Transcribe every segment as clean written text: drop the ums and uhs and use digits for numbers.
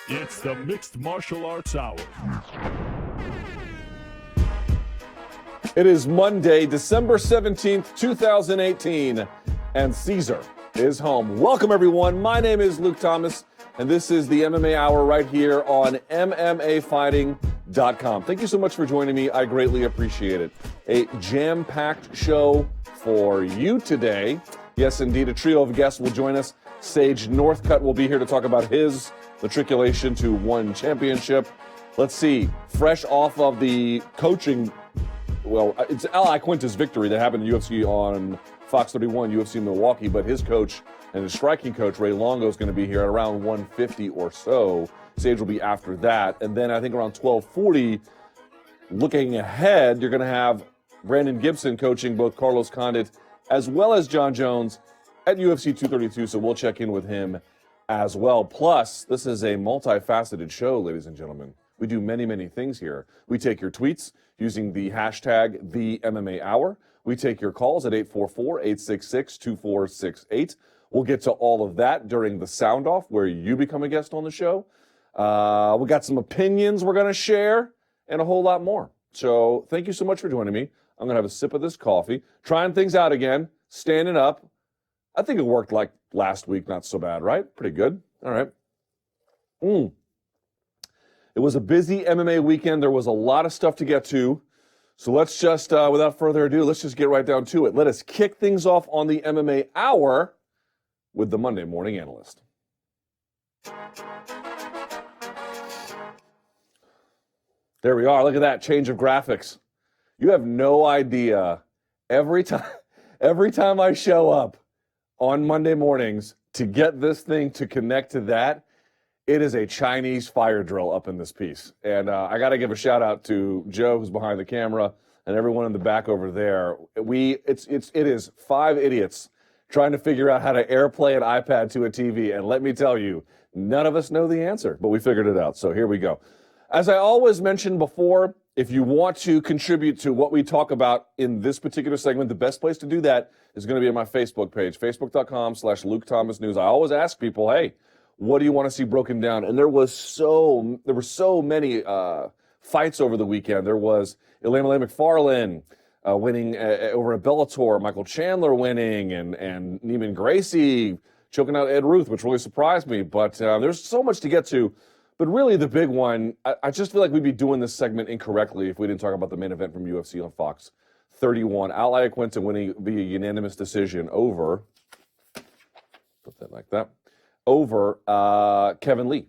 It's the Mixed Martial Arts Hour. It is Monday, December 17th, 2018, and Caesar is home. Welcome, everyone. My name is Luke Thomas, and this is the MMA Hour right here on MMAFightingonSBN.com. Thank you so much for joining me. I greatly appreciate it. A jam-packed show for you today. Yes, indeed, a trio of guests will join us. Sage Northcutt will be here to talk about his matriculation to one championship. Let's see, fresh off of the coaching, well, it's Iaquinta's victory that happened in UFC on Fox 31, UFC Milwaukee, but his coach and his striking coach, Ray Longo, is going to be here at around 150 or so. Sage will be after that. And then I think around 1240, looking ahead, you're going to have Brandon Gibson coaching both Carlos Condit as well as John Jones at UFC 232, so we'll check in with him as well. Plus, this is a multifaceted show, ladies and gentlemen. We do many, many things here. We take your tweets using the hashtag #TheMMAHour. We take your calls at 844-866-2468. We'll get to all of that during the sound off where you become a guest on the show. We got some opinions we're going to share and a whole lot more. So thank you so much for joining me. I'm going to have a sip of this coffee, trying things out again, standing up. I think it worked like last week, not so bad, right? Pretty good. All right. It was a busy MMA weekend. There was a lot of stuff to get to. So let's just, without further ado, let's just get right down to it. Let us kick things off on the MMA Hour with the Monday Morning Analyst. There we are. Look at that change of graphics. You have no idea. Every time I show up on Monday mornings to get this thing to connect to that, it is a Chinese fire drill up in this piece. And I got to give a shout out to Joe, who's behind the camera, and everyone in the back over there. It is five idiots trying to figure out how to AirPlay an iPad to a TV. And let me tell you, none of us know the answer, but we figured it out. So here we go. As I always mentioned before, if you want to contribute to what we talk about in this particular segment, the best place to do that is going to be on my Facebook page, facebook.com/Luke Thomas News. I always ask people, hey, what do you want to see broken down? And there were so many fights over the weekend. There was Ilya McFarlane winning over at Bellator, Michael Chandler winning, and Neiman Gracie choking out Ed Ruth, which really surprised me. But there's so much to get to. But really the big one, I just feel like we'd be doing this segment incorrectly if we didn't talk about the main event from UFC on Fox 31. Iaquinta winning via unanimous decision over, put that like that, over Kevin Lee.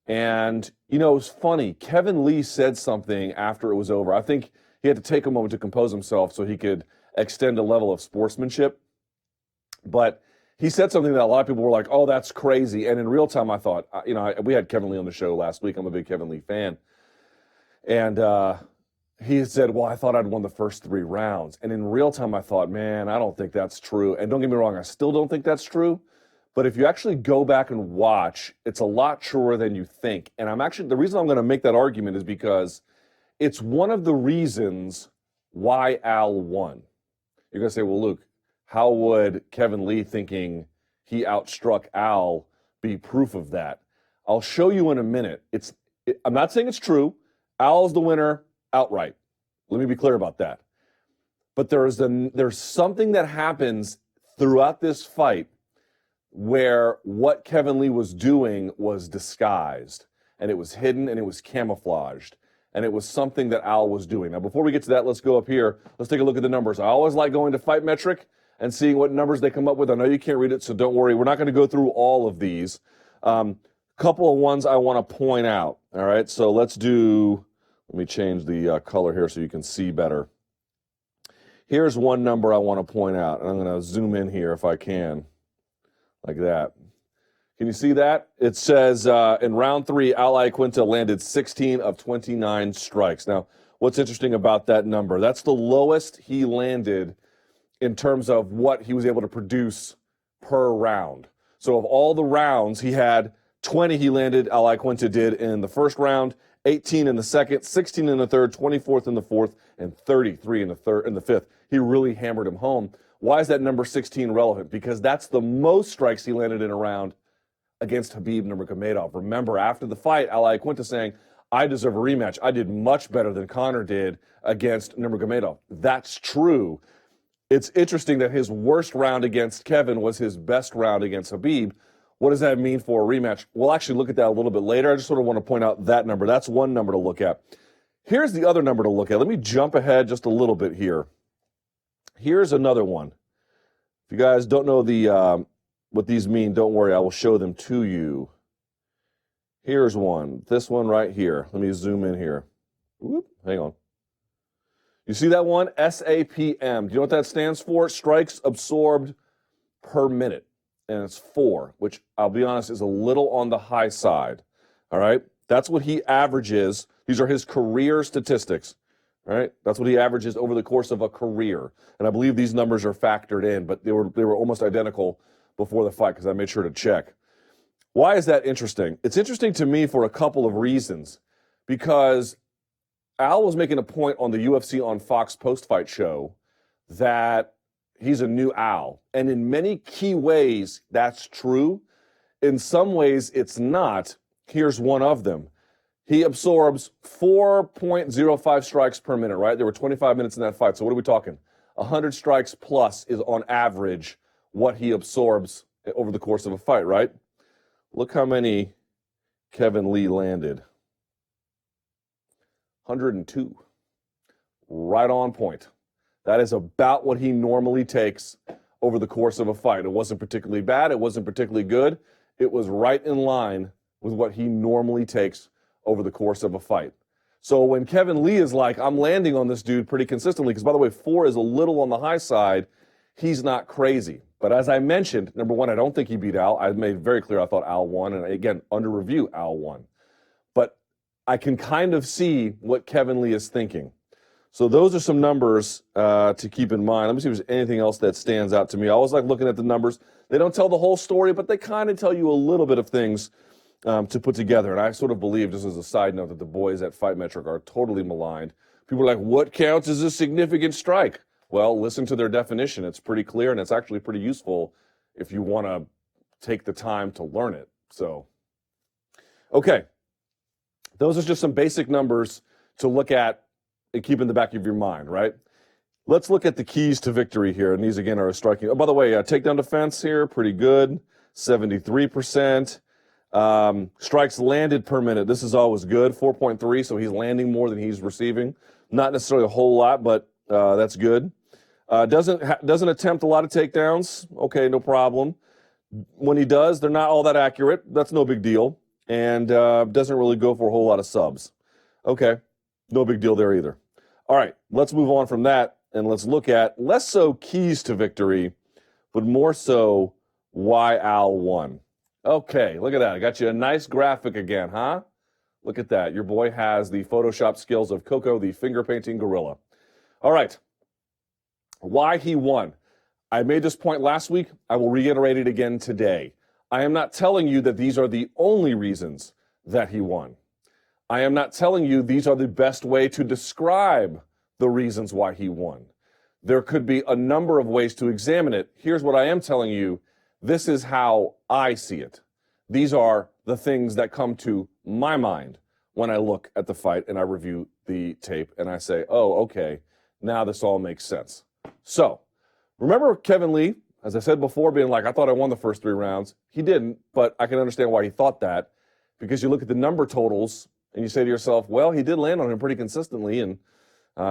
And, you know, it was funny. Kevin Lee said something after it was over. I think he had to take a moment to compose himself so he could extend a level of sportsmanship. But he said something that a lot of people were like, oh, that's crazy. And in real time, I thought, we had Kevin Lee on the show last week. I'm a big Kevin Lee fan. And he said, well, I thought I'd won the first 3 rounds. And in real time, I thought, man, I don't think that's true. And don't get me wrong, I still don't think that's true. But if you actually go back and watch, it's a lot truer than you think. And the reason I'm going to make that argument is because it's one of the reasons why Al won. You're going to say, well, Luke, how would Kevin Lee thinking he outstruck Al be proof of that? I'll show you in a minute. I'm not saying it's true. Al's the winner outright. Let me be clear about that. But there's something that happens throughout this fight where what Kevin Lee was doing was disguised, and it was hidden, and it was camouflaged, and it was something that Al was doing. Now, before we get to that, let's go up here. Let's take a look at the numbers. I always like going to Fight Metric and seeing what numbers they come up with. I know you can't read it, so don't worry. We're not going to go through all of these. Couple of ones I want to point out. All right, so let me change the color here so you can see better. Here's one number I want to point out, and I'm going to zoom in here if I can, like that. Can you see that? It says in round 3, Al Iaquinta landed 16 of 29 strikes. Now, what's interesting about that number? That's the lowest he landed in terms of what he was able to produce per round. So of all the rounds, he had 20 he landed, Al Iaquinta did in the first round, 18 in the second, 16 in the third, 24th in the fourth, and 33 in the fifth. He really hammered him home. Why is that number 16 relevant? Because that's the most strikes he landed in a round against Khabib Nurmagomedov. Remember, after the fight, Iaquinta saying, I deserve a rematch. I did much better than Conor did against Nurmagomedov. That's true. It's interesting that his worst round against Kevin was his best round against Khabib. What does that mean for a rematch? We'll actually look at that a little bit later. I just sort of want to point out that number. That's one number to look at. Here's the other number to look at. Let me jump ahead just a little bit here. Here's another one. If you guys don't know what these mean, don't worry. I will show them to you. Here's one. This one right here. Let me zoom in here. Whoop, hang on. You see that one? SAPM. Do you know what that stands for? Strikes absorbed per minute. And it's 4, which I'll be honest is a little on the high side. All right? That's what he averages. These are his career statistics. All right? That's what he averages over the course of a career. And I believe these numbers are factored in, but they were almost identical before the fight because I made sure to check. Why is that interesting? It's interesting to me for a couple of reasons. Because Al was making a point on the UFC on Fox post-fight show that he's a new Al. And in many key ways, that's true. In some ways, it's not. Here's one of them. He absorbs 4.05 strikes per minute, right? There were 25 minutes in that fight. So what are we talking? 100 strikes plus is on average what he absorbs over the course of a fight, right? Look how many Kevin Lee landed. 102. Right on point. That is about what he normally takes over the course of a fight. It wasn't particularly bad. It wasn't particularly good. It was right in line with what he normally takes over the course of a fight. So when Kevin Lee is like, I'm landing on this dude pretty consistently, because by the way, 4 is a little on the high side, he's not crazy. But as I mentioned, number one, I don't think he beat Al. I made very clear I thought Al won. And again, under review, Al won. But I can kind of see what Kevin Lee is thinking. So those are some numbers to keep in mind. Let me see if there's anything else that stands out to me. I always like looking at the numbers. They don't tell the whole story, but they kind of tell you a little bit of things to put together. And I sort of believe, just as a side note, that the boys at Fight Metric are totally maligned. People are like, what counts as a significant strike? Well, listen to their definition. It's pretty clear, and it's actually pretty useful if you want to take the time to learn it. So, okay. Those are just some basic numbers to look at and keep in the back of your mind, right? Let's look at the keys to victory here. And these, again, are striking. Oh, by the way, takedown defense here, pretty good, 73%. Strikes landed per minute. This is always good, 4.3, so he's landing more than he's receiving. Not necessarily a whole lot, but that's good. Doesn't attempt a lot of takedowns. Okay, no problem. When he does, they're not all that accurate. That's no big deal. And doesn't really go for a whole lot of subs. Okay, no big deal there either. All right, let's move on from that, and let's look at less so keys to victory, but more so why Al won. Okay, look at that. I got you a nice graphic again, huh? Look at that. Your boy has the Photoshop skills of Coco, the finger painting gorilla. All right, why he won. I made this point last week. I will reiterate it again today. I am not telling you that these are the only reasons that he won. I am not telling you these are the best way to describe the reasons why he won. There could be a number of ways to examine it. Here's what I am telling you. This is how I see it. These are the things that come to my mind when I look at the fight and I review the tape and I say, oh, okay, now this all makes sense. So, remember Kevin Lee, as I said before, being like, I thought I won the first 3 rounds. He didn't, but I can understand why he thought that, because you look at the number totals and you say to yourself, well, he did land on him pretty consistently, and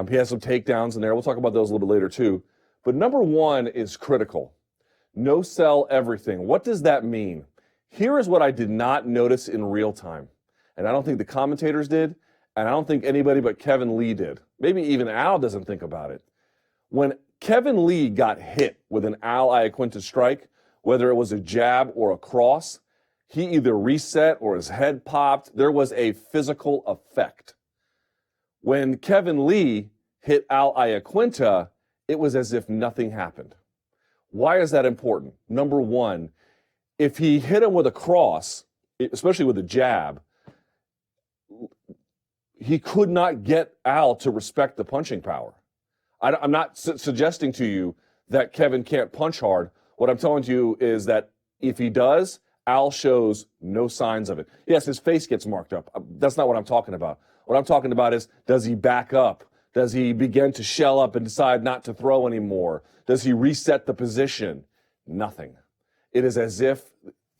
he has some takedowns in there. We'll talk about those a little bit later too. But number 1 is critical. No sell everything. What does that mean? Here is what I did not notice in real time. And I don't think the commentators did, and I don't think anybody but Kevin Lee did. Maybe even Al doesn't think about it. When Kevin Lee got hit with an Al Iaquinta strike, whether it was a jab or a cross, he either reset or his head popped. There was a physical effect. When Kevin Lee hit Al Iaquinta, it was as if nothing happened. Why is that important? Number 1, if he hit him with a cross, especially with a jab, he could not get Al to respect the punching power. I'm not suggesting to you that Kevin can't punch hard. What I'm telling you is that if he does, Al shows no signs of it. Yes, his face gets marked up. That's not what I'm talking about. What I'm talking about is, does he back up? Does he begin to shell up and decide not to throw anymore? Does he reset the position? Nothing. It is as if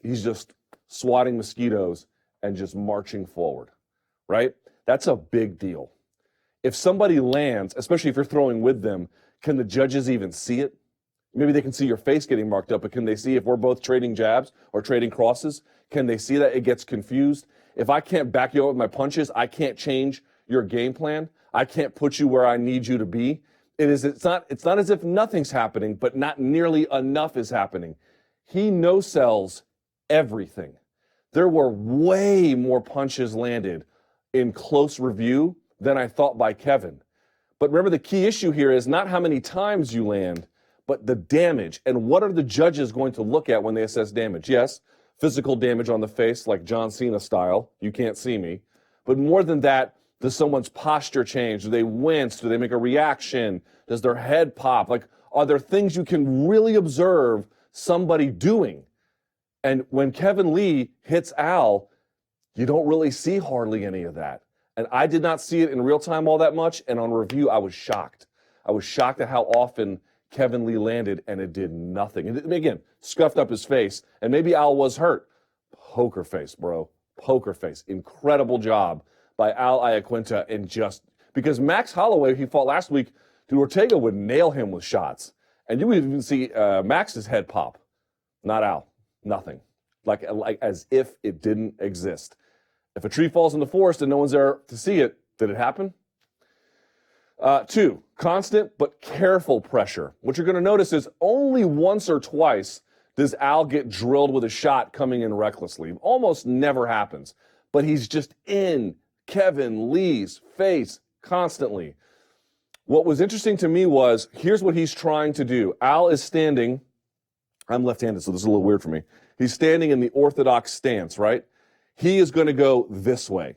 he's just swatting mosquitoes and just marching forward, right? That's a big deal. If somebody lands, especially if you're throwing with them, can the judges even see it? Maybe they can see your face getting marked up, but can they see if we're both trading jabs or trading crosses? Can they see that it gets confused? If I can't back you up with my punches, I can't change your game plan. I can't put you where I need you to be. It's not as if nothing's happening, but not nearly enough is happening. He no-sells everything. There were way more punches landed in close review than I thought by Kevin. But remember, the key issue here is not how many times you land, but the damage. And what are the judges going to look at when they assess damage? Yes, physical damage on the face, like John Cena style. You can't see me. But more than that, does someone's posture change? Do they wince? Do they make a reaction? Does their head pop? Like, are there things you can really observe somebody doing? And when Kevin Lee hits Al, you don't really see hardly any of that. And I did not see it in real time all that much. And on review, I was shocked. I was shocked at how often Kevin Lee landed, and it did nothing. And again, scuffed up his face, and maybe Al was hurt. Poker face, bro. Poker face. Incredible job by Al Iaquinta, and just because Max Holloway, he fought last week, dude, Ortega would nail him with shots. And you would even see Max's head pop. Not Al. Nothing. Like as if it didn't exist. If a tree falls in the forest and no one's there to see it, did it happen? 2, constant but careful pressure. What you're going to notice is only once or twice does Al get drilled with a shot coming in recklessly. Almost never happens. But he's just in Kevin Lee's face constantly. What was interesting to me was, here's what he's trying to do. Al is standing. I'm left-handed, so this is a little weird for me. He's standing in the orthodox stance, right? He is going to go this way.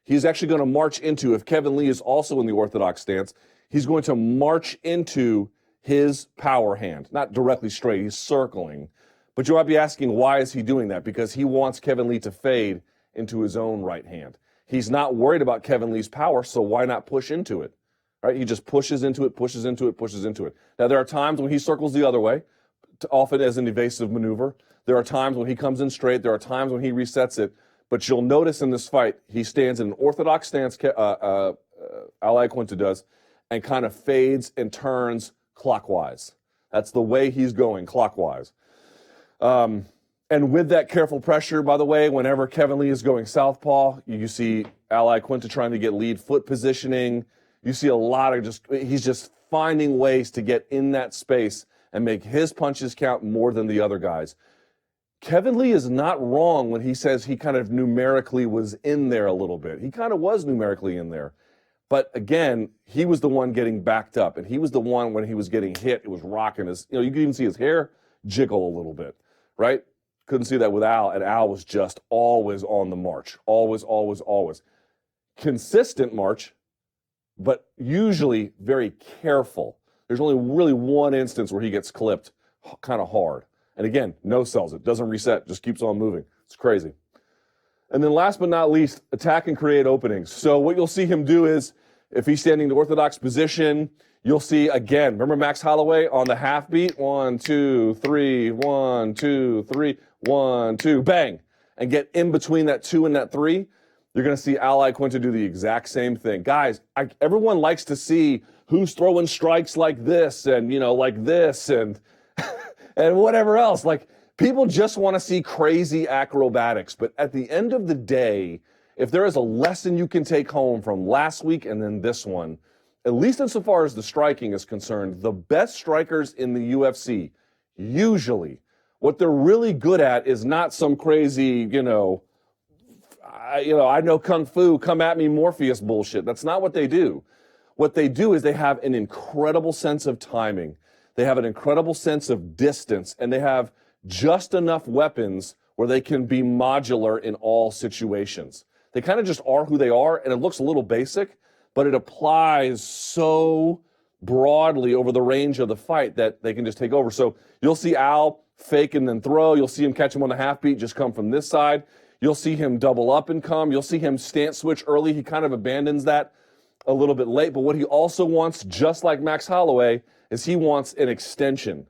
He's actually going to march into, if Kevin Lee is also in the orthodox stance, he's going to march into his power hand. Not directly straight, he's circling. But you might be asking, why is he doing that? Because he wants Kevin Lee to fade into his own right hand. He's not worried about Kevin Lee's power, so why not push into it? Right? He just pushes into it, pushes into it, pushes into it. Now, there are times when he circles the other way, often as an evasive maneuver. There are times when he comes in straight. There are times when he resets it. But you'll notice in this fight, he stands in an orthodox stance, Al Iaquinta does, and kind of fades and turns clockwise. That's the way he's going, clockwise. And with that careful pressure, by the way, whenever Kevin Lee is going southpaw, you see Al Iaquinta trying to get lead foot positioning. You see a lot of he's just finding ways to get in that space and make his punches count more than the other guys. Kevin Lee is not wrong when he says he kind of numerically was in there a little bit. He kind of was numerically in there. But again, he was the one getting backed up, and he was the one when he was getting hit, it was rocking his, you could even see his hair jiggle a little bit, right? Couldn't see that with Al, and Al was just always on the march. Always, always, always. Consistent march, but usually very careful. There's only really one instance where he gets clipped kind of hard. And again, no sells it, doesn't reset, just keeps on moving. It's crazy. And then last but not least, attack and create openings. So what you'll see him do is, if he's standing in the orthodox position, you'll see again, remember Max Holloway on the half beat? 1, 2, 3, 1, 2, 3, 1, 2, bang. And get in between that 2 and that 3. You're going to see Al Iaquinta do the exact same thing. Guys, everyone likes to see who's throwing strikes like this and, like this and and whatever else. Like, people just want to see crazy acrobatics. But at the end of the day, if there is a lesson you can take home from last week and then this one, at least insofar as the striking is concerned, the best strikers in the UFC, usually, what they're really good at is not some crazy, I know Kung Fu, come at me Morpheus bullshit. That's not what they do. What they do is they have an incredible sense of timing. They have an incredible sense of distance, and they have just enough weapons where they can be modular in all situations. They kind of just are who they are, and it looks a little basic, but it applies so broadly over the range of the fight that they can just take over. So you'll see Al fake and then throw. You'll see him catch him on the half beat, just come from this side. You'll see him double up and come. You'll see him stance switch early. He kind of abandons that a little bit late. But what he also wants, just like Max Holloway, is he wants an extension.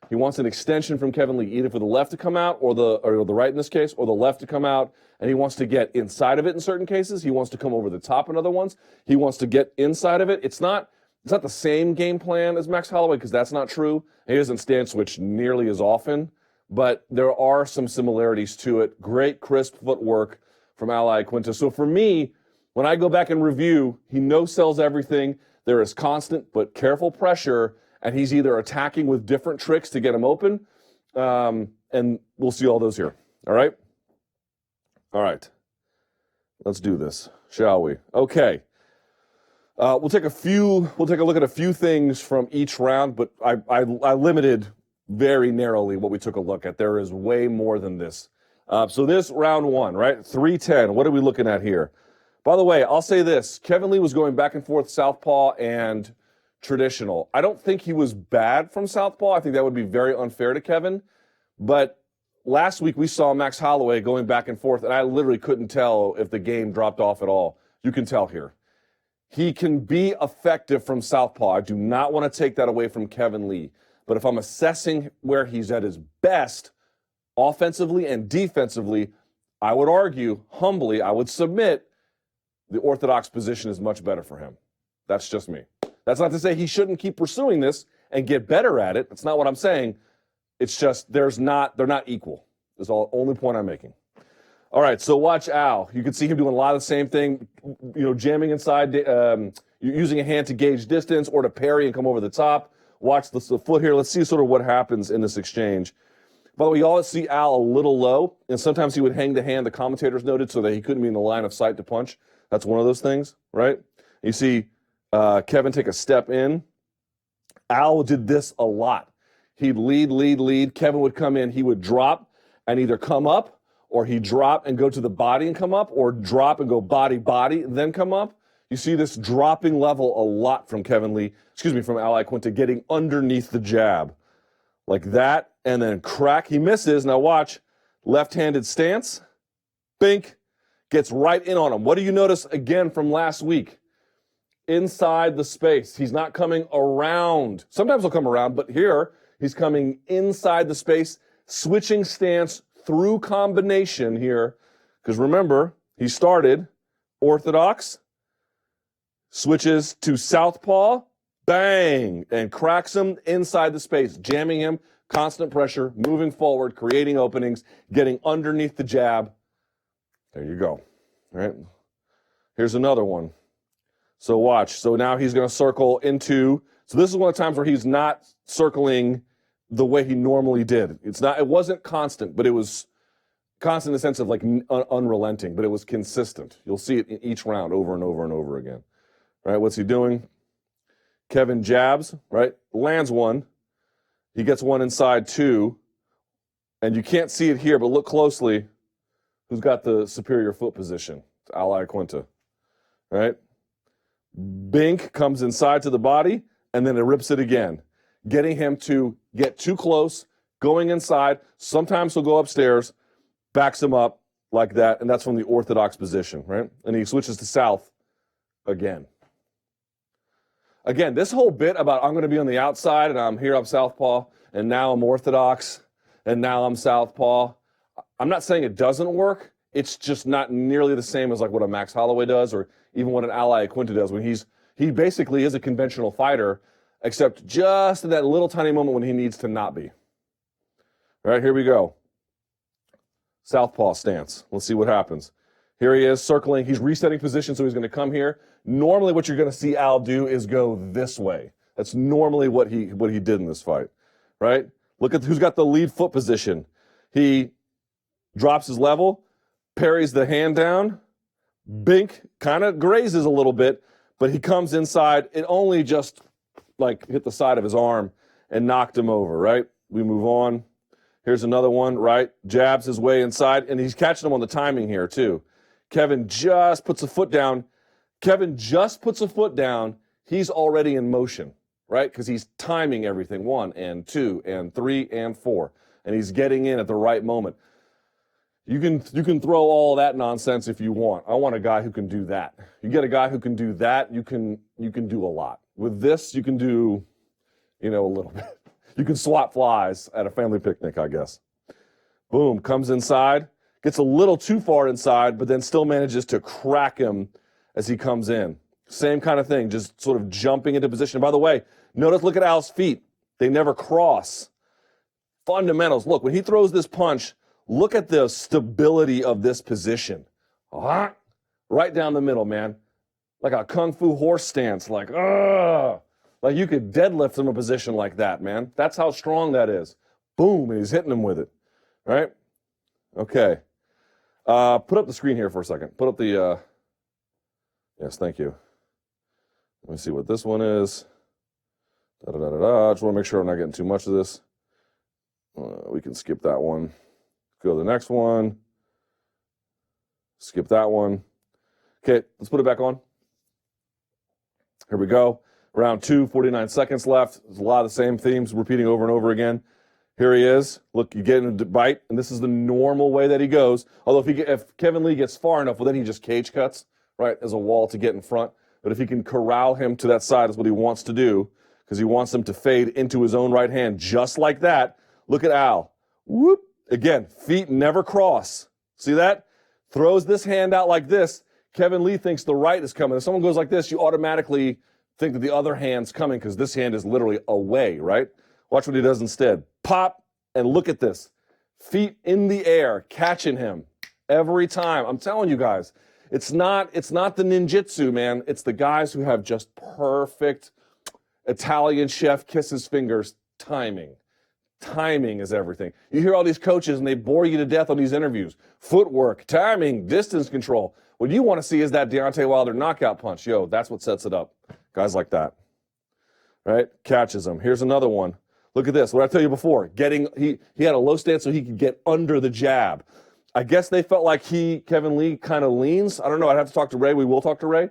He wants an extension from Kevin Lee, either for the left to come out or the right in this case, or the left to come out. And he wants to get inside of it in certain cases. He wants to come over the top in other ones. He wants to get inside of it. It's not the same game plan as Max Holloway, because that's not true. He doesn't stance switch nearly as often, but there are some similarities to it. Great crisp footwork from Al Iaquinta. So for me, when I go back and review, he no-sells everything. There is constant but careful pressure, and he's either attacking with different tricks to get him open, and we'll see all those here. All right? All right. Let's do this, shall we? Okay. We'll take a look at a few things from each round, but I limited very narrowly what we took a look at. There is way more than this. So this round one, right? 310. What are we looking at here? By the way, I'll say this. Kevin Lee was going back and forth southpaw and traditional. I don't think he was bad from southpaw. I think that would be very unfair to Kevin. But last week we saw Max Holloway going back and forth, and I literally couldn't tell if the game dropped off at all. You can tell here. He can be effective from southpaw. I do not want to take that away from Kevin Lee. But if I'm assessing where he's at his best, offensively and defensively, I would argue, humbly, I would submit, the orthodox position is much better for him. That's just me. That's not to say he shouldn't keep pursuing this and get better at it. That's not what I'm saying. It's just they're not equal. That's the only point I'm making. All right, so watch Al. You can see him doing a lot of the same thing, jamming inside, using a hand to gauge distance or to parry and come over the top. Watch the foot here. Let's see sort of what happens in this exchange. By the way, you always see Al a little low, and sometimes he would hang the hand, the commentators noted, so that he couldn't be in the line of sight to punch. That's one of those things, right? You see Kevin take a step in. Al did this a lot. He'd lead. Kevin would come in. He would drop and either come up, or he'd drop and go to the body and come up, or drop and go body, then come up. You see this dropping level a lot from from Al Iaquinta, getting underneath the jab. Like that, and then crack. He misses. Now watch. Left-handed stance. Bink. Gets right in on him. What do you notice again from last week? Inside the space. He's not coming around. Sometimes he'll come around, but here he's coming inside the space, switching stance through combination here. Because remember, he started orthodox, switches to southpaw, bang, and cracks him inside the space, jamming him, constant pressure, moving forward, creating openings, getting underneath the jab. There you go. All right. Here's another one. So watch. So now he's going to circle into. So this is one of the times where he's not circling the way he normally did. It wasn't constant, but it was constant in the sense of like unrelenting, but it was consistent. You'll see it in each round over and over and over again. All right. What's he doing? Kevin jabs, right? Lands one. He gets one inside two. And you can't see it here, but look closely. Who's got the superior foot position? It's Al Iaquinta, right? Bink comes inside to the body, and then it rips it again, getting him to get too close, going inside. Sometimes he'll go upstairs, backs him up like that, and that's from the orthodox position, right? And he switches to south again. Again, this whole bit about I'm going to be on the outside, and I'm southpaw, and now I'm orthodox, and now I'm southpaw. I'm not saying it doesn't work. It's just not nearly the same as like what a Max Holloway does, or even what an Al Iaquinta does when he basically is a conventional fighter, except just in that little tiny moment when he needs to not be. All right, here we go. Southpaw stance. Let's see what happens. Here he is circling. He's resetting position, so he's going to come here. Normally what you're going to see Al do is go this way. That's normally what he did in this fight, right? Look at who's got the lead foot position. He drops his level, parries the hand down. Bink kind of grazes a little bit, but he comes inside. It only just like hit the side of his arm and knocked him over, right? We move on. Here's another one, right? Jabs his way inside, and he's catching him on the timing here too. Kevin just puts a foot down. He's already in motion. right? Because he's timing everything, 1 and 2 and 3 and 4, and he's getting in at the right moment. You can throw all that nonsense if you want. I want a guy who can do that. You get a guy who can do that, you can do a lot. With this, you can do, a little bit. You can swat flies at a family picnic, I guess. Boom, comes inside, gets a little too far inside, but then still manages to crack him as he comes in. Same kind of thing, just sort of jumping into position. By the way, look at Al's feet. They never cross. Fundamentals. Look, when he throws this punch, look at the stability of this position. Right down the middle, man. Like a kung fu horse stance. Like you could deadlift from a position like that, man. That's how strong that is. Boom, and he's hitting him with it. Right? Okay. Put up the screen here for a second. Put up the, yes, thank you. Let me see what this one is. I just want to make sure I'm not getting too much of this. We can skip that one. Go to the next one. Skip that one. Okay, let's put it back on. Here we go. Round 2, 49 seconds left. There's a lot of the same themes repeating over and over again. Here he is. Look, you get him to bite, and this is the normal way that he goes. Although if Kevin Lee gets far enough, well, then he just cage cuts, right, as a wall to get in front. But if he can corral him to that side, is what he wants to do, because he wants him to fade into his own right hand just like that. Look at Al. Whoop. Again, feet never cross. See that? Throws this hand out like this. Kevin Lee thinks the right is coming. If someone goes like this, you automatically think that the other hand's coming because this hand is literally away, right? Watch what he does instead. Pop, and look at this. Feet in the air, catching him every time. I'm telling you guys, it's not the ninjutsu, man. It's the guys who have just perfect Italian chef kiss his fingers timing. Timing is everything. You hear all these coaches and they bore you to death on these interviews. Footwork, timing, distance control. What you want to see is that Deontay Wilder knockout punch. Yo, that's what sets it up. Guys like that. Right? Catches him. Here's another one. Look at this. What I tell you before. He had a low stance so he could get under the jab. I guess they felt like Kevin Lee kind of leans. I don't know. I'd have to talk to Ray. We will talk to Ray.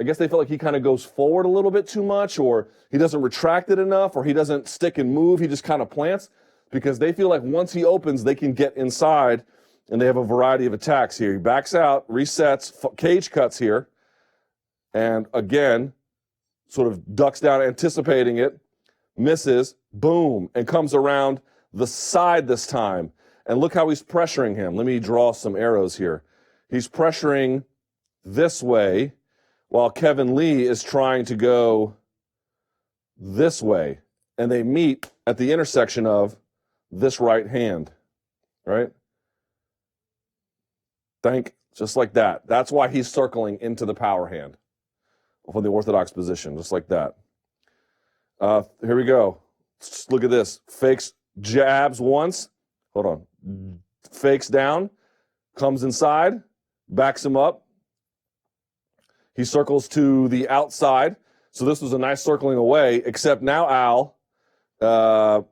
I guess they felt like he kind of goes forward a little bit too much, or he doesn't retract it enough, or he doesn't stick and move. He just kind of plants, because they feel like once he opens, they can get inside, and they have a variety of attacks here. He backs out, resets, cage cuts here, and again, sort of ducks down, anticipating it, misses, boom, and comes around the side this time. And look how he's pressuring him. Let me draw some arrows here. He's pressuring this way, while Kevin Lee is trying to go this way. And they meet at the intersection of this right hand, right? Just like that. That's why he's circling into the power hand from the orthodox position, just like that. Here we go. Just look at this. Fakes jabs once. Hold on. Fakes down, comes inside, backs him up. He circles to the outside. So this was a nice circling away, except now Al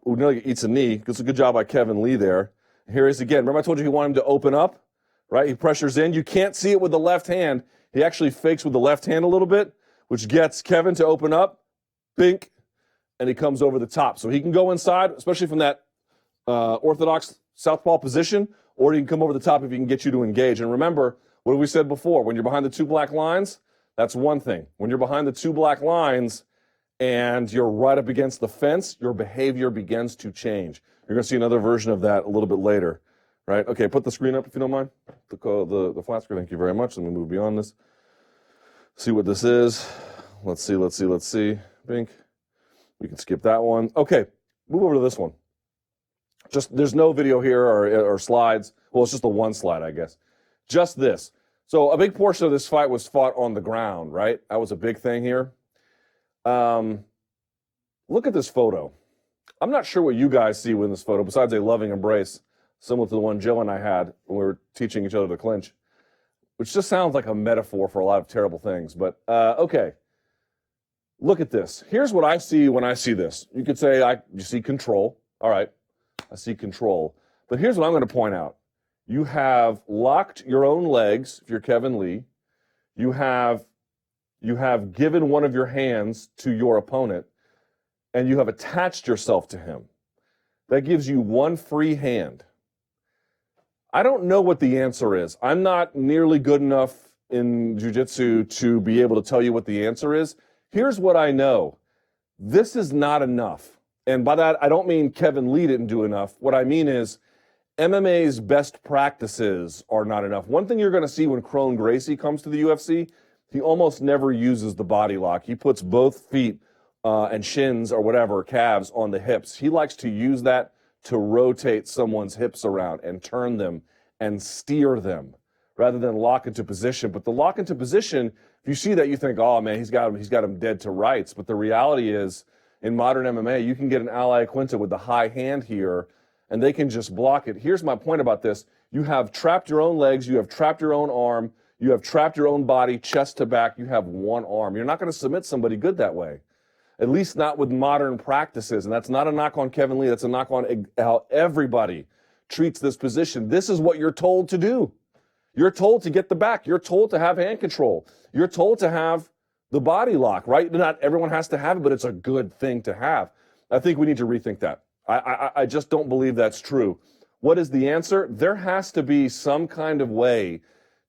nearly eats a knee. It's a good job by Kevin Lee there. Here he is again. Remember I told you he wanted him to open up, right? He pressures in. You can't see it with the left hand. He actually fakes with the left hand a little bit, which gets Kevin to open up. Bink. And he comes over the top. So he can go inside, especially from that orthodox southpaw position, or he can come over the top if he can get you to engage. And remember, what we said before, when you're behind the two black lines, that's one thing. When you're behind the two black lines and you're right up against the fence, your behavior begins to change. You're going to see another version of that a little bit later, right? Okay, put the screen up if you don't mind. The flat screen, thank you very much. Let me move beyond this. See what this is. Let's see. Bink. We can skip that one. Okay, move over to this one. There's no video here or slides. Well, it's just the one slide, I guess. Just this. So a big portion of this fight was fought on the ground, right? That was a big thing here. Look at this photo. I'm not sure what you guys see in this photo, besides a loving embrace, similar to the one Jill and I had when we were teaching each other to clinch, which just sounds like a metaphor for a lot of terrible things. But, okay. Look at this. Here's what I see when I see this. You could say, you see control. All right. I see control. But here's what I'm going to point out. You have locked your own legs, if you're Kevin Lee. You have given one of your hands to your opponent. and you have attached yourself to him. That gives you one free hand. I don't know what the answer is. I'm not nearly good enough in jiu-jitsu to be able to tell you what the answer is. Here's what I know. This is not enough. And by that, I don't mean Kevin Lee didn't do enough. What I mean is MMA's best practices are not enough. One thing you're going to see when Kron Gracie comes to the UFC, he almost never uses the body lock. He puts both feet and shins or whatever, calves on the hips. He likes to use that to rotate someone's hips around and turn them and steer them rather than lock into position. But the lock into position, if you see that, you think, oh man, he's got him dead to rights. But the reality is, in modern MMA, you can get an Iaquinta with the high hand here, and they can just block it. Here's my point about this. You have trapped your own legs, you have trapped your own arm, you have trapped your own body, chest to back, you have one arm. You're not going to submit somebody good that way. At least not with modern practices. And that's not a knock on Kevin Lee. That's a knock on how everybody treats this position. This is what you're told to do. You're told to get the back. You're told to have hand control. You're told to have the body lock, right? Not everyone has to have it, but it's a good thing to have. I think we need to rethink that. I just don't believe that's true. What is the answer? There has to be some kind of way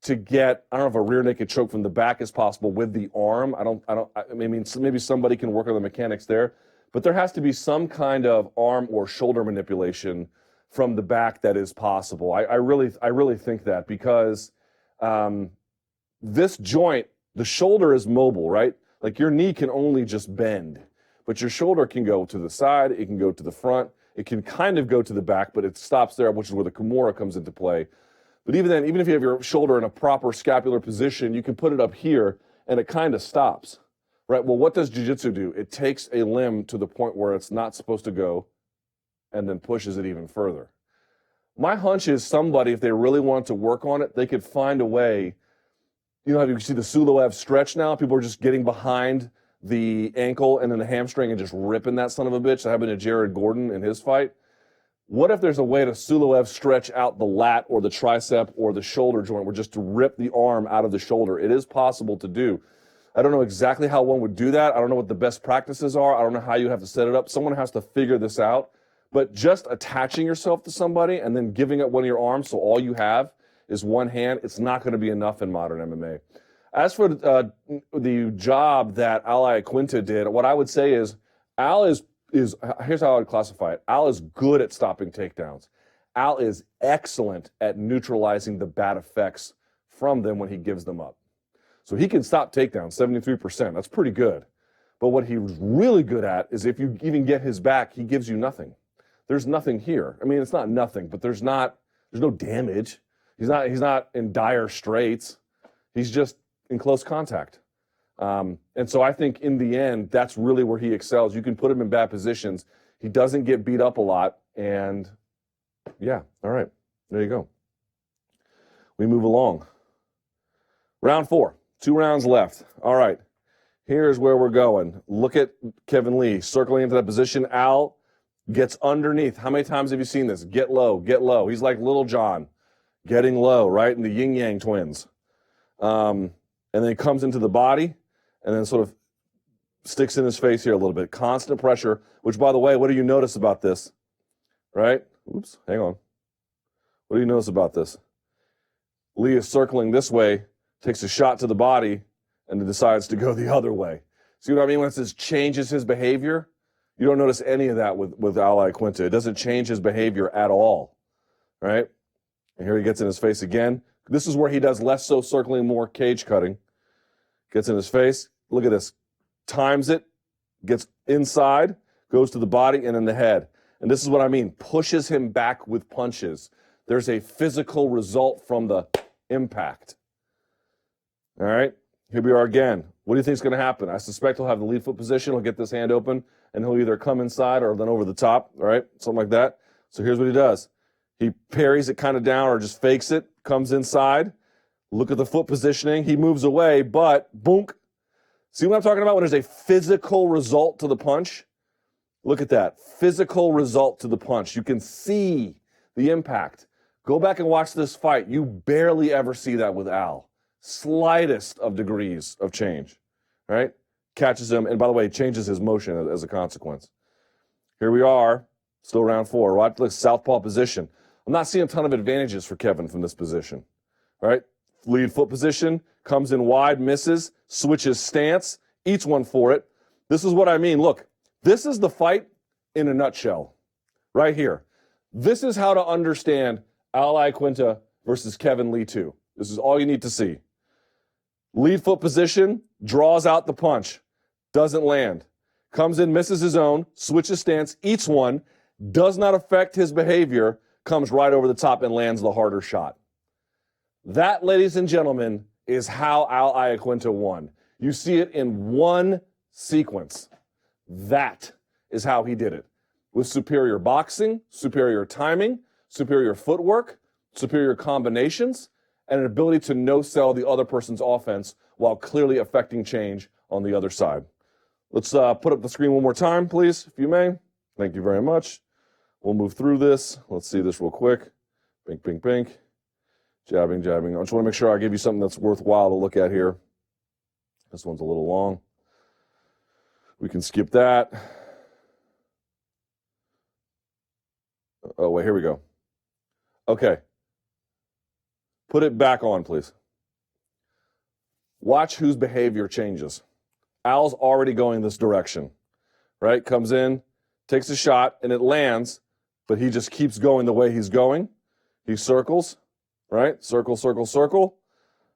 to get, I don't know if a rear naked choke from the back is possible with the arm. I mean, maybe somebody can work on the mechanics there, but there has to be some kind of arm or shoulder manipulation from the back that is possible. I really think that, because this joint, the shoulder is mobile, right? Like your knee can only just bend, but your shoulder can go to the side, it can go to the front, it can kind of go to the back, but it stops there, which is where the Kimura comes into play. But even then, even if you have your shoulder in a proper scapular position, you can put it up here and it kind of stops, right? Well, what does jiu-jitsu do? It takes a limb to the point where it's not supposed to go and then pushes it even further. My hunch is somebody, if they really wanted to work on it, they could find a way. You know how you see the Suloev stretch now? People are just getting behind the ankle and then the hamstring and just ripping that son of a bitch. That happened to Jared Gordon in his fight. What if there's a way to Suloev stretch out the lat or the tricep or the shoulder joint, where just to rip the arm out of the shoulder? It is possible to do. I don't know exactly how one would do that. I don't know what the best practices are. I don't know how you have to set it up. Someone has to figure this out. But just attaching yourself to somebody and then giving up one of your arms so all you have is one hand, it's not going to be enough in modern MMA. As for the job that Al Iaquinta did, what I would say is Al is here's how I would classify it. Al is good at stopping takedowns. Al is excellent at neutralizing the bad effects from them when he gives them up. So he can stop takedowns, 73%. That's pretty good. But what he's really good at is if you even get his back, he gives you nothing. There's nothing here. I mean, it's not nothing, but there's no damage. He's not in dire straits. He's just in close contact. And so I think in the end, that's really where he excels. You can put him in bad positions. He doesn't get beat up a lot. And yeah, all right, there you go. We move along. Round 4, 2 rounds left. All right, here's where we're going. Look at Kevin Lee circling into that position. Al gets underneath. How many times have you seen this? Get low, get low. He's like Little John, getting low, right? And the Yin Yang twins. And then he comes into the body and then sort of sticks in his face here a little bit. Constant pressure, which, by the way, what do you notice about this? Right? Oops, hang on. What do you notice about this? Lee is circling this way, takes a shot to the body, and then decides to go the other way. See what I mean when it says changes his behavior? You don't notice any of that with Al Iaquinta. It doesn't change his behavior at all, right? And here he gets in his face again. This is where he does less so circling, more cage cutting. Gets in his face. Look at this. Times it, gets inside, goes to the body and in the head. And this is what I mean. Pushes him back with punches. There's a physical result from the impact. All right, here we are again. What do you think is going to happen? I suspect he'll have the lead foot position. He'll get this hand open, and he'll either come inside or then over the top, all right? Something like that. So here's what he does. He parries it kind of down or just fakes it, comes inside. Look at the foot positioning. He moves away, but boom. See what I'm talking about when there's a physical result to the punch? Look at that. Physical result to the punch. You can see the impact. Go back and watch this fight. You barely ever see that with Al. Slightest of degrees of change, right? catches him, and by the way, changes his motion as a consequence. Here we are, still round 4. Right, look, southpaw position. I'm not seeing a ton of advantages for Kevin from this position. All right, lead foot position, comes in wide, misses, switches stance, eats one for it. This is what I mean. Look, this is the fight in a nutshell, right here. This is how to understand Iaquinta versus Kevin Lee 2. This is all you need to see. Lead foot position, draws out the punch, doesn't land. Comes in, misses his own, switches stance, eats one, does not affect his behavior, comes right over the top and lands the harder shot. That, ladies and gentlemen, is how Iaquinta won. You see it in one sequence. That is how he did it. With superior boxing, superior timing, superior footwork, superior combinations, and an ability to no-sell the other person's offense while clearly affecting change on the other side. Let's put up the screen one more time, please, if you may. Thank you very much. We'll move through this. Let's see this real quick. Bink, bink, bink. Jabbing, jabbing. I just want to make sure I give you something that's worthwhile to look at here. This one's a little long. We can skip that. Oh, wait, here we go. Okay. Put it back on, please. Watch whose behavior changes. Al's already going this direction, right? Comes in, takes a shot, and it lands, but he just keeps going the way he's going. He circles, right? Circle, circle, circle.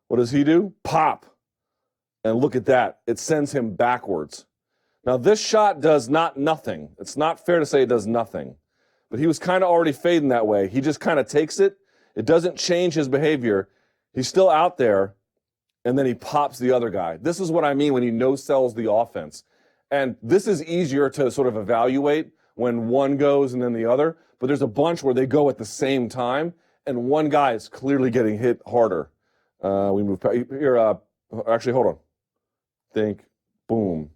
What does he do? Pop. And look at that. It sends him backwards. Now, this shot does nothing. It's not fair to say it does nothing. But he was kind of already fading that way. He just kind of takes it. It doesn't change his behavior. He's still out there, and then he pops the other guy. This is what I mean when he no-sells the offense. And this is easier to sort of evaluate when one goes and then the other. But there's a bunch where they go at the same time, and one guy is clearly getting hit harder. We move here. Actually, hold on. Think, boom.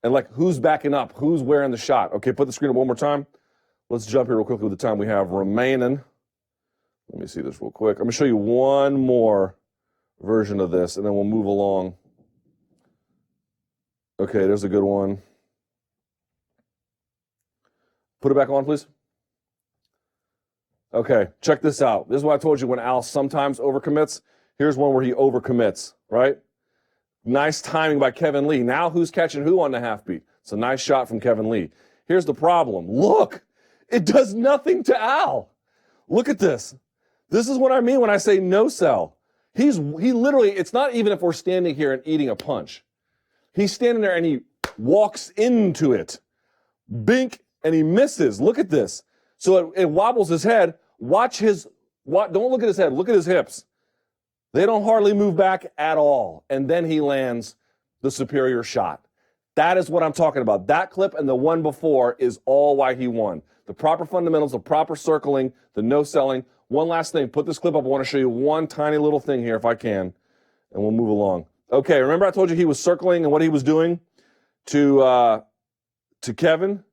And like, who's backing up? Who's wearing the shot? Okay, put the screen up one more time. Let's jump here real quickly with the time we have remaining. Let me see this real quick. I'm going to show you one more version of this, and then we'll move along. Okay, there's a good one. Put it back on, please. Okay, check this out. This is what I told you when Al sometimes overcommits. Here's one where he overcommits, right? Nice timing by Kevin Lee. Now who's catching who on the half beat? It's a nice shot from Kevin Lee. Here's the problem. Look, it does nothing to Al. Look at this. This is what I mean when I say no sell. He literally, it's not even if we're standing here and eating a punch. He's standing there and he walks into it. Bink, and he misses. Look at this. So it wobbles his head. Don't look at his head. Look at his hips. They don't hardly move back at all. And then he lands the superior shot. That is what I'm talking about. That clip and the one before is all why he won. The proper fundamentals, the proper circling, the no selling. One last thing. Put this clip up. I want to show you one tiny little thing here if I can. And we'll move along. Okay, remember I told you he was circling and what he was doing to Kevin?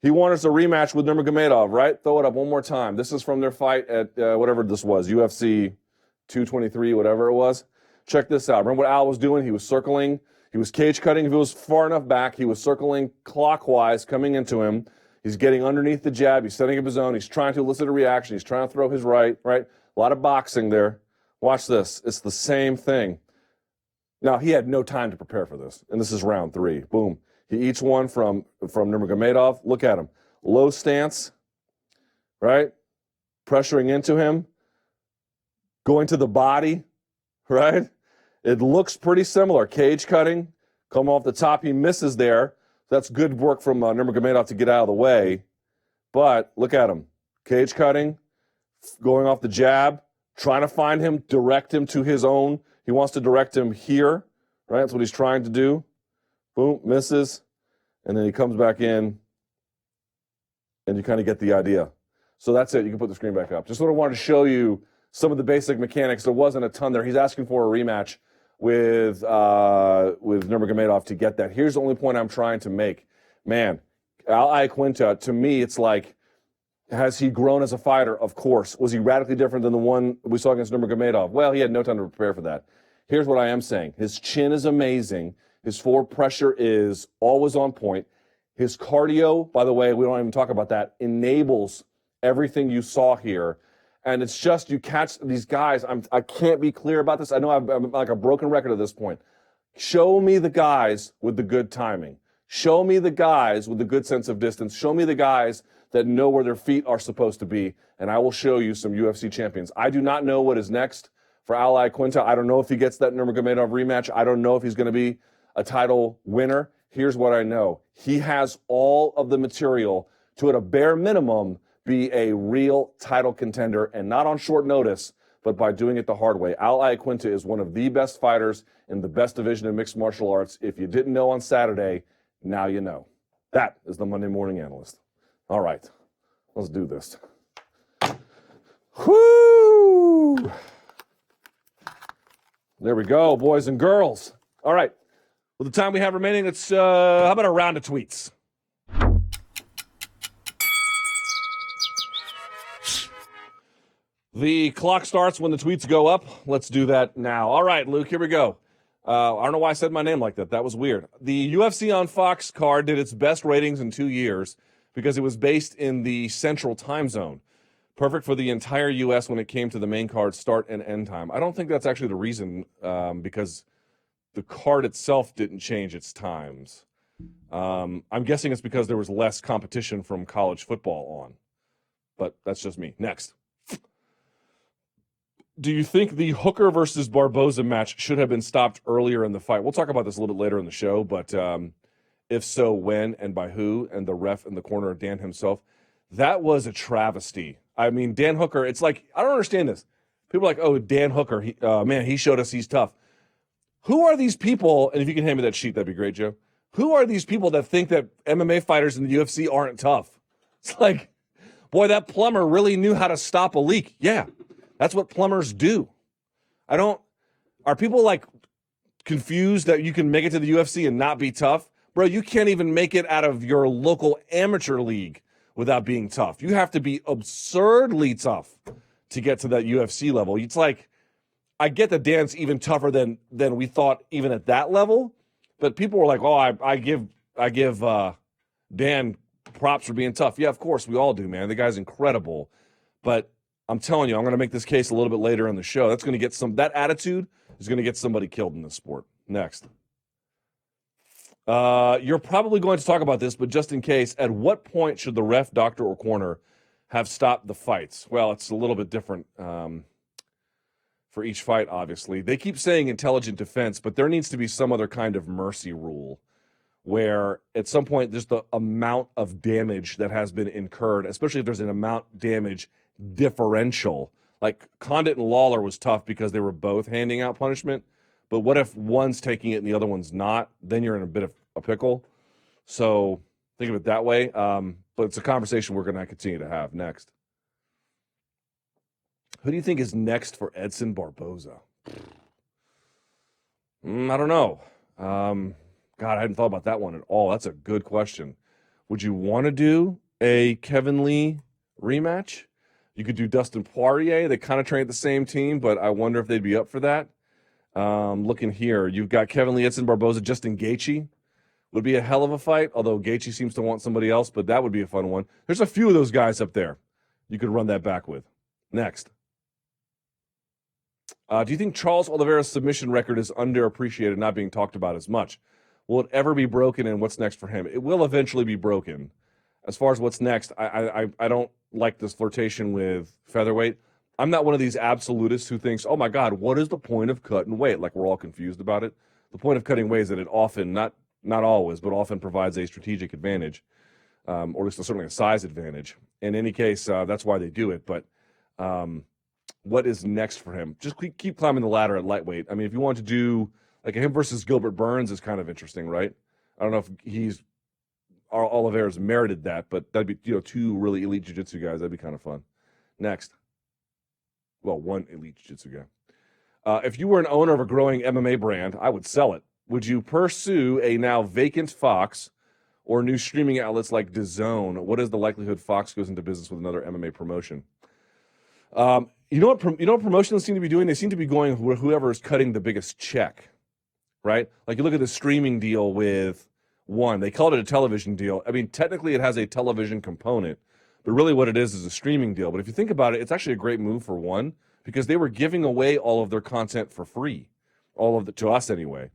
He wanted us a rematch with Nurmagomedov, right? Throw it up one more time. This is from their fight at whatever this was, UFC 223, whatever it was. Check this out. Remember what Al was doing? He was circling. He was cage cutting. If it was far enough back, he was circling clockwise, coming into him. He's getting underneath the jab. He's setting up his own. He's trying to elicit a reaction. He's trying to throw his right? A lot of boxing there. Watch this. It's the same thing. Now, he had no time to prepare for this, and this is round 3. Boom. He eats one from Nurmagomedov. Look at him. Low stance, right? Pressuring into him. Going to the body, right? It looks pretty similar. Cage cutting, come off the top. He misses there. That's good work from Nurmagomedov to get out of the way. But look at him. Cage cutting, going off the jab, trying to find him, direct him to his own. He wants to direct him here, right? That's what he's trying to do. Boom, misses. And then he comes back in, and you kind of get the idea. So that's it. You can put the screen back up. Just sort of wanted to show you some of the basic mechanics. There wasn't a ton there. He's asking for a rematch with Nurmagomedov to get that. Here's the only point I'm trying to make. Man, Iaquinta, to me, it's like, has he grown as a fighter? Of course. Was he radically different than the one we saw against Nurmagomedov? Well, he had no time to prepare for that. Here's what I am saying. His chin is amazing. His forward pressure is always on point. His cardio, by the way, we don't even talk about that, enables everything you saw here. And it's just, you catch these guys. I can't be clear about this. I know I'm like a broken record at this point. Show me the guys with the good timing. Show me the guys with the good sense of distance. Show me the guys that know where their feet are supposed to be, and I will show you some UFC champions. I do not know what is next for Iaquinta. I don't know if he gets that Nurmagomedov rematch. I don't know if he's going to be a title winner. Here's what I know. He has all of the material to, at a bare minimum, be a real title contender, and not on short notice, but by doing it the hard way. Iaquinta is one of the best fighters in the best division of mixed martial arts. If you didn't know on Saturday, now you know. That is the Monday Morning Analyst. All right, let's do this. Whoo! There we go, boys and girls. All right, with the time we have remaining, let's, how about a round of tweets? The clock starts when the tweets go up. Let's do that now. All right, Luke, here we go. I don't know why I said my name like that. That was weird. The UFC on Fox card did its best ratings in 2 years because it was based in the Central Time Zone. Perfect for the entire U.S. when it came to the main card start and end time. I don't think that's actually the reason, because the card itself didn't change its times. I'm guessing it's because there was less competition from college football on. But that's just me. Next. Do you think the Hooker versus Barboza match should have been stopped earlier in the fight? We'll talk about this a little bit later in the show, but if so, when and by who? And the ref in the corner, Dan himself. That was a travesty. I mean, Dan Hooker, it's like, I don't understand this. People are like, oh, Dan Hooker, man, he showed us he's tough. Who are these people? And if you can hand me that sheet, that'd be great, Joe. Who are these people that think that MMA fighters in the UFC aren't tough? It's like, boy, that plumber really knew how to stop a leak. Yeah. That's what plumbers do. Are people like confused that you can make it to the UFC and not be tough? Bro, you can't even make it out of your local amateur league without being tough. You have to be absurdly tough to get to that UFC level. It's like, I get that Dan's even tougher than we thought even at that level, but people were like, oh, I give Dan props for being tough. Yeah, of course, we all do, man. The guy's incredible. But I'm telling you, I'm going to make this case a little bit later in the show. That's going to get that attitude is going to get somebody killed in this sport. Next. You're probably going to talk about this, but just in case, at what point should the ref, doctor, or corner have stopped the fights? Well, it's a little bit different for each fight, obviously. They keep saying intelligent defense, but there needs to be some other kind of mercy rule where at some point there's the amount of damage that has been incurred, especially if there's an amount damage differential. Like Condit and Lawler was tough because they were both handing out punishment, but what if one's taking it and the other one's not? Then you're in a bit of a pickle. So think of it that way. But it's a conversation we're going to continue to have. Next. Who do you think is next for Edson Barboza? I don't know. God, I hadn't thought about that one at all. That's a good question. Would you want to do a Kevin Lee rematch? You could do Dustin Poirier. They kind of train at the same team, but I wonder if they'd be up for that. Looking here, you've got Kevin Lee, Edson Barboza, Justin Gaethje. Would be a hell of a fight, although Gaethje seems to want somebody else, but that would be a fun one. There's a few of those guys up there you could run that back with. Next. Do you think Charles Oliveira's submission record is underappreciated, not being talked about as much? Will it ever be broken, and what's next for him? It will eventually be broken. As far as what's next, I don't like this flirtation with featherweight. I'm not one of these absolutists who thinks, oh my God, what is the point of cutting weight? Like we're all confused about it. The point of cutting weight is that it often, not always, but often provides a strategic advantage, or at least certainly a size advantage. In any case, that's why they do it. But what is next for him? Just keep climbing the ladder at lightweight. I mean, if you want to do like him versus Gilbert Burns is kind of interesting, right? I don't know if Oliveira's merited that, but that'd be, two really elite jiu-jitsu guys. That'd be kind of fun. Next. Well, one elite jiu-jitsu guy. If you were an owner of a growing MMA brand, I would sell it. Would you pursue a now vacant Fox or new streaming outlets like DAZN? What is the likelihood Fox goes into business with another MMA promotion? You know what promotions seem to be doing? They seem to be going whoever is cutting the biggest check. right? Like you look at the streaming deal with One. They called it a television deal. I mean, technically it has a television component, but really what it is a streaming deal. But if you think about it, it's actually a great move for One because they were giving away all of their content for free, to us anyway,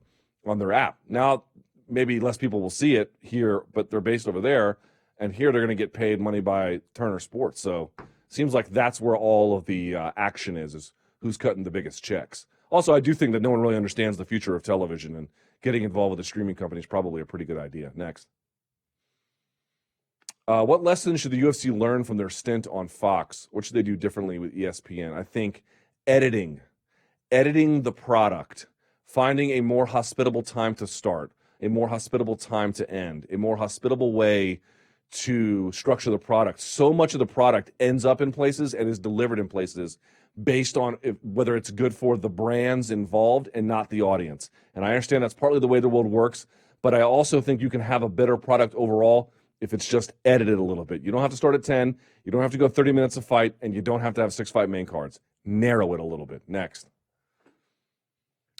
on their app. Now, maybe less people will see it here, but they're based over there, and here they're going to get paid money by Turner Sports. So it seems like that's where all of the action is who's cutting the biggest checks. Also, I do think that no one really understands the future of television, and getting involved with a streaming company is probably a pretty good idea. Next. What lessons should the UFC learn from their stint on Fox? What should they do differently with ESPN? I think editing the product, finding a more hospitable time to start, a more hospitable time to end, a more hospitable way to structure the product. So much of the product ends up in places and is delivered in places based on whether it's good for the brands involved and not the audience. And I understand that's partly the way the world works, but I also think you can have a better product overall if it's just edited a little bit. You don't have to start at 10, you don't have to go 30 minutes of fight, and you don't have to have 6 fight main cards. Narrow it a little bit. Next.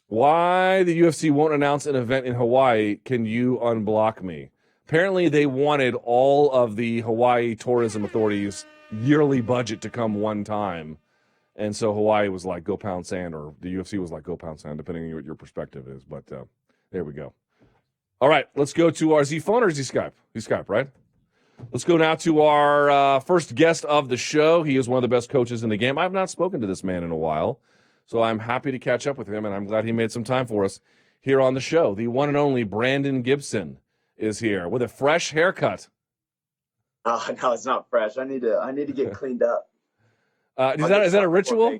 Why the UFC won't announce an event in Hawaii? Can you unblock me? Apparently they wanted all of the Hawaii tourism authorities' yearly budget to come one time. And so Hawaii was like, go pound sand, or the UFC was like, go pound sand, depending on what your perspective is. But there we go. All right, let's go to our Z phone or Z Skype? Z Skype, right? Let's go now to our first guest of the show. He is one of the best coaches in the game. I have not spoken to this man in a while, so I'm happy to catch up with him, and I'm glad he made some time for us here on the show. The one and only Brandon Gibson is here with a fresh haircut. Oh, no, it's not fresh. I need to get cleaned up. Is that a ritual?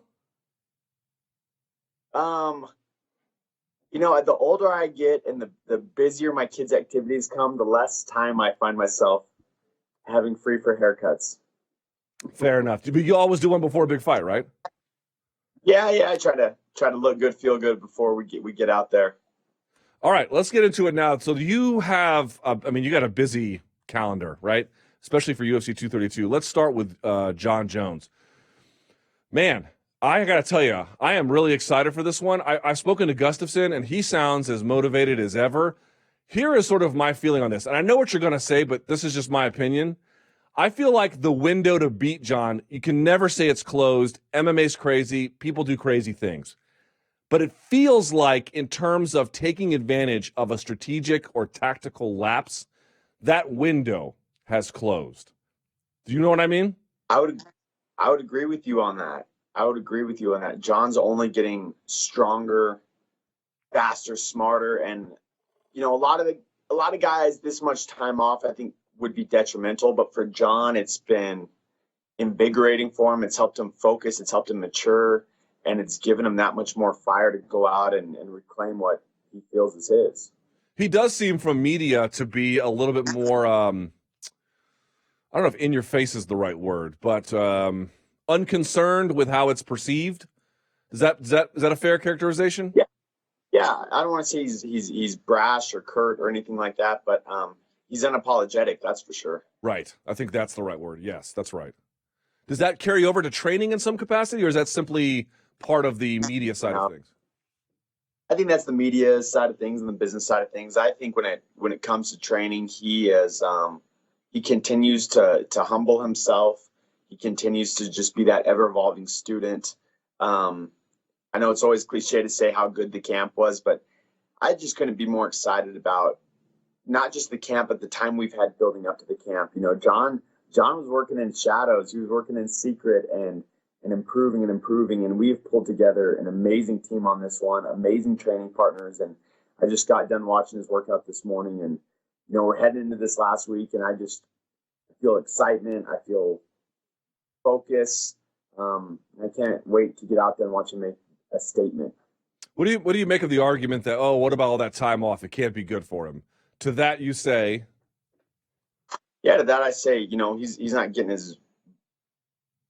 The older I get and the busier my kids' activities come, the less time I find myself having free for haircuts. Fair enough. But you always do one before a big fight, right? Yeah. I try to look good, feel good before we get out there. All right, let's get into it now. So you have, you got a busy calendar, right? Especially for UFC 232. Let's start with Jon Jones. Man, I got to tell you, I am really excited for this one. I've spoken to Gustafsson, and he sounds as motivated as ever. Here is sort of my feeling on this, and I know what you're going to say, but this is just my opinion. I feel like the window to beat Jon, you can never say it's closed. MMA's crazy. People do crazy things. But it feels like in terms of taking advantage of a strategic or tactical lapse, that window has closed. Do you know what I mean? I would agree with you on that. Jon's only getting stronger, faster, smarter, and a lot of guys this much time off I think would be detrimental, but for Jon it's been invigorating for him. It's helped him focus, it's helped him mature, and it's given him that much more fire to go out and reclaim what he feels is his. He does seem from media to be a little bit more I don't know if in your face is the right word, but unconcerned with how it's perceived. Is that a fair characterization? Yeah. I don't want to say he's brash or curt or anything like that, but he's unapologetic, that's for sure. Right. I think that's the right word. Yes, that's right. Does that carry over to training in some capacity, or is that simply part of the media side of things? I think that's the media side of things and the business side of things. I think when it comes to training, he continues to humble himself. He continues to just be that ever-evolving student. I know it's always cliche to say how good the camp was, but I just couldn't be more excited about not just the camp, but the time we've had building up to the camp. Jon was working in shadows. He was working in secret and improving, and we've pulled together an amazing team on this one, amazing training partners, and I just got done watching his workout this morning, and we're heading into this last week, and I feel excitement, I feel focus. I can't wait to get out there and watch him make a statement. What do you make of the argument that, what about all that time off? It can't be good for him. To that you say? Yeah, to that I say, he's not getting his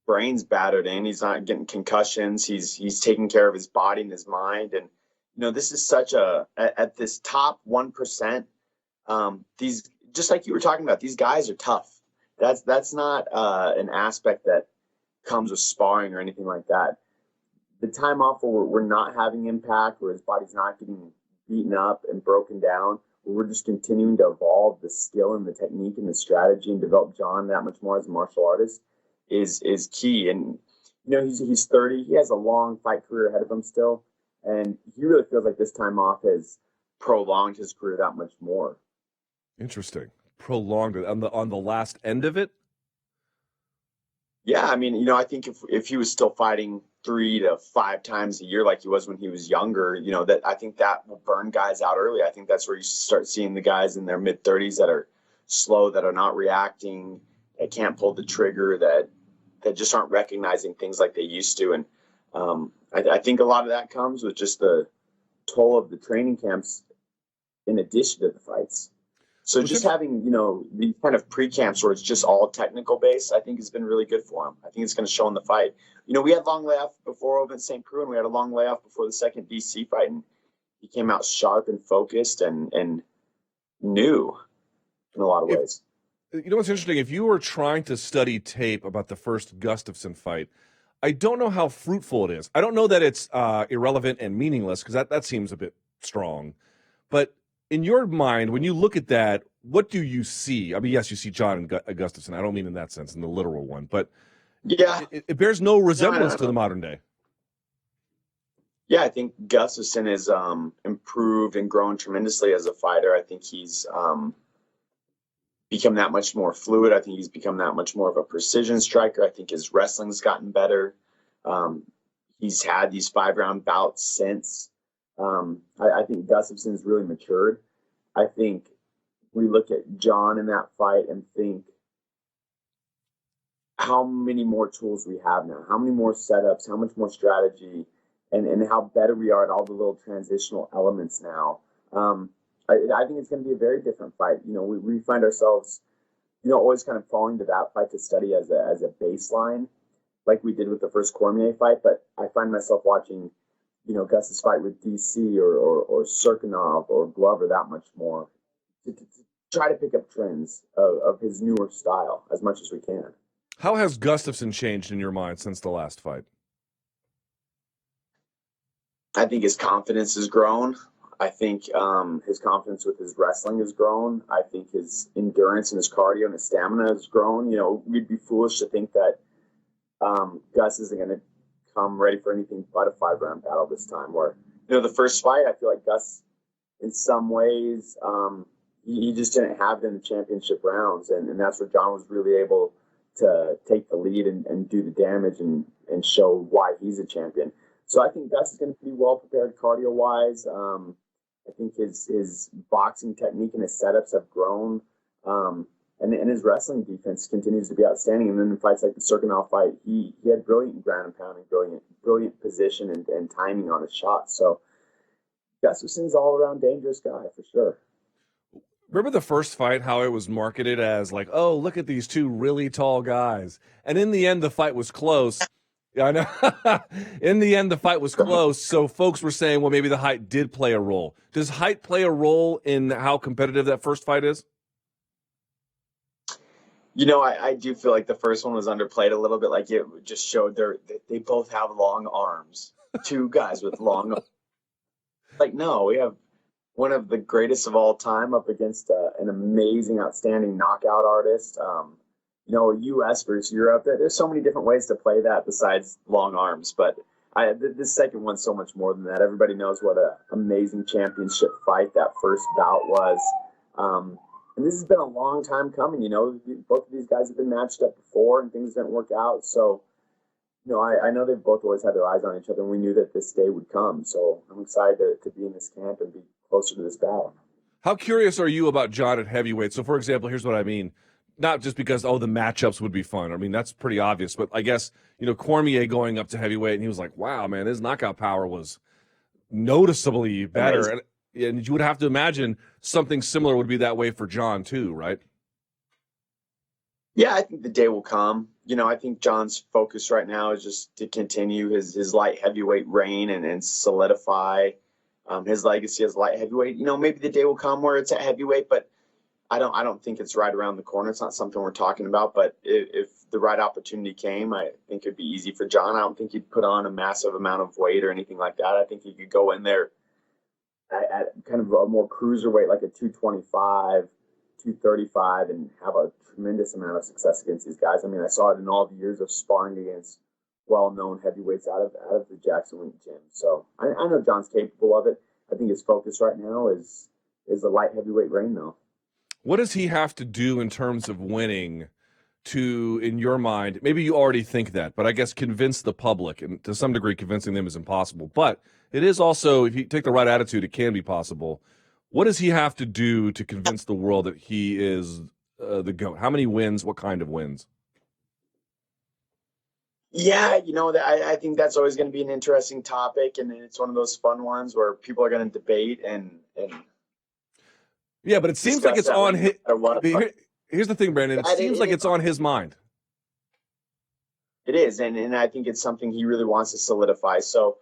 brains battered in. He's not getting concussions. He's taking care of his body and his mind. And, this is such at this top 1%, these, just like you were talking about, these guys are tough. That's not an aspect that comes with sparring or anything like that. The time off where we're not having impact, where his body's not getting beaten up and broken down. We're just continuing to evolve the skill and the technique and the strategy and develop John that much more as a martial artist is key. And, he's 30. He has a long fight career ahead of him still. And he really feels like this time off has prolonged his career that much more. Interesting. Prolonged it on the last end of it. Yeah, I mean, I think if he was still fighting 3 to 5 times a year like he was when he was younger, that I think that will burn guys out early. I think that's where you start seeing the guys in their mid-30s that are slow, that are not reacting, that can't pull the trigger, that just aren't recognizing things like they used to. And I think a lot of that comes with just the toll of the training camps in addition to the fights. So just having, these kind of pre-camps where it's just all technical based, I think has been really good for him. I think it's going to show in the fight. We had long layoff before over in St. Preux, and we had a long layoff before the second DC fight, and he came out sharp and focused and new in a lot of ways. You know what's interesting? If you were trying to study tape about the first Gustafsson fight, I don't know how fruitful it is. I don't know that it's irrelevant and meaningless, because that seems a bit strong. But in your mind, when you look at that, what do you see? I mean, yes, you see John and Gustafsson. I don't mean in that sense, in the literal one. But yeah, it bears no resemblance to the modern day. Yeah, I think Gustafsson has improved and grown tremendously as a fighter. I think he's become that much more fluid. I think he's become that much more of a precision striker. I think his wrestling's gotten better. He's had these 5-round bouts since. I think Gustafsson's really matured. I think we look at John in that fight and think how many more tools we have now, how many more setups, how much more strategy, and how better we are at all the little transitional elements now. I think it's going to be a very different fight. We find ourselves, always kind of falling to that fight to study as a baseline, like we did with the first Cormier fight. But I find myself watching, Gus's fight with DC or Serkinov or Glover that much more to try to pick up trends of his newer style as much as we can. How has Gustafsson changed in your mind since the last fight? I think his confidence has grown. I think his confidence with his wrestling has grown. I think his endurance and his cardio and his stamina has grown. We'd be foolish to think that Gus isn't going to come ready for anything but a 5-round battle this time. Where, the first fight, I feel like Gus, in some ways, he just didn't have it in the championship rounds. And that's where John was really able to take the lead and do the damage and show why he's a champion. So I think Gus is going to be well prepared cardio-wise. I think his boxing technique and his setups have grown. And his wrestling defense continues to be outstanding. And then in fights like the Serkinov fight, he had brilliant ground and pounding, brilliant position and timing on his shots. So Gustafsson's all-around dangerous guy for sure. Remember the first fight, how it was marketed as like, oh, look at these two really tall guys. And in the end, the fight was close. Yeah, I know. In the end, the fight was close. So folks were saying, well, maybe the height did play a role. Does height play a role in how competitive that first fight is? I do feel like the first one was underplayed a little bit. Like it just showed they both have long arms. Two guys with long arms. Like, no, we have one of the greatest of all time up against an amazing, outstanding knockout artist. U.S. versus Europe. There's so many different ways to play that besides long arms. But this second one's so much more than that. Everybody knows what an amazing championship fight that first bout was. And this has been a long time coming. Both of these guys have been matched up before and things didn't work out. So, I know they've both always had their eyes on each other, and we knew that this day would come. So I'm excited to be in this camp and be closer to this battle. How curious are you about John at heavyweight? So, for example, here's what I mean. Not just because, the matchups would be fun. I mean, that's pretty obvious. But I guess, Cormier going up to heavyweight, and he was like, wow, man, his knockout power was noticeably better. And you would have to imagine something similar would be that way for John, too, right? Yeah, I think the day will come. I think John's focus right now is just to continue his light heavyweight reign and solidify his legacy as light heavyweight. Maybe the day will come where it's at heavyweight, but I don't think it's right around the corner. It's not something we're talking about, but if the right opportunity came, I think it'd be easy for John. I don't think he'd put on a massive amount of weight or anything like that. I think he could go in there at kind of a more cruiserweight, like a 225, 235, and have a tremendous amount of success against these guys. I mean, I saw it in all the years of sparring against well-known heavyweights out of the Jackson Wink gym. So I know John's capable of it. I think his focus right now is the light heavyweight reign, though. What does he have to do in terms of winning to, in your mind, maybe you already think that, but I guess convince the public, and to some degree convincing them is impossible, but it is also, if you take the right attitude, it can be possible. What does he have to do to convince the world that he is the GOAT? How many wins? What kind of wins? Yeah, I think that's always going to be an interesting topic, and it's one of those fun ones where people are going to debate and yeah, but it seems like it's on his. Here's the thing, Brandon. It seems like it's on his mind. It is, and I think it's something he really wants to solidify. So,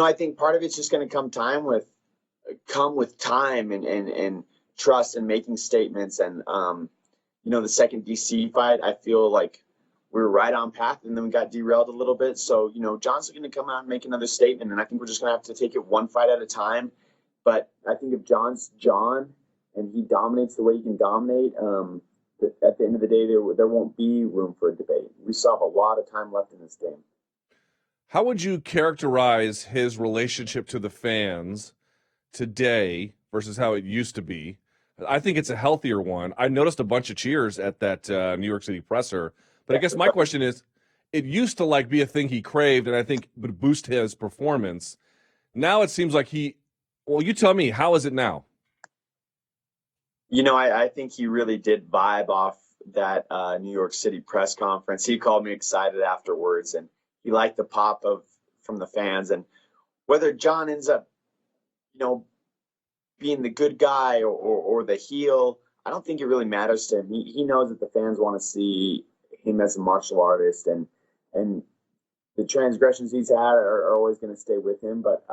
I think part of it's just going to come with time and trust and making statements. And the second DC fight, I feel like we were right on path, and then we got derailed a little bit. So, John's going to come out and make another statement, and I think we're just going to have to take it one fight at a time. But I think if John's John and he dominates the way he can dominate, at the end of the day, there won't be room for a debate. We still have a lot of time left in this game. How would you characterize his relationship to the fans today versus how it used to be? I think it's a healthier one. I noticed a bunch of cheers at that New York City presser, but I guess my question is, it used to be a thing he craved, and I think would boost his performance. Now it seems like you tell me, how is it now? I think he really did vibe off that New York City press conference. He called me excited afterwards, and he liked the pop from the fans. And whether John ends up, being the good guy or the heel, I don't think it really matters to him. He knows that the fans want to see him as a martial artist, and the transgressions he's had are always going to stay with him. But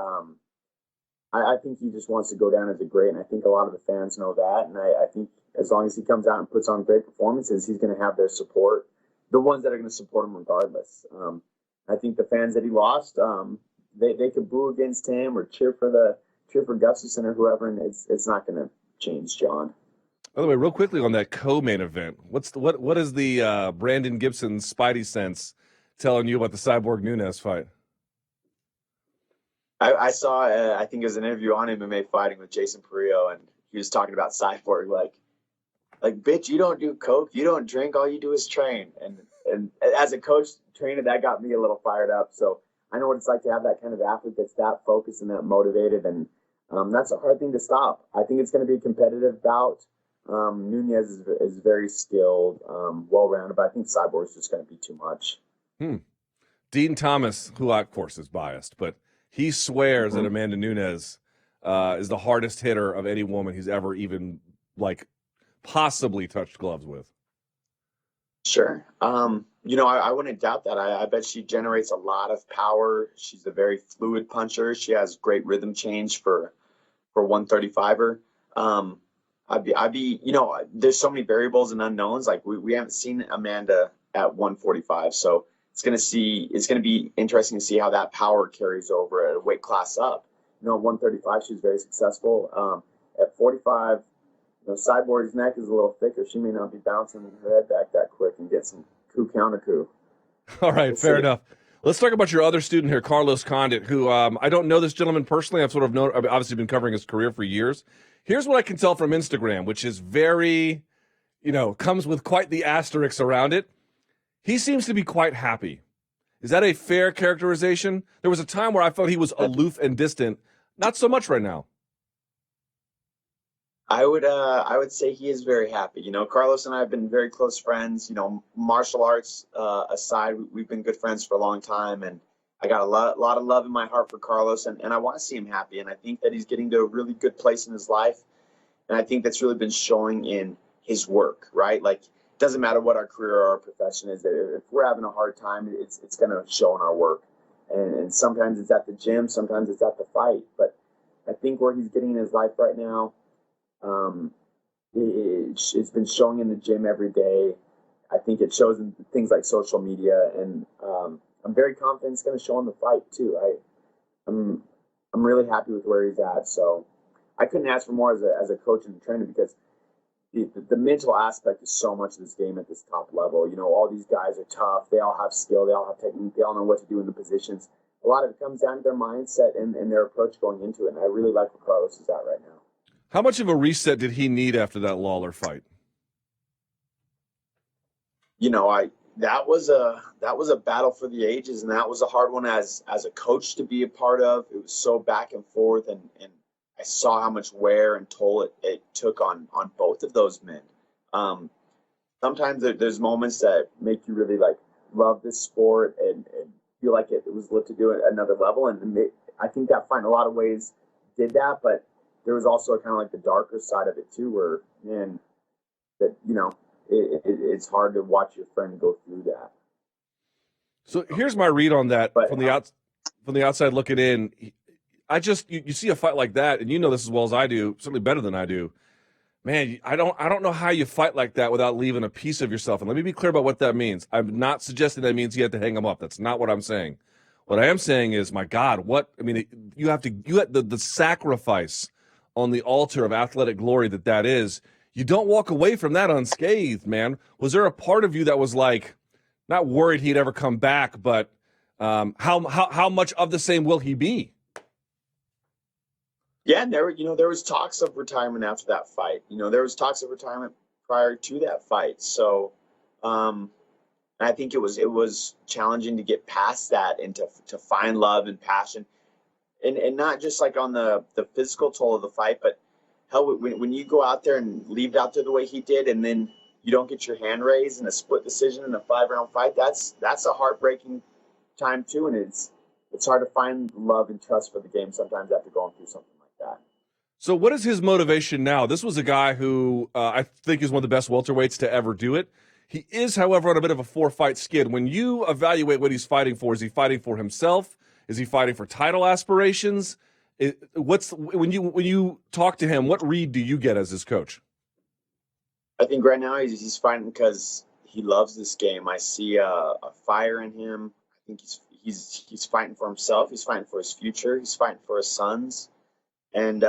I think he just wants to go down as a great, and I think a lot of the fans know that. And I think as long as he comes out and puts on great performances, he's going to have their support, the ones that are going to support him regardless. I think the fans that he lost, they could boo against him or cheer for Gustafson or whoever, and it's not going to change John. By the way, real quickly on that co-main event, what is the Brandon Gibson Spidey sense telling you about the Cyborg Nunes fight? I saw, I think it was an interview on MMA Fighting with Jason Perillo, and he was talking about Cyborg, like, bitch, you don't do coke, you don't drink, all you do is train. And as a coach trainer, that got me a little fired up. So I know what it's like to have that kind of athlete that's that focused and that motivated, and that's a hard thing to stop. I think it's going to be a competitive bout. Nunes is very skilled, well-rounded, but I think Cyborg is just going to be too much. Dean Thomas, who of course is biased, but he swears that Amanda Nunes is the hardest hitter of any woman he's ever even possibly touched gloves with. Sure. I wouldn't doubt that. I bet she generates a lot of power. She's a very fluid puncher. She has great rhythm change for 135er. I'd be, there's so many variables and unknowns. Like we haven't seen Amanda at 145, so it's going to be interesting to see how that power carries over at a weight class up. At 135, she's very successful. At 45, Cyborg's neck is a little thicker. She may not be bouncing her head back that quick and get some counter coup. All right, fair enough. Let's talk about your other student here, Carlos Condit, who I don't know this gentleman personally. I've obviously been covering his career for years. Here's what I can tell from Instagram, which is very, comes with quite the asterisks around it. He seems to be quite happy. Is that a fair characterization? There was a time where I felt he was aloof and distant. Not so much right now. I would say he is very happy. Carlos and I have been very close friends. Martial arts aside, we've been good friends for a long time, and I got a lot of love in my heart for Carlos, and I want to see him happy. And I think that he's getting to a really good place in his life, and I think that's really been showing in his work, right? Like, it doesn't matter what our career or our profession is. If we're having a hard time, it's going to show in our work. And sometimes it's at the gym, sometimes it's at the fight. But I think where he's getting in his life right now, it's been showing in the gym every day. I think it shows in things like social media, and I'm very confident it's going to show in the fight too. I'm really happy with where he's at. So I couldn't ask for more as a coach and a trainer, because the mental aspect is so much of this game at this top level. You know, all these guys are tough. They all have skill. They all have technique. They all know what to do in the positions. A lot of it comes down to their mindset and their approach going into it. And I really like where Carlos is at right now. How much of a reset did he need after that Lawler fight? You know, that was a battle for the ages, and that was a hard one as a coach to be a part of. It was so back and forth, and I saw how much wear and toll it took on both of those men. Sometimes there's moments that make you really like love this sport and feel like it was lit to do it at another level. And I think that fight in a lot of ways did that, but there was also kind of like the darker side of it too, where, man, that, you know, it's hard to watch your friend go through that. So here's my read on that. But, from the outside looking in. You see a fight like that, and you know this as well as I do, certainly better than I do. Man, I don't know how you fight like that without leaving a piece of yourself. And let me be clear about what that means. I'm not suggesting that means you have to hang him up. That's not what I'm saying. What I am saying is, my God, you have the sacrifice on the altar of athletic glory that is. You don't walk away from that unscathed, man. Was there a part of you that was like, not worried he'd ever come back, but how much of the same will he be? Yeah, and there was talks of retirement after that fight. You know, there was talks of retirement prior to that fight. So, I think it was challenging to get past that and to find love and passion, and not just like on the physical toll of the fight, but hell, when you go out there and leave it out there the way he did, and then you don't get your hand raised in a split decision in a 5-round fight, that's a heartbreaking time too, and it's hard to find love and trust for the game sometimes after going through something like that. So what is his motivation now? This was a guy who I think is one of the best welterweights to ever do it. He is, however, on a bit of a 4-fight skid. When you evaluate what he's fighting for, is he fighting for himself? Is he fighting for title aspirations? When you talk to him, what read do you get as his coach? I think right now he's fighting because he loves this game. I see a fire in him. I think he's fighting for himself. He's fighting for his future. He's fighting for his sons. And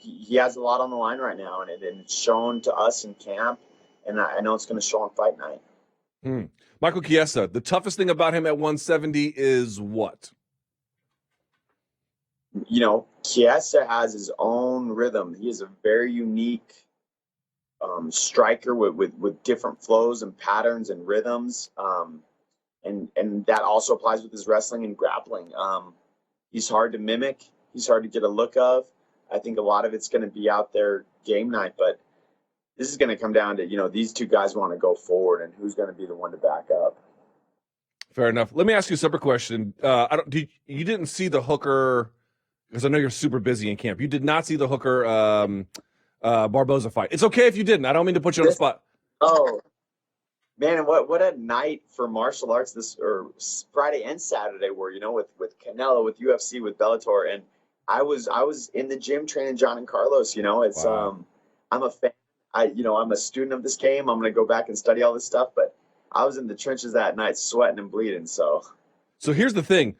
he has a lot on the line right now, and it's shown to us in camp, and I know it's going to show on fight night. Michael Chiesa, the toughest thing about him at 170 is what? You know, Chiesa has his own rhythm. He is a very unique striker with different flows and patterns and rhythms, and that also applies with his wrestling and grappling. He's hard to mimic. He's hard to get a look of. I think a lot of it's going to be out there game night, but this is going to come down to, you know, these two guys want to go forward and who's going to be the one to back up. Fair enough. Let me ask you a separate question. You didn't see the Hooker, because I know you're super busy in camp. You did not see the Hooker Barboza fight. It's okay if you didn't. I don't mean to put you on the spot. Oh, man, and what a night for martial arts this Friday and Saturday were, you know, with Canelo, with UFC, with Bellator, and I was in the gym training John and Carlos. You know, it's Wow. I'm a fan. I'm a student of this game. I'm going to go back and study all this stuff, but I was in the trenches that night, sweating and bleeding. So here's the thing.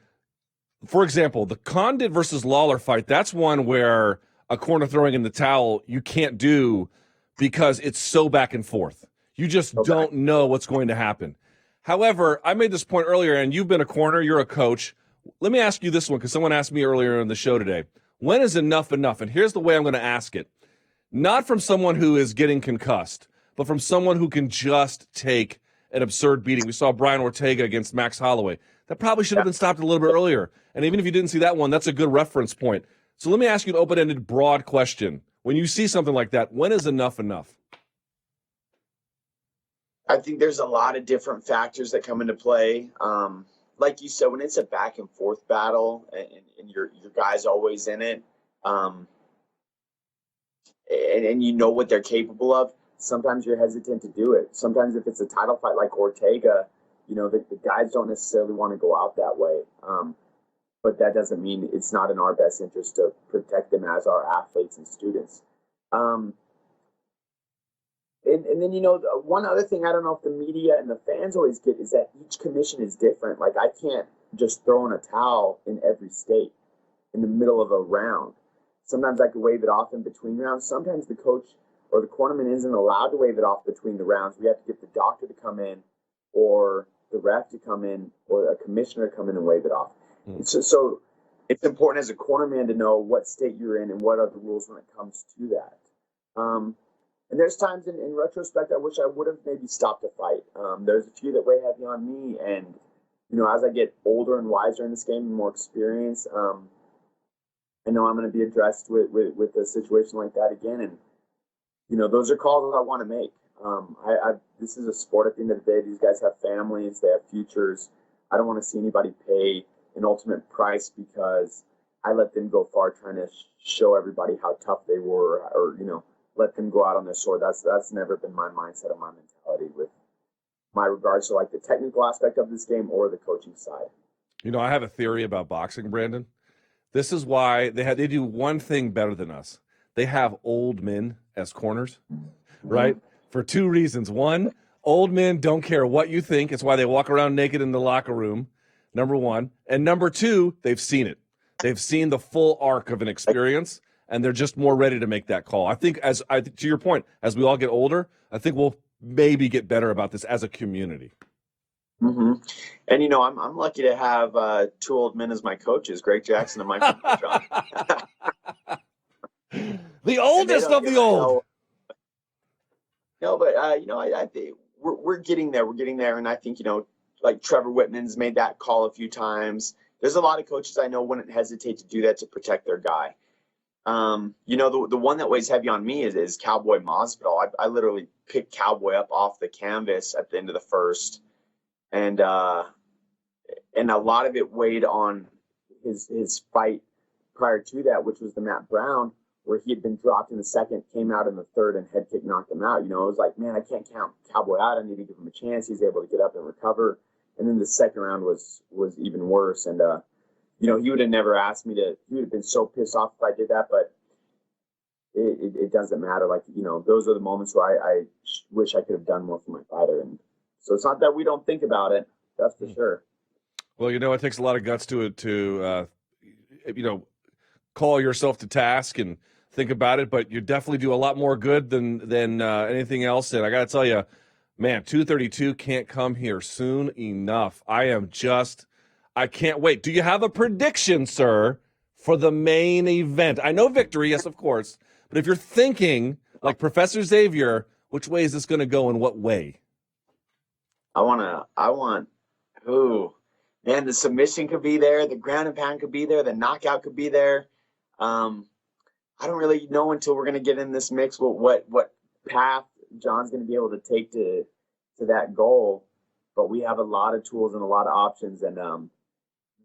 For example, the Condit versus Lawler fight, that's one where a corner throwing in the towel you can't do because it's so back and forth. You just don't know what's going to happen. However, I made this point earlier, and you've been a corner, you're a coach. Let me ask you this one, because someone asked me earlier in the show today. When is enough enough? And here's the way I'm going to ask it. Not from someone who is getting concussed, but from someone who can just take an absurd beating. We saw Brian Ortega against Max Holloway. That probably should have been stopped a little bit earlier. And even if you didn't see that one, that's a good reference point. So let me ask you an open-ended, broad question. When you see something like that, when is enough enough? I think there's a lot of different factors that come into play. Like you said, when it's a back and forth battle and your guy's always in it, and you know what they're capable of, sometimes you're hesitant to do it. Sometimes if it's a title fight like Ortega, you know, the guys don't necessarily want to go out that way. But that doesn't mean it's not in our best interest to protect them as our athletes and students. And then, you know, one other thing I don't know if the media and the fans always get is that each commission is different. Like, I can't just throw in a towel in every state in the middle of a round. Sometimes I could wave it off in between rounds. Sometimes the coach or the cornerman isn't allowed to wave it off between the rounds. We have to get the doctor to come in, or the ref to come in, or a commissioner to come in and wave it off. So it's important as a cornerman to know what state you're in and what are the rules when it comes to that. And there's times in retrospect I wish I would have maybe stopped a fight. There's a few that weigh heavy on me, and as I get older and wiser in this game and more experience, I know I'm going to be addressed with a situation like that again. And those are calls that I want to make. This is a sport at the end of the day. These guys have families, they have futures. I don't want to see anybody pay an ultimate price because I let them go far trying to show everybody how tough they were, or let them go out on their sword. That's never been my mindset or my mentality with my regards to like the technical aspect of this game or the coaching side. I have a theory about boxing, Brandon. This is why they do one thing better than us. They have old men as corners, right? For two reasons. One, old men don't care what you think. It's why they walk around naked in the locker room, number one. And number two, they've seen it. They've seen the full arc of an experience, and they're just more ready to make that call. I think, to your point, as we all get older, I think we'll maybe get better about this as a community. Mm-hmm. And I'm lucky to have two old men as my coaches, Greg Jackson and Mike John. The oldest of the old. No, but I think we're getting there. We're getting there, and I think like Trevor Whitman's made that call a few times. There's a lot of coaches I know wouldn't hesitate to do that to protect their guy. The one that weighs heavy on me is Cowboy Masvidal. I literally picked Cowboy up off the canvas at the end of the first, and a lot of it weighed on his fight prior to that, which was the Matt Brown, where he had been dropped in the second, came out in the third, and head kick knocked him out. It was like, man, I can't count Cowboy out. I need to give him a chance. He's able to get up and recover. And then the second round was even worse. And he would have never asked me to. He would have been so pissed off if I did that. But it doesn't matter. Like those are the moments where I wish I could have done more for my fighter. And so it's not that we don't think about it. That's for sure. Well, it takes a lot of guts to call yourself to task and think about it, but you definitely do a lot more good than anything else. And I got to tell you, man, 232 can't come here soon enough. I can't wait. Do you have a prediction, sir, for the main event? I know victory, yes, of course, but if you're thinking like Professor Xavier, which way is this going to go and what way? Man, the submission could be there, the ground and pound could be there, the knockout could be there. I don't really know until we're going to get in this mix what path John's going to be able to take to that goal. But we have a lot of tools and a lot of options, and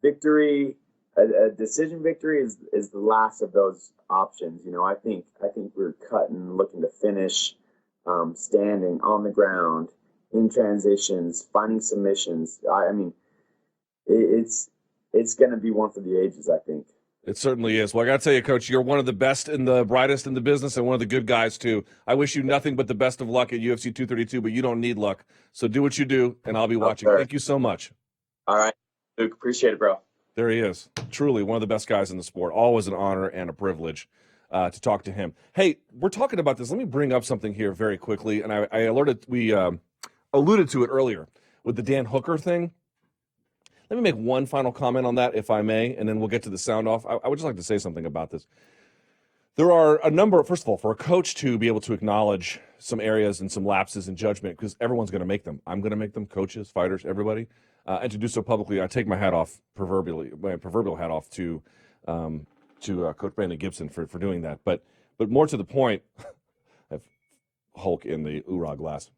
victory, a decision victory is the last of those options. I think we're cutting, looking to finish, standing on the ground, in transitions, finding submissions. I mean, it's going to be one for the ages, I think. It certainly is. Well, I got to tell you, Coach, you're one of the best and the brightest in the business and one of the good guys, too. I wish you nothing but the best of luck at UFC 232, but you don't need luck. So do what you do, and I'll be watching. Thank you so much. All right, Luke. Appreciate it, bro. There he is. Truly one of the best guys in the sport. Always an honor and a privilege to talk to him. Hey, we're talking about this. Let me bring up something here very quickly, and we alluded to it earlier with the Dan Hooker thing. Let me make one final comment on that, if I may, and then we'll get to the sound off. I would just like to say something about this. There are a number, first of all, for a coach to be able to acknowledge some areas and some lapses in judgment, because everyone's going to make them. I'm going to make them, coaches, fighters, everybody. And to do so publicly, I take my hat off, my proverbial hat off to Coach Brandon Gibson for doing that. But more to the point, I have Hulk in the Oorah glass.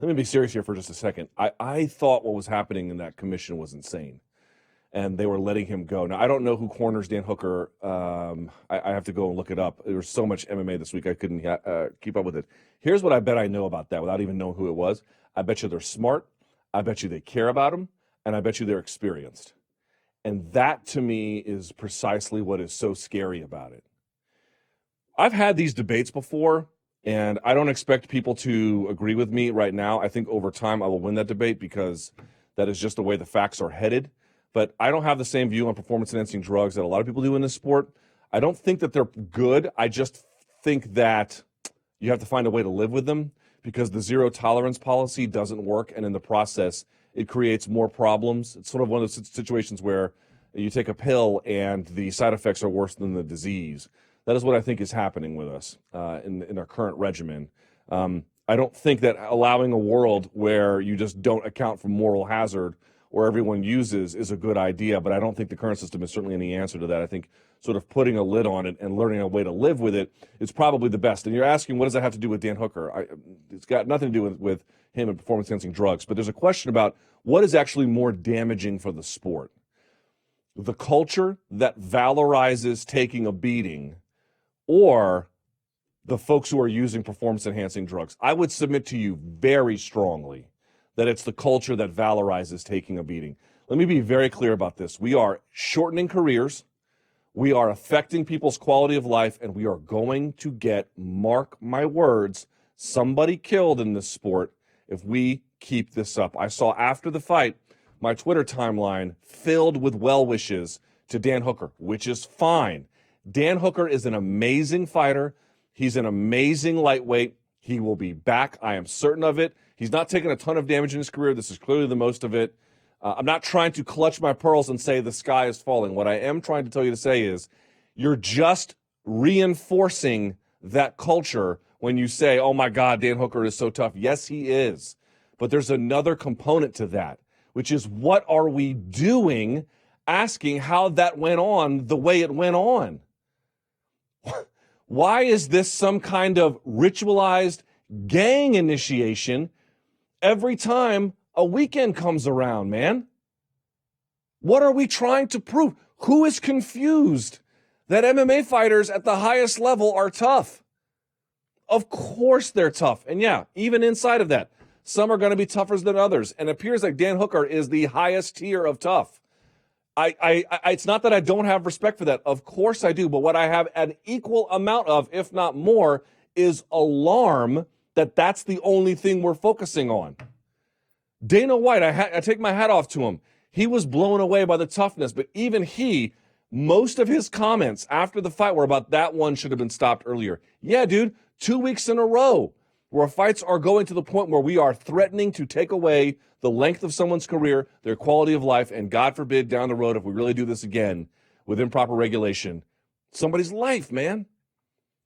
Let me be serious here for just a second. I thought what was happening in that commission was insane, and they were letting him go. Now, I don't know who corners Dan Hooker. I have to go and look it up. There was so much MMA this week I couldn't keep up with it. Here's what I bet I know about that without even knowing who it was. I bet you they're smart. I bet you they care about him, and I bet you they're experienced. And that, to me, is precisely what is so scary about it. I've had these debates before, and I don't expect people to agree with me right now. I think over time I will win that debate because that is just the way the facts are headed. But I don't have the same view on performance-enhancing drugs that a lot of people do in this sport. I don't think that they're good. I just think that you have to find a way to live with them because the zero tolerance policy doesn't work. And in the process, it creates more problems. It's sort of one of those situations where you take a pill and the side effects are worse than the disease. That is what I think is happening with us in our current regimen. I don't think that allowing a world where you just don't account for moral hazard or everyone uses is a good idea, but I don't think the current system is certainly any answer to that. I think sort of putting a lid on it and learning a way to live with it is probably the best. And you're asking, what does that have to do with Dan Hooker? It's got nothing to do with him and performance-enhancing drugs, but there's a question about what is actually more damaging for the sport. The culture that valorizes taking a beating or the folks who are using performance-enhancing drugs. I would submit to you very strongly that it's the culture that valorizes taking a beating. Let me be very clear about this. We are shortening careers, we are affecting people's quality of life, and we are going to get, mark my words, somebody killed in this sport if we keep this up. I saw after the fight my Twitter timeline filled with well wishes to Dan Hooker, which is fine. Dan Hooker is an amazing fighter. He's an amazing lightweight. He will be back. I am certain of it. He's not taken a ton of damage in his career. This is clearly the most of it. I'm not trying to clutch my pearls and say the sky is falling. What I am trying to tell you to say is you're just reinforcing that culture when you say, oh my God, Dan Hooker is so tough. Yes, he is. But there's another component to that, which is what are we doing asking how that went on the way it went on? Why is this some kind of ritualized gang initiation every time a weekend comes around, man? What are we trying to prove? Who is confused that MMA fighters at the highest level are tough? Of course they're tough. And yeah, even inside of that, some are going to be tougher than others. And it appears like Dan Hooker is the highest tier of tough. It's not that I don't have respect for that. Of course I do. But what I have an equal amount of, if not more, is alarm that that's the only thing we're focusing on. Dana White, I take my hat off to him. He was blown away by the toughness, but even he, most of his comments after the fight were about that one should have been stopped earlier. Yeah, dude, 2 weeks in a row where fights are going to the point where we are threatening to take away the length of someone's career, their quality of life, and God forbid down the road, if we really do this again with improper regulation, somebody's life, man.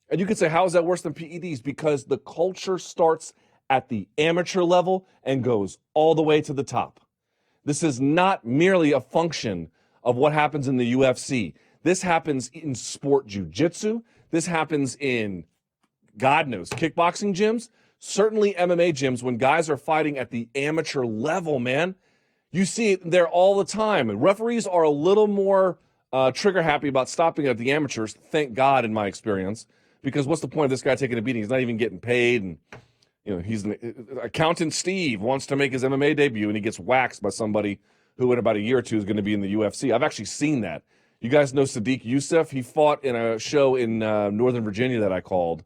And you could say, how is that worse than PEDs? Because the culture starts at the amateur level and goes all the way to the top. This is not merely a function of what happens in the UFC. This happens in sport jiu-jitsu. This happens in, God knows, kickboxing gyms, certainly MMA gyms when guys are fighting at the amateur level, man. You see it there all the time. And referees are a little more trigger happy about stopping at the amateurs, thank God, in my experience, because what's the point of this guy taking a beating? He's not even getting paid, and he's accountant Steve wants to make his MMA debut, and he gets waxed by somebody who in about a year or two is going to be in the UFC. I've actually seen that. You guys know Sadiq Youssef? He fought in a show in Northern Virginia that I called,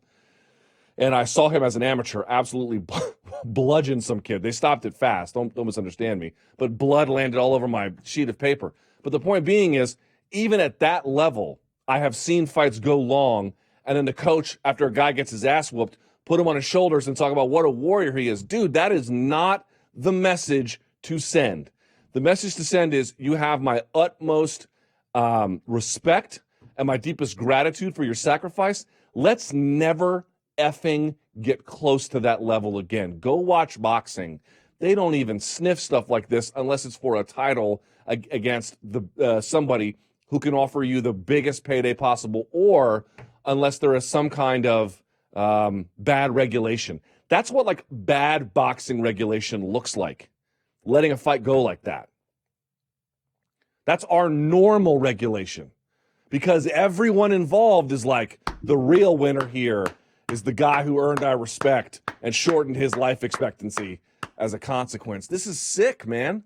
and I saw him as an amateur absolutely bludgeon some kid. They stopped it fast. Don't misunderstand me. But blood landed all over my sheet of paper. But the point being is, even at that level, I have seen fights go long, and then the coach, after a guy gets his ass whooped, put him on his shoulders and talk about what a warrior he is. Dude, that is not the message to send. The message to send is you have my utmost respect and my deepest gratitude for your sacrifice. Let's never effing get close to that level again. Go watch boxing. They don't even sniff stuff like this unless it's for a title against somebody who can offer you the biggest payday possible, or unless there is some kind of bad regulation. That's what like bad boxing regulation looks like. Letting a fight go like that. That's our normal regulation, because everyone involved is like, the real winner here is the guy who earned our respect and shortened his life expectancy as a consequence. This is sick, man.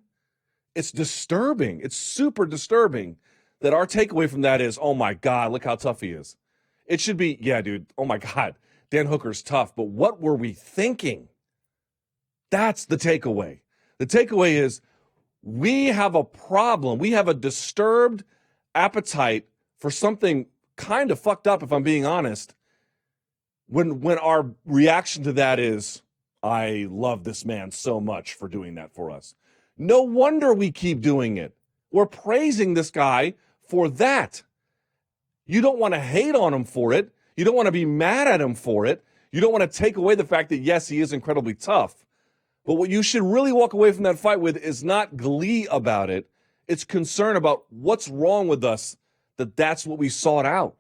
It's disturbing. It's super disturbing that our takeaway from that is, oh my God, look how tough he is. It should be, yeah, dude, oh my God, Dan Hooker's tough, but what were we thinking? That's the takeaway. The takeaway is we have a problem. We have a disturbed appetite for something kind of fucked up, if I'm being honest, when our reaction to that is, I love this man so much for doing that for us. No wonder we keep doing it. We're praising this guy for that. You don't want to hate on him for it. You don't want to be mad at him for it. You don't want to take away the fact that, yes, he is incredibly tough. But what you should really walk away from that fight with is not glee about it. It's concern about what's wrong with us, that's what we sought out.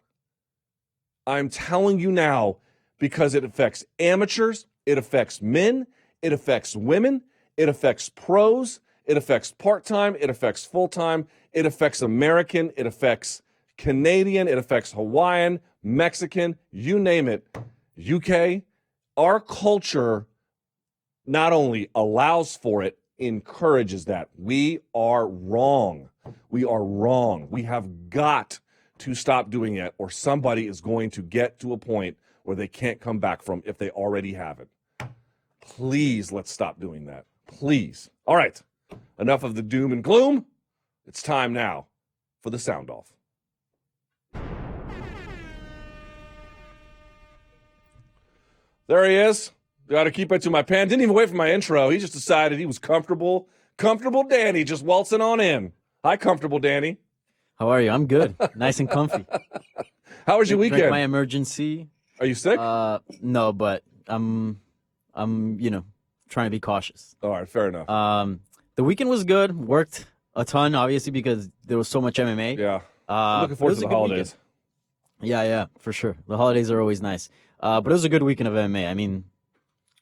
I'm telling you now, because it affects amateurs, it affects men, it affects women, it affects pros, it affects part-time, it affects full-time, it affects American, it affects Canadian, it affects Hawaiian, Mexican, you name it. UK, our culture not only allows for it, encourages that. We are wrong. We are wrong. We have got to stop doing it, or somebody is going to get to a point where they can't come back from if they already haven't. Please, let's stop doing that. Please. All right. Enough of the doom and gloom. It's time now for the sound off. There he is. Got to keep it to my pen. Didn't even wait for my intro. He just decided he was comfortable. Comfortable Danny just waltzing on in. Hi, Comfortable Danny. How are you? I'm good. Nice and comfy. How was your weekend? Drank my emergency. Are you sick? No, but I'm trying to be cautious. All right, fair enough. The weekend was good. Worked a ton, obviously, because there was so much MMA. Yeah. I'm looking forward to the holidays. Yeah, for sure. The holidays are always nice. But it was a good weekend of MMA. I mean,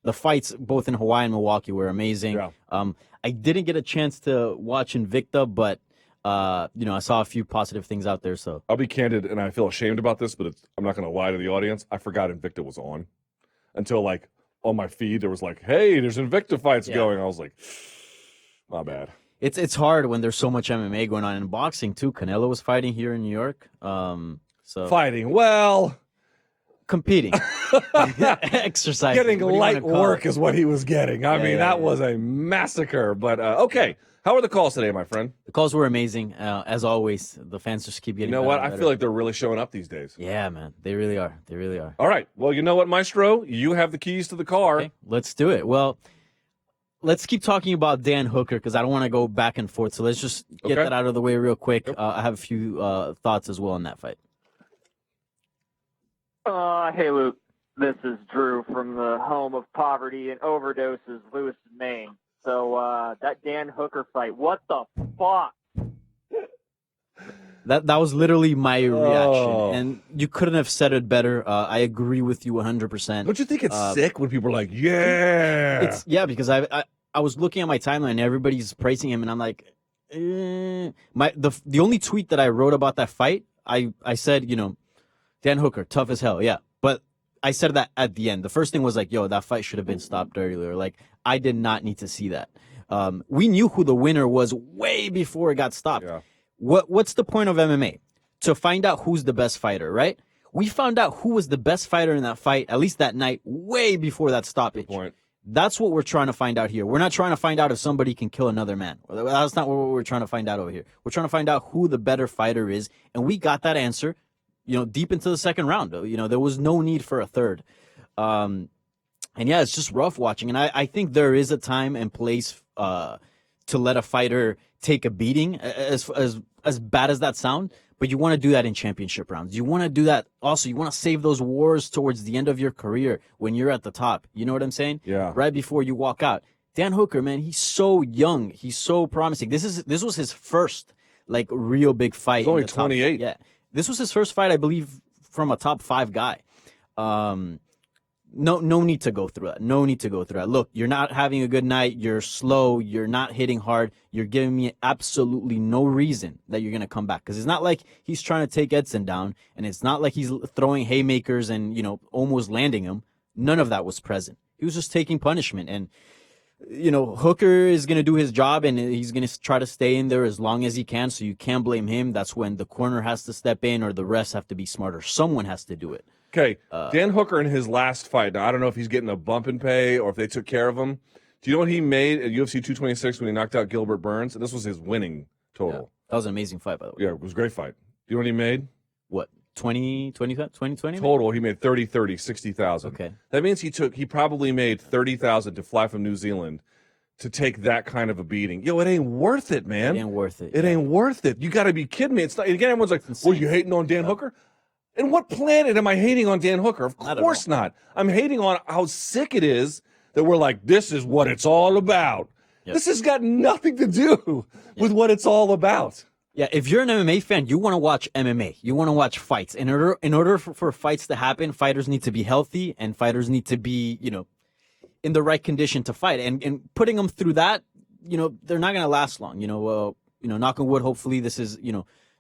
the fights both in Hawaii and Milwaukee were amazing. Yeah. I didn't get a chance to watch Invicta, but I saw a few positive things out there. So I'll be candid, and I feel ashamed about this, but I'm not going to lie to the audience. I forgot Invicta was on until, like, on my feed there was like, "Hey, there's Invicta fights going." I was like, "My bad." It's hard when there's so much MMA going on in boxing too. Canelo was fighting here in New York. Fighting, well, competing, exercising, getting light work is what he was getting. I mean, that was a massacre. But okay, how are the calls today, my friend? The calls were amazing, as always. The fans just keep getting. You know what? I feel like they're really showing up these days. Yeah, man, they really are. They really are. All right. Well, you know what, Maestro? You have the keys to the car. Okay, let's do it. Well, let's keep talking about Dan Hooker because I don't want to go back and forth. So let's just get that out of the way real quick. Yep. I have a few thoughts as well on that fight. Hey, Luke. This is Drew from the home of poverty and overdoses, Lewiston, Maine. So that Dan Hooker fight, what the fuck? That was literally my reaction, and you couldn't have said it better. I agree with you 100%. Don't you think it's sick when people are like, yeah? Because I was looking at my timeline, and everybody's praising him, and I'm like, the only tweet that I wrote about that fight, I said, Dan Hooker, tough as hell, yeah. But I said that at the end. The first thing was like, yo, that fight should have been stopped earlier. Like, I did not need to see that. We knew who the winner was way before it got stopped. Yeah. What's the point of MMA? To find out who's the best fighter, right? We found out who was the best fighter in that fight, at least that night, way before that stoppage. Good point. That's what we're trying to find out here. We're not trying to find out if somebody can kill another man. That's not what we're trying to find out over here. We're trying to find out who the better fighter is, and we got that answer, deep into the second round. There was no need for a third. And yeah, it's just rough watching. And I think there is a time and place to let a fighter take a beating, as bad as that sound. But you want to do that in championship rounds. You want to do that also. You want to save those wars towards the end of your career when you're at the top. You know what I'm saying? Yeah. Right before you walk out. Dan Hooker, man, he's so young. He's so promising. This was his first real big fight. He's only 28. Yeah. This was his first fight, I believe, from a top 5 guy. No need to go through that. No need to go through that. Look, you're not having a good night. You're slow. You're not hitting hard. You're giving me absolutely no reason that you're going to come back. Because it's not like he's trying to take Edson down, and it's not like he's throwing haymakers and, almost landing him. None of that was present. He was just taking punishment. And, Hooker is going to do his job, and he's going to try to stay in there as long as he can, so you can't blame him. That's when the corner has to step in or the refs have to be smarter. Someone has to do it. Okay, Dan Hooker in his last fight, now I don't know if he's getting a bump in pay or if they took care of him. Do you know what he made at UFC 226 when he knocked out Gilbert Burns? This was his winning total. Yeah, that was an amazing fight, by the way. Yeah, it was a great fight. Do you know what he made? What? 20 Total, he made 30, 60,000. Okay. That means he probably made 30,000 to fly from New Zealand to take that kind of a beating. Yo, it ain't worth it, man. It ain't worth it. It ain't worth it. You got to be kidding me. It's not. Again, everyone's like, "Well, you hating on Dan Hooker?" And what planet am I hating on Dan Hooker? Of course not. I'm hating on how sick it is that we're like, this is what it's all about. Yep. This has got nothing to do with what it's all about. Yeah, if you're an MMA fan, you want to watch MMA. You want to watch fights. In order for fights to happen, fighters need to be healthy and fighters need to be, in the right condition to fight. And putting them through that, they're not going to last long. Knock on wood, hopefully this is,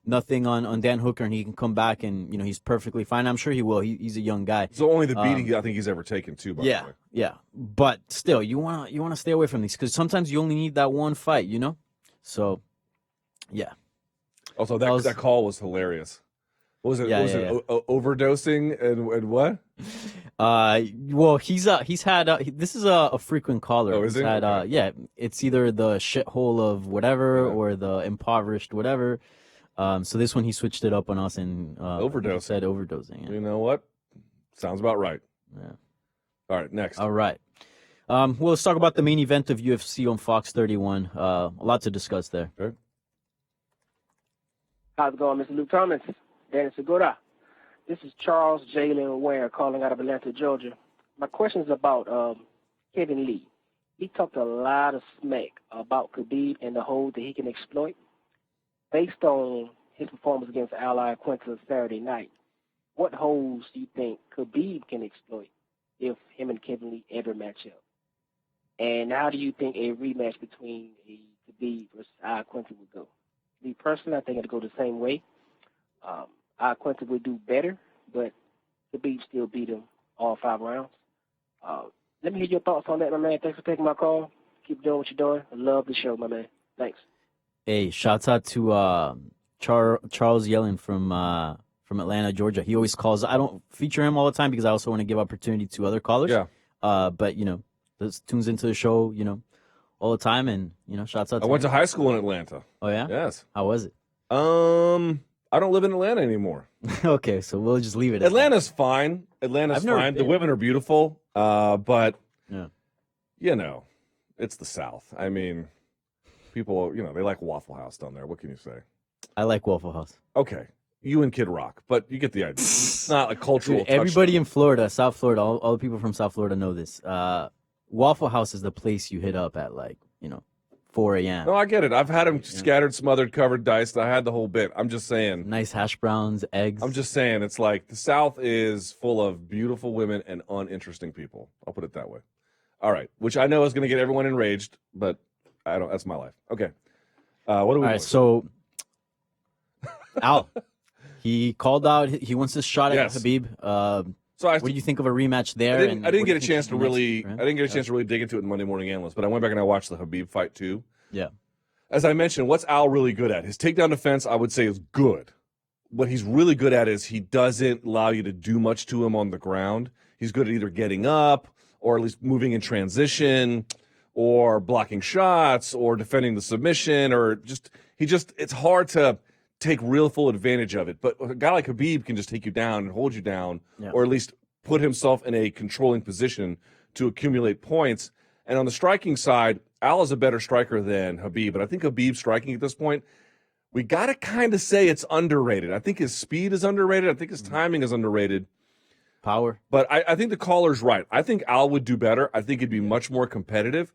nothing on Dan Hooker and he can come back and, he's perfectly fine. I'm sure he will. He's a young guy. It's only the beating I think he's ever taken too, by the way. Yeah. But still, you want to stay away from these because sometimes you only need that one fight, So, yeah. Also, that call was hilarious. What was it? Overdosing and what? Well, he's had this is a frequent caller. Oh, is he's it? Had, it's either the shithole of whatever or the impoverished whatever. So this one he switched it up on us and overdosing. Said overdosing. Yeah. You know what? Sounds about right. Yeah. All right, next. All right. Well, let's talk about the main event of UFC on Fox 31. A lot to discuss there. Okay. How's it going, Mr. Luke Thomas? Danny Segura. This is Charles Jalen Ware calling out of Atlanta, Georgia. My question is about Kevin Lee. He talked a lot of smack about Khabib and the hole that he can exploit. Based on his performance against Iaquinta Saturday night, what holes do you think Khabib can exploit if him and Kevin Lee ever match up? And how do you think a rematch between a Khabib versus Iaquinta would go? Me personally, I think it'll go the same way. Iaquinta would do better, but Khabib still beat him all 5 rounds. Let me hear your thoughts on that, my man. Thanks for taking my call. Keep doing what you're doing. I love the show, my man. Thanks. Hey, shouts out to Charles Yellen from Atlanta, Georgia. He always calls. I don't feature him all the time because I also want to give opportunity to other callers. Yeah. But tunes into the show, all the time, and shouts out. I went to high school in Atlanta. Oh yeah. Yes. How was it? I don't live in Atlanta anymore. Okay, so we'll just leave it. Atlanta's fine. Atlanta's fine. The women are beautiful. But it's the South. I mean, people, they like Waffle House down there. What can you say? I like Waffle House. Okay. You and Kid Rock, but you get the idea. It's not a cultural Dude, everybody in Florida, South Florida, all the people from South Florida know this. Waffle House is the place you hit up at 4 a.m. No, I get it. I've had them scattered, smothered, covered, diced. I had the whole bit. I'm just saying. Nice hash browns, eggs. I'm just saying. It's like the South is full of beautiful women and uninteresting people. I'll put it that way. All right. Which I know is going to get everyone enraged, but I don't. That's my life. Okay. What do we? All right. So, Al, he called out. He wants this shot at Khabib. So what do you think of a rematch there? I didn't get a chance to really dig into it in Monday Morning Analyst, but I went back and I watched the Khabib fight too. Yeah. As I mentioned, what's Al really good at? His takedown defense, I would say, is good. What he's really good at is he doesn't allow you to do much to him on the ground. He's good at either getting up or at least moving in transition or blocking shots or defending the submission or it's hard to take real full advantage of it. But a guy like Khabib can just take you down and hold you down or at least put himself in a controlling position to accumulate points. And on the striking side, Al is a better striker than Khabib. But I think Khabib's striking at this point, we got to kind of say it's underrated. I think his speed is underrated. I think his timing is underrated. Power. But I think the caller's right. I think Al would do better. I think he'd be much more competitive.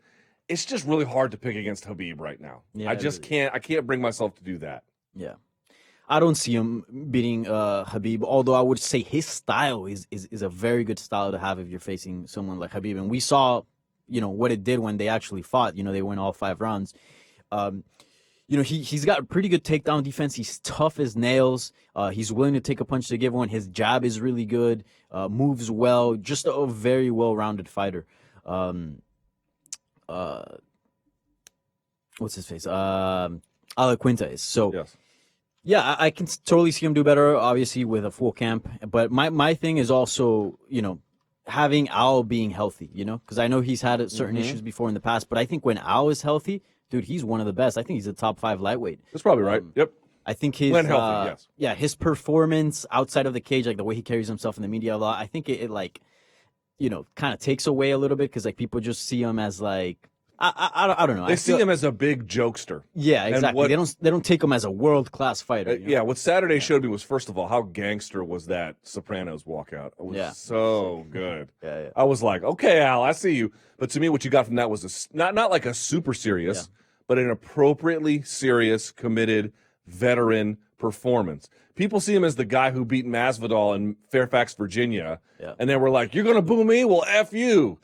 It's just really hard to pick against Khabib right now. Yeah, I just can't. I can't bring myself to do that. Yeah. I don't see him beating Khabib, although I would say his style is a very good style to have if you're facing someone like Khabib. And we saw, what it did when they actually fought. They went all 5 rounds. He's got a pretty good takedown defense. He's tough as nails. He's willing to take a punch to give one. His jab is really good, moves well, just a very well-rounded fighter. What's his face? Iaquinta is. So, yes. Yeah, I can totally see him do better, obviously, with a full camp. But my thing is also, having Al being healthy, because I know he's had certain issues before in the past. But I think when Al is healthy, dude, he's one of the best. I think he's a top 5 lightweight. That's probably right. Yep. I think his when healthy, yes. Yeah, his performance outside of the cage, like the way he carries himself in the media a lot, I think it like, kind of takes away a little bit because like people just see him as like I don't know. They see him as a big jokester. Yeah, exactly. They don't take him as a world-class fighter. Yeah, what Saturday showed me was, first of all, how gangster was that Sopranos walkout. It was so good. Yeah. I was like, okay, Al, I see you. But to me, what you got from that was not like a super serious, but an appropriately serious, committed, veteran performance. People see him as the guy who beat Masvidal in Fairfax, Virginia, and they were like, you're going to boo me? Well, F you.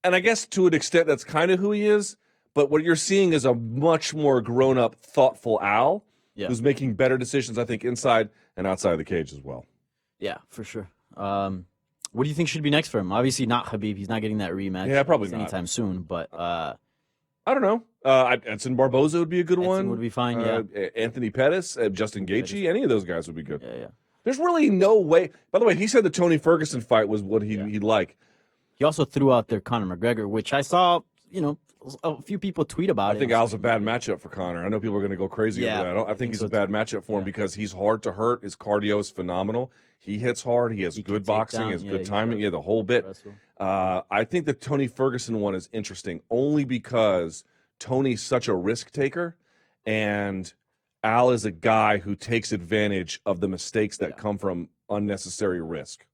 And I guess to an extent that's kind of who he is, but what you're seeing is a much more grown-up, thoughtful Al who's making better decisions, I think, inside and outside of the cage as well. Yeah, for sure. What do you think should be next for him? Obviously not Khabib. He's not getting that rematch. Yeah, probably not anytime soon, but I don't know. Edson Barboza would be a good one. Edson would be fine, yeah. Anthony Pettis, Justin Gaethje, any of those guys would be good. Yeah. There's really no way. By the way, he said the Tony Ferguson fight was what he'd like. He also threw out there Conor McGregor, which I saw, a few people tweet about it. I think Al's a bad matchup for Conor. I know people are going to go crazy over that. I think he's a bad matchup for him because he's hard to hurt. His cardio is phenomenal. He hits hard. He has good boxing. He has good timing. The whole bit. I think the Tony Ferguson one is interesting only because Tony's such a risk taker, and Al is a guy who takes advantage of the mistakes that come from unnecessary risk.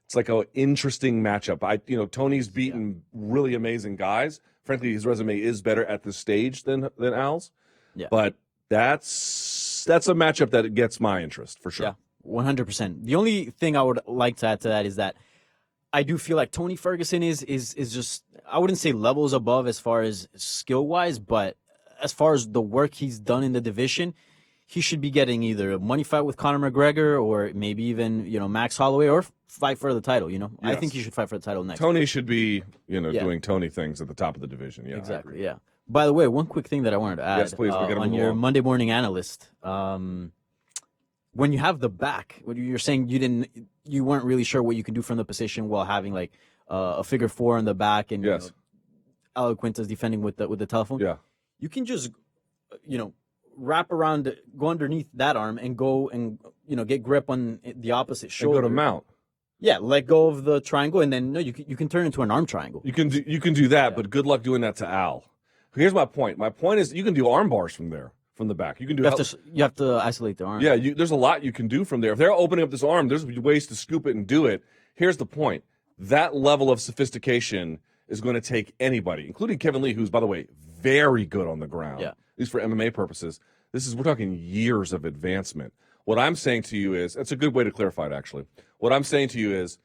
It's like an interesting matchup. Tony's beaten really amazing guys. Frankly, his resume is better at this stage than Al's. Yeah. But that's a matchup that gets my interest for sure. Yeah, 100%. The only thing I would like to add to that is that I do feel like Tony Ferguson is just, I wouldn't say levels above as far as skill wise, but as far as the work he's done in the division, he should be getting either a money fight with Conor McGregor or maybe even, Max Holloway or fight for the title, Yes. I think he should fight for the title next. Tony should be, doing Tony things at the top of the division. Yeah, exactly, yeah. By the way, one quick thing that I wanted to add. Yes, please. On your Monday Morning Analyst, when you have the back, when you're saying you weren't really sure what you can do from the position while having like a figure four in the back and Iaquinta's defending with the telephone. Yeah. You can just, wrap around, go underneath that arm and go and, get grip on the opposite shoulder. And go to mount. Yeah, let go of the triangle, and then you can turn into an arm triangle. You can do that, but good luck doing that to Al. Here's my point. My point is you can do arm bars from there, from the back. You can do. You have to isolate the arm. Yeah, there's a lot you can do from there. If they're opening up this arm, there's ways to scoop it and do it. Here's the point. That level of sophistication is going to take anybody, including Kevin Lee, who's, by the way, very good on the ground. Yeah. At least for MMA purposes. We're talking years of advancement. What I'm saying to you is, it's a good way to clarify it, actually. What I'm saying to you is,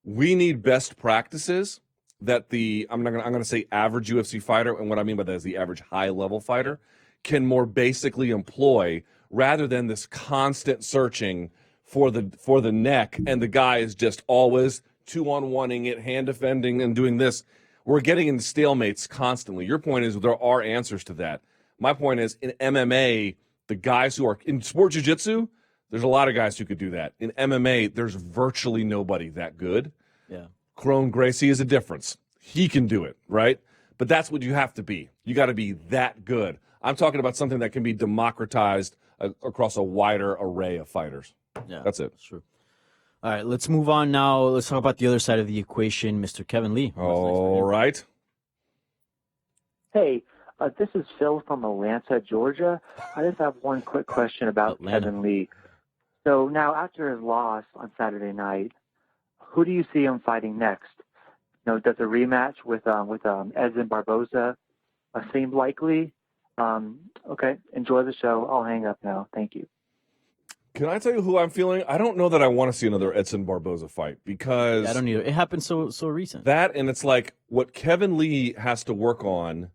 we need best practices that I'm going to say average UFC fighter, and what I mean by that is the average high-level fighter, can more basically employ, rather than this constant searching for the neck, and the guy is just always 2-on-1ing it, hand defending, and doing this. We're getting into stalemates constantly. Your point is there are answers to that. My point is, in MMA, the guys who are in sport jiu-jitsu, there's a lot of guys who could do that. In MMA, there's virtually nobody that good. Yeah. Crone Gracie is a difference. He can do it, right? But that's what you have to be. You got to be that good. I'm talking about something that can be democratized across a wider array of fighters. Yeah, that's it. That's true. All right, let's move on now. Let's talk about the other side of the equation, Mr. Kevin Lee. All right. Hey, this is Phil from Atlanta, Georgia. I just have one quick question about Kevin Lee. So now, after his loss on Saturday night, who do you see him fighting next? Does a rematch with Edson Barboza seem likely? Okay, enjoy the show. I'll hang up now. Thank you. Can I tell you who I'm feeling? I don't know that I want to see another Edson Barboza fight because I don't either. It happened so recent. That, and it's like what Kevin Lee has to work on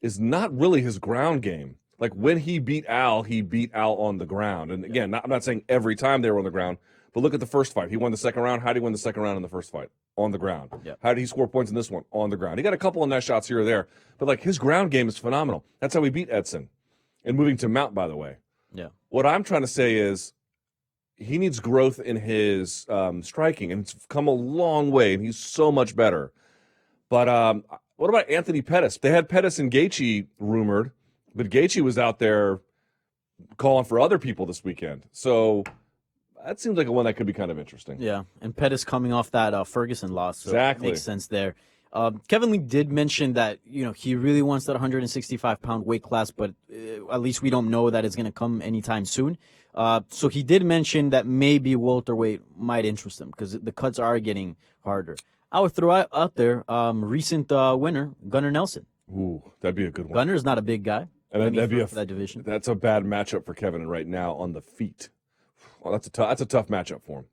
is not really his ground game. Like when he beat Al on the ground. And again, I'm not saying every time they were on the ground, but look at the first fight. He won the second round. How did he win the second round in the first fight? On the ground. Yep. How did he score points in this one? On the ground. He got a couple of nice shots here or there, but like his ground game is phenomenal. That's how he beat Edson. And moving to mount, by the way. Yeah. What I'm trying to say is he needs growth in his striking, and it's come a long way, and he's so much better. But what about Anthony Pettis? They had Pettis and Gaethje rumored, but Gaethje was out there calling for other people this weekend. So that seems like a one that could be kind of interesting. Yeah, and Pettis coming off that Ferguson loss, so Exactly. it makes sense there. Kevin Lee did mention that he really wants that 165-pound weight class, but at least we don't know that it's going to come anytime soon. So he did mention that maybe welterweight might interest him because the cuts are getting harder. I would throw out there recent winner Gunnar Nelson. Ooh, that'd be a good one. Gunner's not a big guy. And that'd be for that division. That's a bad matchup for Kevin right now on the feet. Well, that's a tough matchup for him.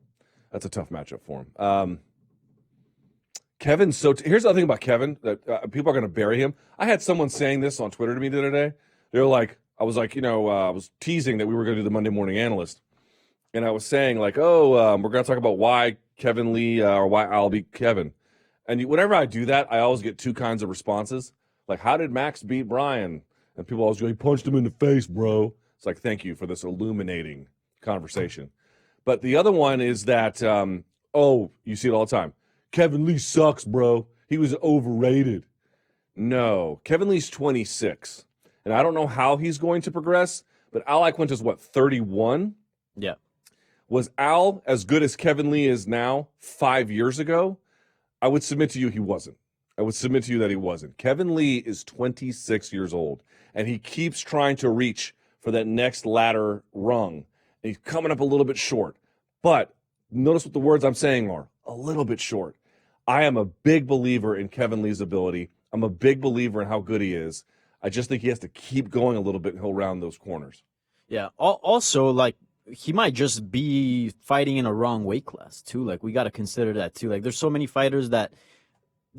That's a tough matchup for him. Kevin, here's the other thing about Kevin that people are going to bury him. I had someone saying this on Twitter to me the other day. They were like, I was teasing that we were going to do the Monday Morning Analyst, and I was saying like, we're going to talk about why Kevin Lee or why I'll beat Kevin. And whenever I do that, I always get two kinds of responses. Like, how did Max beat Brian? And people always go, he punched him in the face, bro. It's like, thank you for this illuminating conversation. But the other one is that, you see it all the time. Kevin Lee sucks, bro. He was overrated. No, Kevin Lee's 26. And I don't know how he's going to progress, but Al Iaquinta's 31? Yeah. Was Al as good as Kevin Lee is now 5 years ago? I would submit to you he wasn't. I would submit to you that he wasn't. Kevin Lee is 26 years old, and he keeps trying to reach for that next ladder rung. And he's coming up a little bit short. But notice what the words I'm saying are, a little bit short. I am a big believer in Kevin Lee's ability. I'm a big believer in how good he is. I just think he has to keep going a little bit and he'll round those corners. Yeah. Also, like, he might just be fighting in a wrong weight class, too. Like, we got to consider that, too. Like, there's so many fighters that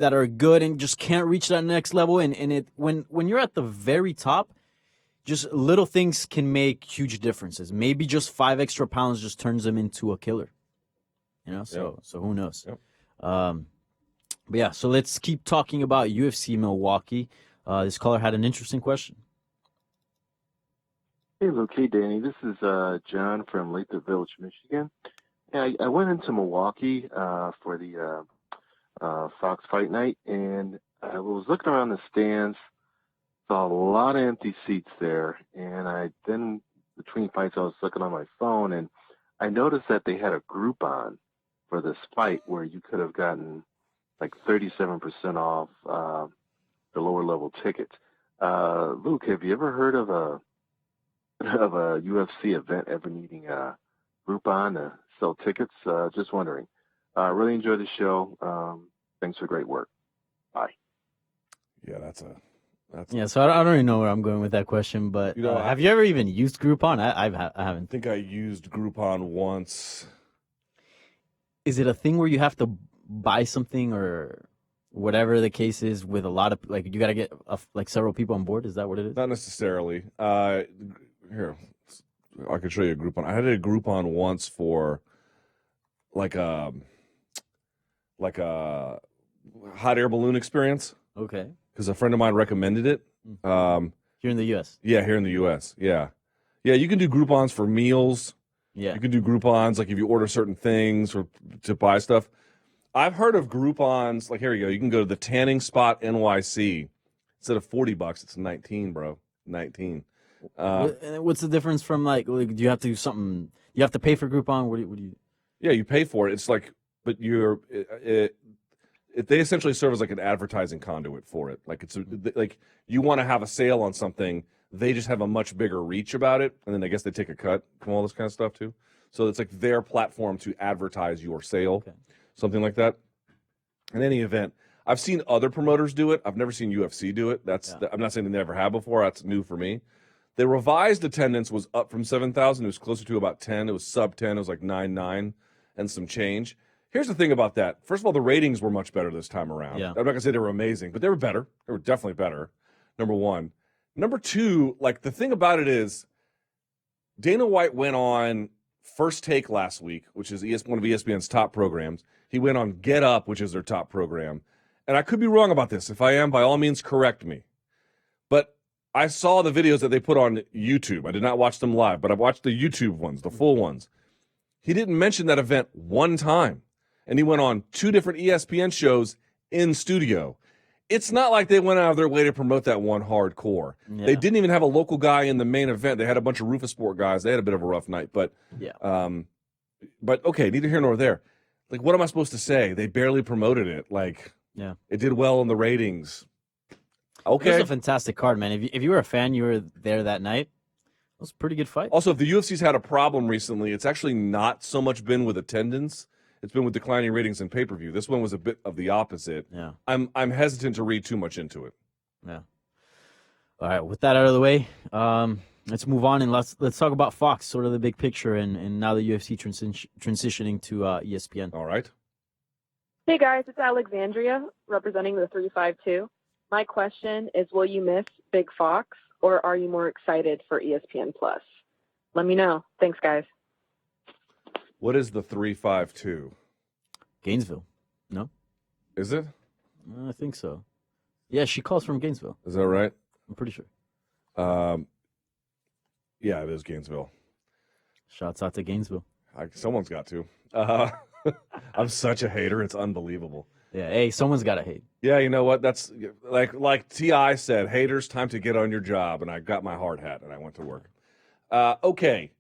are good and just can't reach that next level. And when you're at the very top, just little things can make huge differences. Maybe just 5 extra pounds just turns them into a killer. So who knows? Yep. But yeah, so let's keep talking about UFC Milwaukee. This caller had an interesting question. Hey, Luke. Hey, Danny. This is John from Lathrop Village, Michigan. And I went into Milwaukee for the Fox Fight Night, and I was looking around the stands, saw a lot of empty seats there, and then between fights I was looking on my phone, and I noticed that they had a Groupon for this fight where you could have gotten like 37% off the lower level tickets. Luke, have you ever heard of a UFC event ever needing a Groupon to sell tickets? Just wondering. Really enjoy the show. Thanks for great work. Bye. Yeah, that's so I don't even know where I'm going with that question, but have you ever even used Groupon? I haven't. I think I used Groupon once. Is it a thing where you have to buy something or whatever the case is with a lot of, like, you got to get several people on board? Is that what it is? Not necessarily. Here, I could show you a Groupon. I had a Groupon once for like a hot air balloon experience. Okay. Because a friend of mine recommended it. Here in the U.S. Yeah, here in the U.S. Yeah. Yeah, you can do Groupons for meals. Yeah. You can do Groupons, like if you order certain things or to buy stuff. I've heard of Groupons, like here you go. You can go to the Tanning Spot NYC. Instead of $40, it's 19, bro. 19. What's the difference from like do you have to do something? You have to pay for Groupon? What do you? Yeah, you pay for it. It's like, but they essentially serve as like an advertising conduit for it. Like like you want to have a sale on something, they just have a much bigger reach about it, and then I guess they take a cut from all this kind of stuff too. So it's like their platform to advertise your sale, something like that. In any event, I've seen other promoters do it. I've never seen UFC do it. I'm not saying they never have before. That's new for me. The revised attendance was up from 7,000. It was closer to about 10. It was sub 10. It was like 9.9 and some change. Here's the thing about that. First of all, the ratings were much better this time around. Yeah. I'm not going to say they were amazing, but they were better. They were definitely better, number one. Number two, like the thing about it is Dana White went on First Take last week, which is one of ESPN's top programs. He went on Get Up, which is their top program. And I could be wrong about this. If I am, by all means, correct me. But I saw the videos that they put on YouTube. I did not watch them live, but I watched the YouTube ones, the full ones. He didn't mention that event one time. And he went on 2 different ESPN shows in studio. it's not like they went out of their way to promote that one hardcore. Yeah. They didn't even have a local guy in the main event. They had a bunch of Rufus Sport guys. They had a bit of a rough night, but but okay, neither here nor there. Like, what am I supposed to say? They barely promoted it. Like, Yeah. it did well in the ratings. It Okay. was a fantastic card, man. If you were a fan, you were there that night. It was a pretty good fight. Also, if the UFC's had a problem recently, it's actually not so much been with attendance. It's been with declining ratings in pay-per-view. This one was a bit of the opposite. Yeah. I'm hesitant to read too much into it. Yeah. All right. With that out of the way, let's move on and let's talk about Fox, sort of the big picture, and now the UFC transitioning to ESPN. All right. Hey guys, it's Alexandria representing the 352. My question is, will you miss Big Fox or are you more excited for ESPN Plus? Let me know. Thanks, guys. What is the 352? Gainesville. No? Is it? I think so. Yeah, she calls from Gainesville. Is that right? I'm pretty sure. Yeah, it is Gainesville. Shouts out to Gainesville. Someone's got to. I'm such a hater. It's unbelievable. Yeah, hey, someone's got to hate. Yeah, you know what? That's like T.I. said, haters, time to get on your job. And I got my hard hat and I went to work. Okay.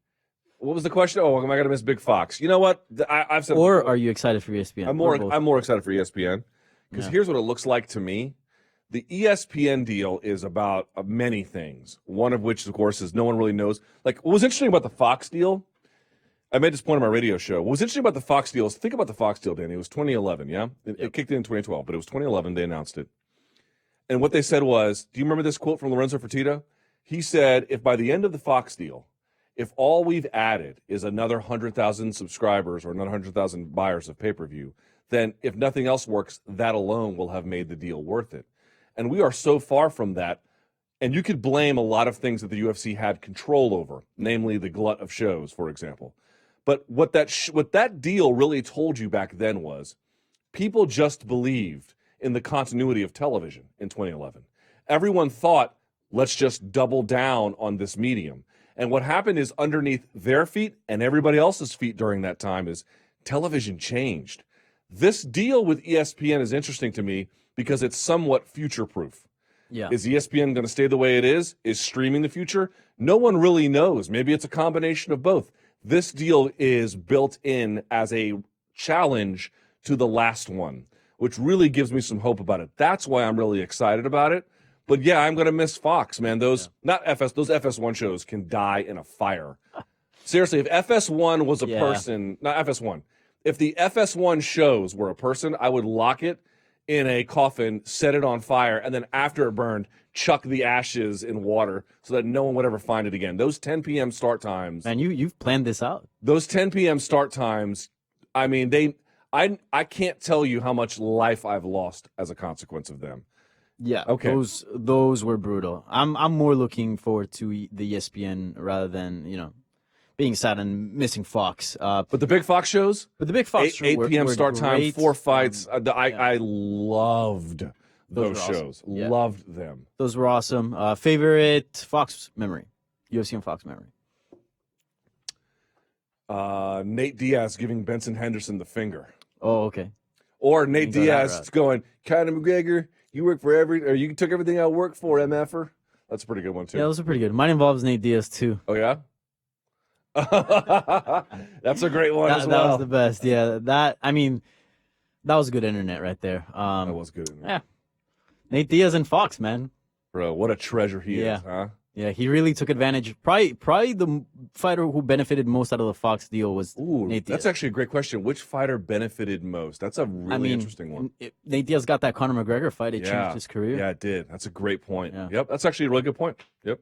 What was the question? Oh, am I going to miss Big Fox? You know what? I've said. Or are you excited for ESPN? I'm more excited for ESPN because here's what it looks like to me. The ESPN deal is about many things. One of which, of course, is no one really knows. Like, what was interesting about the Fox deal? I made this point on my radio show. What was interesting about the Fox deal is, think about the Fox deal, Danny. It was 2011, yeah? It kicked in 2012, but it was 2011. They announced it. And what they said was, do you remember this quote from Lorenzo Fertitta? He said, if by the end of the Fox deal, if all we've added is another 100,000 subscribers or another 100,000 buyers of pay-per-view, then if nothing else works, that alone will have made the deal worth it. And we are so far from that. And you could blame a lot of things that the UFC had control over, namely the glut of shows, for example. But what that deal really told you back then was people just believed in the continuity of television in 2011. Everyone thought, let's just double down on this medium. And what happened is underneath their feet and everybody else's feet during that time is television changed. This deal with ESPN is interesting to me because it's somewhat future-proof. Yeah. Is ESPN going to stay the way it is? Is streaming the future? No one really knows. Maybe it's a combination of both. This deal is built in as a challenge to the last one, which really gives me some hope about it. That's why I'm really excited about it. But yeah, I'm going to miss Fox, man. Those FS1 shows can die in a fire. Seriously, if FS1 was a person, not FS1, if the FS1 shows were a person, I would lock it in a coffin, set it on fire, and then after it burned, chuck the ashes in water so that no one would ever find it again. Those 10 p.m. start times. Man, you've planned this out. Those 10 p.m. start times, I mean, I can't tell you how much life I've lost as a consequence of them. Yeah. Okay. Those were brutal. I'm more looking forward to the ESPN rather than, being sad and missing Fox. But the big Fox shows? But the big Fox 8 p.m. were start great. time, 4 fights. I loved those shows. Awesome. Yeah. Loved them. Those were awesome. Favorite Fox memory? UFC and Fox memory. Nate Diaz giving Benson Henderson the finger. Oh, okay. Or Nate Diaz going, Conor McGregor, you took everything I worked for, MFer. That's a pretty good one, too. Yeah, those are pretty good. Mine involves Nate Diaz, too. Oh, yeah? That's a great one as well. That was the best. Yeah, that was good internet right there. That was good internet. Yeah. Nate Diaz and Fox, man. Bro, what a treasure he is, huh? Yeah, he really took advantage. Probably the fighter who benefited most out of the Fox deal was Nate Diaz. That's actually a great question. Which fighter benefited most? That's a really interesting one. Nate Diaz got that Conor McGregor fight. It changed his career. Yeah, it did. That's a great point. Yeah. Yep, that's actually a really good point. Yep.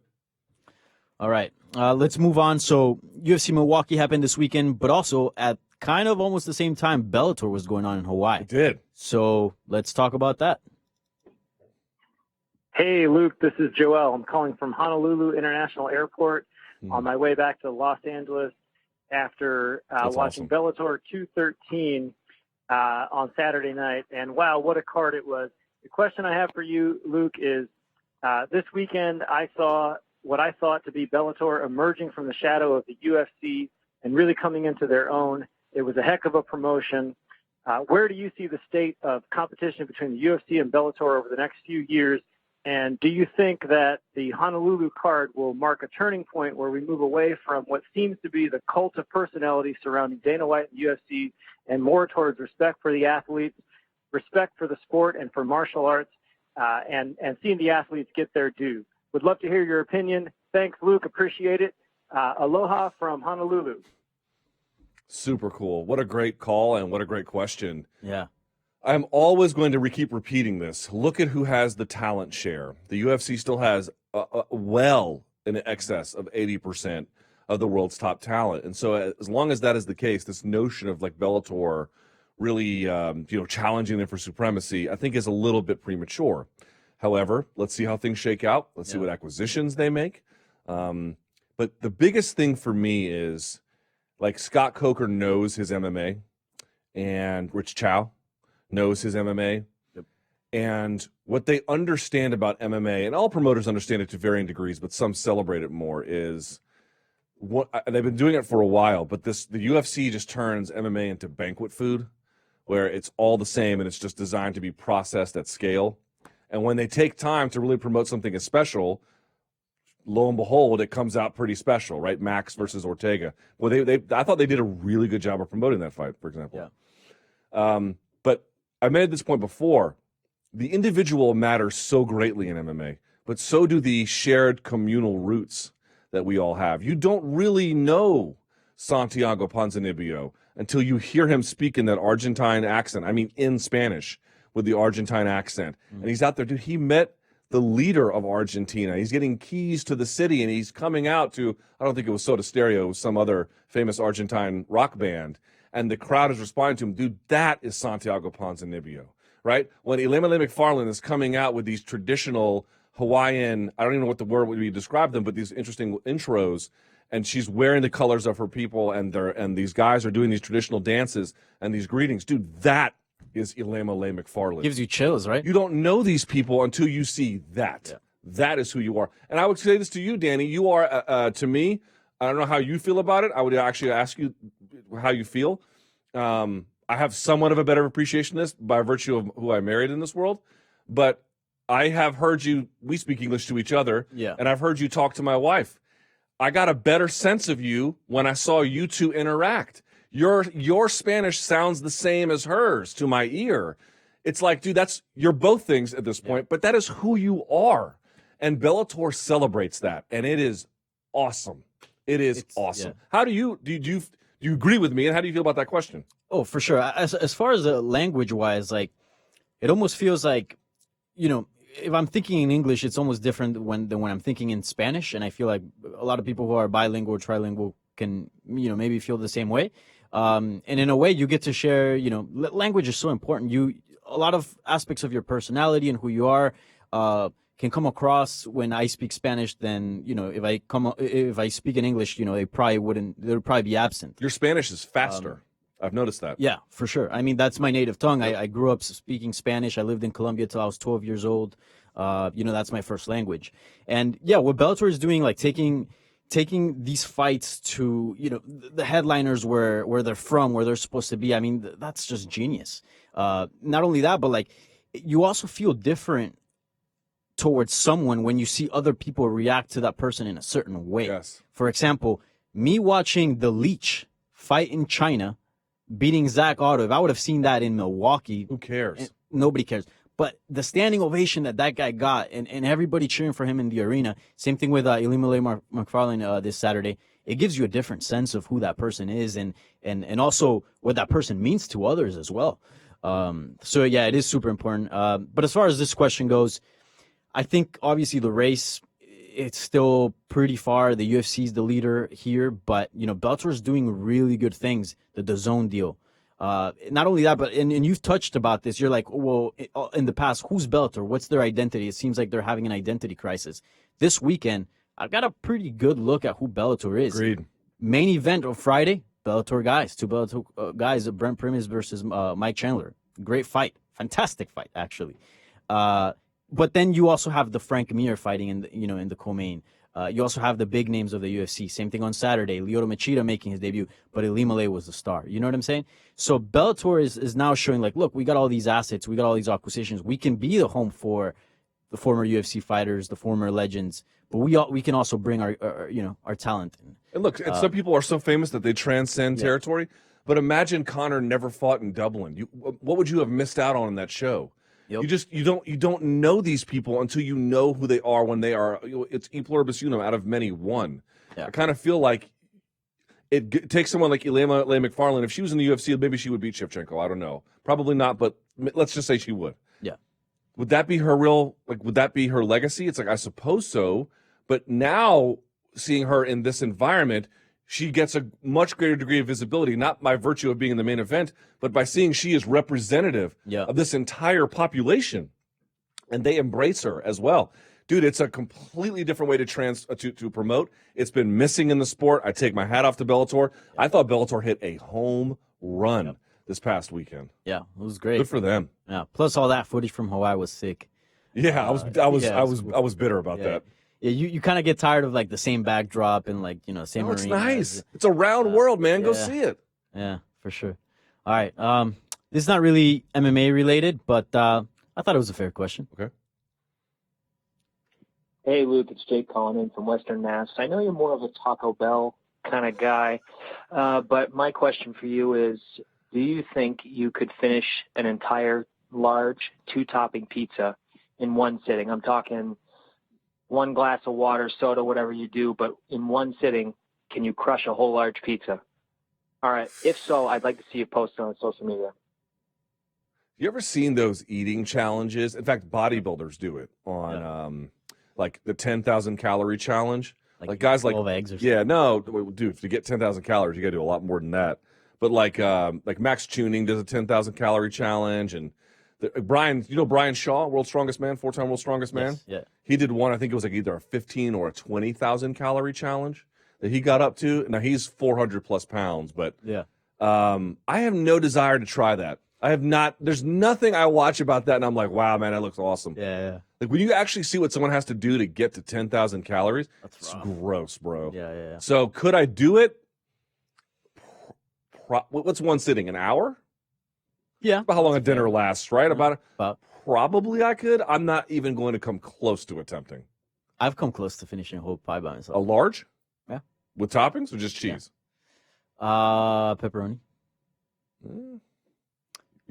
All right, let's move on. So UFC Milwaukee happened this weekend, but also at kind of almost the same time, Bellator was going on in Hawaii. It did. So let's talk about that. Hey, Luke, this is Joel. I'm calling from Honolulu International Airport on my way back to Los Angeles after watching awesome. Bellator 213 on Saturday night. And wow, what a card it was. The question I have for you, Luke, is this weekend I saw what I thought to be Bellator emerging from the shadow of the UFC and really coming into their own. It was a heck of a promotion. Where do you see the state of competition between the UFC and Bellator over the next few years? And do you think that the Honolulu card will mark a turning point where we move away from what seems to be the cult of personality surrounding Dana White and UFC and more towards respect for the athletes, respect for the sport and for martial arts, and seeing the athletes get their due? Would love to hear your opinion. Thanks, Luke. Appreciate it. Aloha from Honolulu. Super cool. What a great call and what a great question. Yeah. I'm always going to keep repeating this. Look at who has the talent share. The UFC still has well in excess of 80% of the world's top talent. And so as long as that is the case, this notion of like Bellator really challenging them for supremacy, I think is a little bit premature. However, let's see how things shake out. Let's see what acquisitions they make. But the biggest thing for me is, like, Scott Coker knows his MMA, and Rich Chow knows his MMA. Yep. And what they understand about MMA, and all promoters understand it to varying degrees, but some celebrate it more, is what they've been doing it for a while, but the UFC just turns MMA into banquet food, where it's all the same and it's just designed to be processed at scale. And when they take time to really promote something as special, lo and behold, it comes out pretty special, right? Max versus Ortega. Well, I thought they did a really good job of promoting that fight, for example. Yeah. But I made this point before. The individual matters so greatly in MMA, but so do the shared communal roots that we all have. You don't really know Santiago Ponzinibbio until you hear him speak in that Argentine accent. I mean, in Spanish with the Argentine accent. And he's out there, dude. He met the leader of Argentina. He's getting keys to the city, and he's coming out to, I don't think it was Soda Stereo, it was some other famous Argentine rock band. And the crowd is responding to him. Dude, that is Santiago Ponzinibbio, right? When Ilemele McFarland is coming out with these traditional Hawaiian, I don't even know what the word would be to describe them, but these interesting intros, and she's wearing the colors of her people, and these guys are doing these traditional dances and these greetings. Dude, that is Ilemele McFarland. Gives you chills, right? You don't know these people until you see that. Yeah. That is who you are. And I would say this to you, Danny. You are, to me, I don't know how you feel about it. I would actually ask you how you feel. I have somewhat of a better appreciation of this by virtue of who I married in this world. But I have heard you, we speak English to each other, and I've heard you talk to my wife. I got a better sense of you when I saw you two interact. Your Spanish sounds the same as hers to my ear. It's like, dude, you're both things at this point, but that is who you are. And Bellator celebrates that, and it is awesome. It's awesome. Yeah. How do you agree with me, and how do you feel about that question? Oh, for sure. As far as language-wise, like, it almost feels like, if I'm thinking in English, it's almost different than when I'm thinking in Spanish, and I feel like a lot of people who are bilingual or trilingual can, maybe feel the same way. And in a way, you get to share, language is so important. A lot of aspects of your personality and who you are can come across when I speak Spanish. Then, if I speak in English, they would probably be absent. Your Spanish is faster. I've noticed that. Yeah, for sure. I mean, that's my native tongue. I grew up speaking Spanish. I lived in Colombia till I was 12 years old. That's my first language. And yeah, what Bellator is doing, like taking these fights to, the headliners where they're from, where they're supposed to be. I mean, that's just genius. Not only that, but like, you also feel different towards someone when you see other people react to that person in a certain way. Yes. For example, me watching The Leech fight in China, beating Zach Otto, if I would have seen that in Milwaukee, who cares? Nobody cares. But the standing ovation that guy got, and everybody cheering for him in the arena, same thing with Ilemele McFarland this Saturday, it gives you a different sense of who that person is and also what that person means to others as well. So, yeah, it is super important. But as far as this question goes, I think, obviously, the race, it's still pretty far. The UFC is the leader here, but, Bellator is doing really good things, the DAZN deal. Not only that, but and you've touched about this. You're like, well, in the past, who's Bellator? What's their identity? It seems like they're having an identity crisis. This weekend, I've got a pretty good look at who Bellator is. Agreed. Main event of Friday, Bellator guys. Two Bellator guys, Brent Primus versus Mike Chandler. Great fight. Fantastic fight, actually. But then you also have the Frank Mir fighting in the co-main. You also have the big names of the UFC. Same thing on Saturday. Lyoto Machida making his debut, but Elimale was the star. You know what I'm saying? So Bellator is now showing, like, look, we got all these assets. We got all these acquisitions. We can be the home for the former UFC fighters, the former legends, but we can also bring our talent in. And look, and some people are so famous that they transcend territory. But imagine Conor never fought in Dublin. What would you have missed out on in that show? Yep. You don't know these people until you know who they are when they are. It's e pluribus unum, out of many one. Yeah. I kind of feel like it takes someone like Ilema McFarlane. If she was in the UFC, maybe she would beat Shevchenko. I don't know. Probably not, but let's just say she would. Yeah. Would that be her real? Like, would that be her legacy? It's like, I suppose so. But now seeing her in this environment, she gets a much greater degree of visibility, not by virtue of being in the main event, but by seeing she is representative of this entire population, and they embrace her as well. Dude, it's a completely different way to promote. It's been missing in the sport. I take my hat off to Bellator. I thought Bellator hit a home run this past weekend. Yeah, it was great. Good for them. Yeah. Plus, all that footage from Hawaii was sick. Yeah, I was bitter about that. Yeah, you kind of get tired of like the same backdrop and like same arena. It's nice. It's a round world, man. Go see it. Yeah, for sure. All right. This is not really MMA related, but I thought it was a fair question. Okay. Hey, Luke, it's Jake calling in from Western Mass. I know you're more of a Taco Bell kind of guy, but my question for you is, do you think you could finish an entire large 2-topping pizza in one sitting? I'm talking one glass of water, soda, whatever you do, but in one sitting, can you crush a whole large pizza? All right. If so, I'd like to see you post it on social media. You ever seen those eating challenges? In fact, bodybuilders do it on like the 10,000 calorie challenge. Like guys like 12 eggs or something. Yeah, no, dude, to get 10,000 calories, you got to do a lot more than that. But like Max Tuning does a 10,000 calorie challenge, and Brian Shaw, world's strongest man, 4-time world's strongest man. Yes, yeah. He did one. I think it was like either a 15 or a 20,000 calorie challenge that he got up to. Now he's 400 plus pounds, but I have no desire to try that. I have not. There's nothing I watch about that, and I'm like, wow, man, that looks awesome. Yeah. Like when you actually see what someone has to do to get to 10,000 calories, it's gross, bro. Yeah. So could I do it? What's one sitting? An hour? Yeah. About how long a dinner lasts, right? About probably I could. I'm not even going to come close to attempting. I've come close to finishing a whole pie by myself. A large? Yeah. With toppings or just cheese? Pepperoni.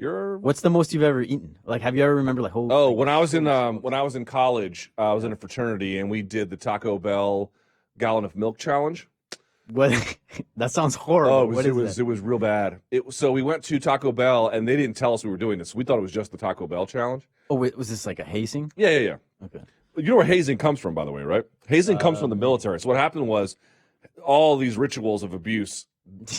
What's the most you've ever eaten? Like, have you ever remembered like whole? Oh, when I was in college, I was in a fraternity and we did the Taco Bell gallon of milk challenge. What? That sounds horrible. Oh, it was real bad. So we went to Taco Bell and they didn't tell us we were doing this. We thought it was just the Taco Bell challenge. Oh, wait, was this like a hazing? Yeah. Okay. You know where hazing comes from, by the way, right? Hazing comes from the military. So what happened was all these rituals of abuse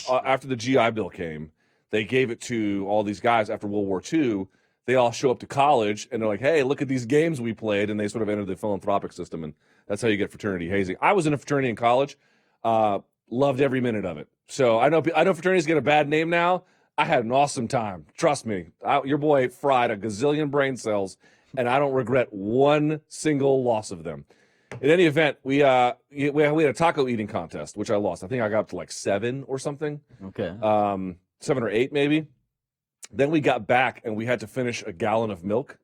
after the GI Bill came. They gave it to all these guys after World War II. They all show up to college, and they're like, hey, look at these games we played, and they sort of entered the philanthropic system, and that's how you get fraternity hazing. I was in a fraternity in college, loved every minute of it. So I know fraternities get a bad name now. I had an awesome time. Trust me. Your boy fried a gazillion brain cells, and I don't regret one single loss of them. In any event, we had a taco eating contest, which I lost. I think I got up to like 7 or something. Okay. 7 or 8 maybe. Then we got back and we had to finish a gallon of milk,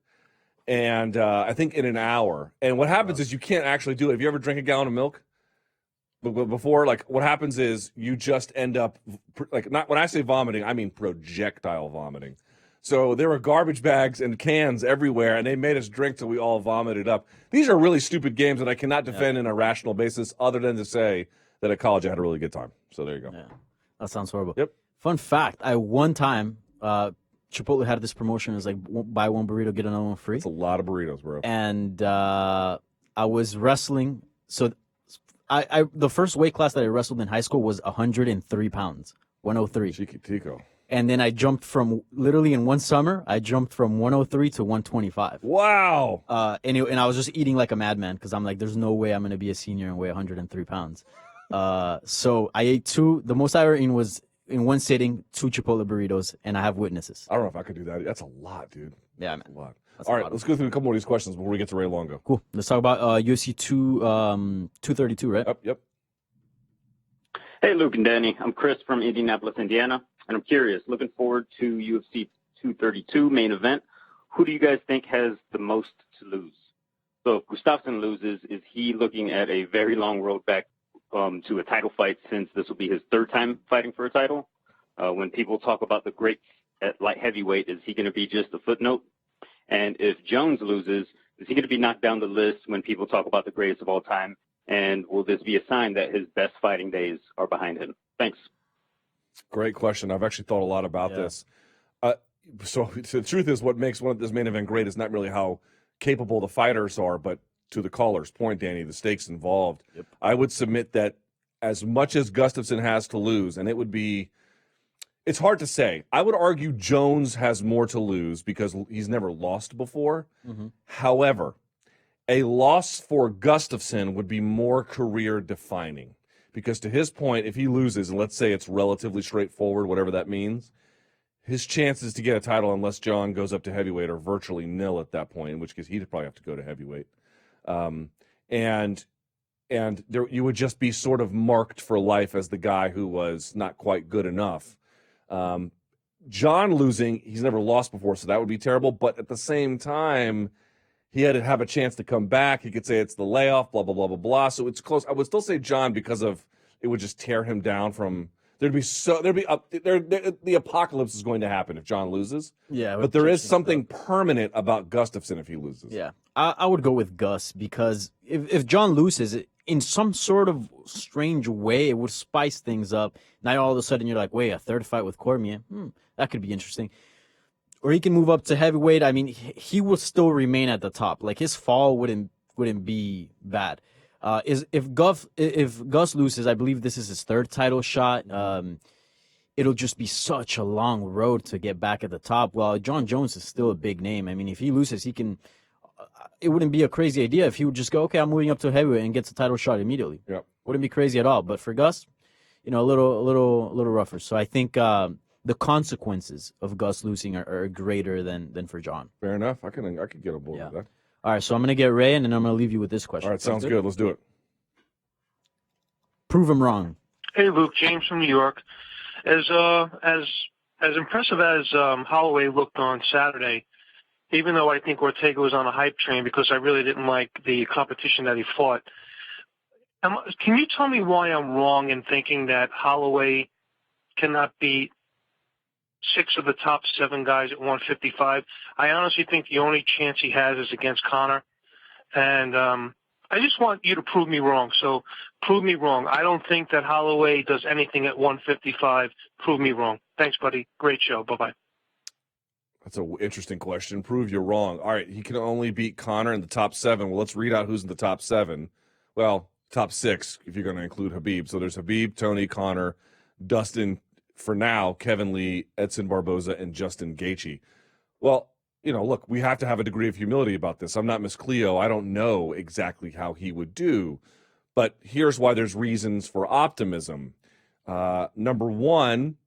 and I think in an hour. And what happens is you can't actually do it. Have you ever drank a gallon of milk? But before, like, what happens is you just end up like, not when I say vomiting, I mean projectile vomiting. So there were garbage bags and cans everywhere, and they made us drink till we all vomited up. These are really stupid games that I cannot defend in a rational basis, other than to say that at college I had a really good time. So there you go. Yeah, that sounds horrible. Yep. Fun fact: one time, Chipotle had this promotion. It was like buy one burrito, get another one free. That's a lot of burritos, bro. And I was wrestling. So I the first weight class that I wrestled in high school was 103 pounds, 103. Chiquitico. And then I jumped from, literally in one summer, I jumped from 103 to 125. Wow. And I was just eating like a madman because I'm like, there's no way I'm going to be a senior and weigh 103 pounds. So I ate the most I ever eaten was in one sitting, 2 Chipotle burritos, and I have witnesses. I don't know if I could do that. That's a lot, dude. Yeah, man. A lot. All right, let's go through a couple more of these questions before we get to Ray Longo. Cool. Let's talk about UFC 232, right? Yep. Hey, Luke and Danny. I'm Chris from Indianapolis, Indiana, and I'm curious, looking forward to UFC 232 main event. Who do you guys think has the most to lose? So if Gustafsson loses, is he looking at a very long road back to a title fight, since this will be his third time fighting for a title? When people talk about the greats at light heavyweight, is he going to be just a footnote? And if Jones loses, is he going to be knocked down the list when people talk about the greatest of all time? And will this be a sign that his best fighting days are behind him? Thanks. Great question. I've actually thought a lot about this. So the truth is, what makes this main event great is not really how capable the fighters are, but to the caller's point, Danny, the stakes involved. Yep. I would submit that as much as Gustafsson has to lose, and it's hard to say. I would argue Jones has more to lose because he's never lost before. Mm-hmm. However, a loss for Gustafsson would be more career defining, because to his point, if he loses, and let's say it's relatively straightforward, whatever that means, his chances to get a title, unless John goes up to heavyweight, are virtually nil at that point, in which case he'd probably have to go to heavyweight. And there, you would just be sort of marked for life as the guy who was not quite good enough. John losing, he's never lost before, so that would be terrible. But at the same time, he had to have a chance to come back. He could say it's the layoff, blah, blah, blah, blah, blah. So it's close. I would still say John, because of it would just tear him down from. The apocalypse is going to happen if John loses. Yeah, but there is something permanent about Gustafsson if he loses. Yeah, I would go with Gus, because if John loses, in some sort of strange way, it would spice things up. Now all of a sudden you're like, wait, a third fight with Cormier? That could be interesting. Or he can move up to heavyweight. I mean, he will still remain at the top. Like, his fall wouldn't be bad. If Gus loses, I believe this is his third title shot. It'll just be such a long road to get back at the top. Well, John Jones is still a big name. I mean, if he loses, he can. It wouldn't be a crazy idea if he would just go, okay, I'm moving up to heavyweight and gets a title shot immediately. Yeah, wouldn't be crazy at all. But for Gus, a little rougher. So I think the consequences of Gus losing are greater than for John. Fair enough. I could get on board with that. All right, so I'm going to get Ray, and then I'm going to leave you with this question. All right, sounds good. Let's do it. Prove him wrong. Hey, Luke, James from New York. As impressive as Holloway looked on Saturday, even though I think Ortega was on a hype train because I really didn't like the competition that he fought, can you tell me why I'm wrong in thinking that Holloway cannot beat 6 of the top 7 guys at 155. I honestly think the only chance he has is against Conor. And I just want you to prove me wrong. So prove me wrong. I don't think that Holloway does anything at 155. Prove me wrong. Thanks, buddy. Great show. Bye-bye. That's an interesting question. Prove you're wrong. All right, he can only beat Conor in the top 7. Well, let's read out who's in the top 7. Well, top 6 if you're going to include Khabib. So there's Khabib, Tony, Conor, Dustin, for now, Kevin Lee, Edson Barboza, and Justin Gaethje. Well, look, we have to have a degree of humility about this. I'm not Miss Cleo. I don't know exactly how he would do. But here's why there's reasons for optimism. Number one,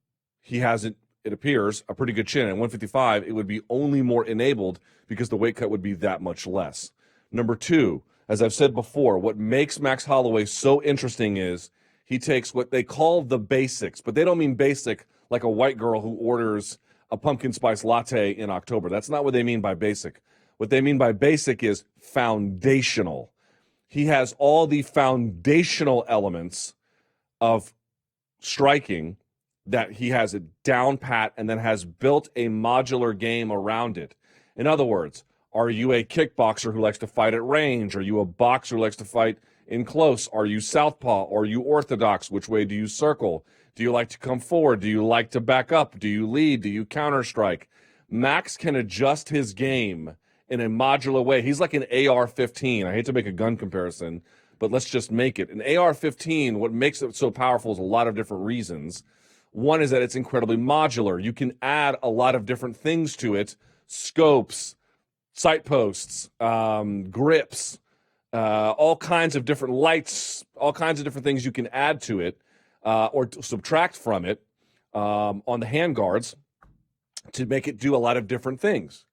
he has, it appears, a pretty good chin. At 155, it would be only more enabled because the weight cut would be that much less. Number two, as I've said before, what makes Max Holloway so interesting is he takes what they call the basics, but they don't mean basic like a white girl who orders a pumpkin spice latte in October. That's not what they mean by basic. What they mean by basic is foundational. He has all the foundational elements of striking that he has it down pat and then has built a modular game around it. In other words, are you a kickboxer who likes to fight at range? Are you a boxer who likes to fight in close? Are you southpaw? Are you orthodox? Which way do you circle? Do you like to come forward? Do you like to back up? Do you lead? Do you counter strike? Max can adjust his game in a modular way. He's like an AR-15. I hate to make a gun comparison, but let's just make it. An AR-15, what makes it so powerful is a lot of different reasons. One is that it's incredibly modular. You can add a lot of different things to it, scopes, sight posts, grips, all kinds of different lights, all kinds of different things you can add to it or subtract from it on the handguards to make it do a lot of different things.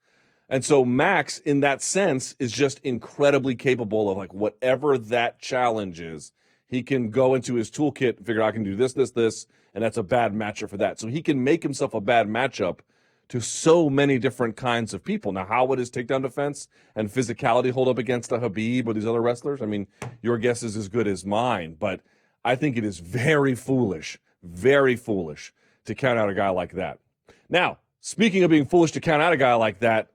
And so Max, in that sense, is just incredibly capable of, like, whatever that challenge is, he can go into his toolkit and figure out I can do this, this, this, and that's a bad matchup for that. So he can make himself a bad matchup to so many different kinds of people. Now, how would his takedown defense and physicality hold up against a Habib or these other wrestlers? I mean, your guess is as good as mine, but I think it is very foolish to count out a guy like that. Now, speaking of being foolish to count out a guy like that,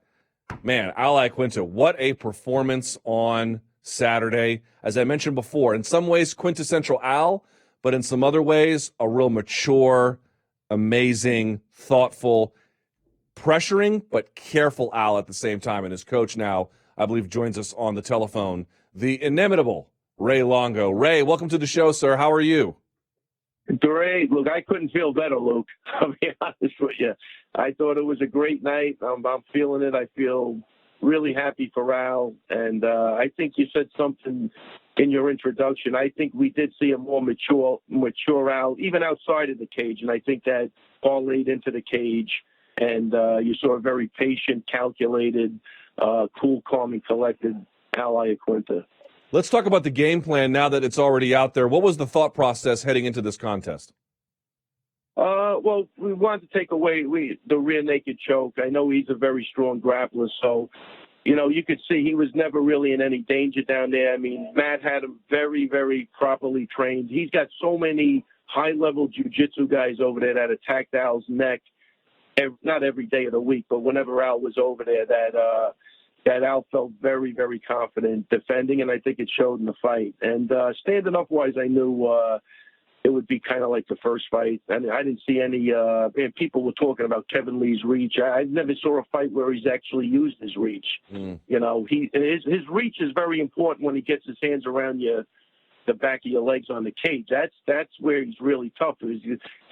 man, Iaquinta, what a performance on Saturday. As I mentioned before, in some ways quintessential Al, but in some other ways a real mature, amazing, thoughtful, pressuring but careful Al at the same time. And his coach now, I believe, joins us on the telephone, the inimitable Ray Longo. Ray, welcome to the show, sir. How are you? Great. Look, I couldn't feel better, Luke. I'll be honest with you. I thought it was a great night. I'm feeling it. I feel really happy for Al. And I think you said something in your introduction. I think we did see a more mature Al, even outside of the cage. And I think that parlayed into the cage. And you saw a very patient, calculated, cool, calm, and collected Al Iaquinta. Let's talk about the game plan now that it's already out there. What was the thought process heading into this contest? Well, we wanted to take away the rear naked choke. I know he's a very strong grappler, so, you know, you could see he was never really in any danger down there. I mean, Matt had him very, very properly trained. He's got so many high-level jiu-jitsu guys over there that attacked Al's neck, not every day of the week, but whenever Al was over there, that Al felt very, very confident defending, and I think it showed in the fight. And standing up-wise, I knew it would be kind of like the first fight. I mean, I didn't see any people were talking about Kevin Lee's reach. I never saw a fight where he's actually used his reach. You know, his reach is very important when he gets his hands around the back of your legs on the cage. That's where he's really tough.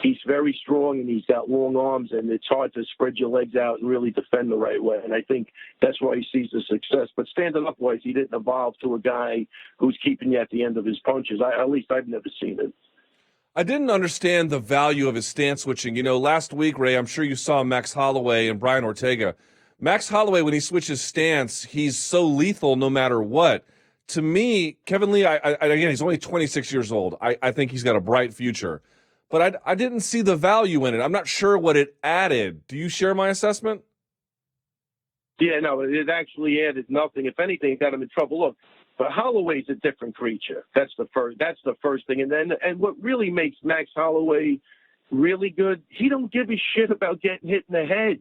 He's very strong and he's got long arms, and it's hard to spread your legs out and really defend the right way. And I think that's why he sees the success. But standing up-wise, he didn't evolve to a guy who's keeping you at the end of his punches. At least I've never seen it. I didn't understand the value of his stance switching. You know, last week, Ray, I'm sure you saw Max Holloway and Brian Ortega. Max Holloway, when he switches stance, he's so lethal no matter what. To me, Kevin Lee, again, he's only 26 years old. I think he's got a bright future. But I didn't see the value in it. I'm not sure what it added. Do you share my assessment? Yeah, no, it actually added nothing. If anything, it got him in trouble. Look, but Holloway's a different creature. That's the first thing. And what really makes Max Holloway really good, he don't give a shit about getting hit in the head.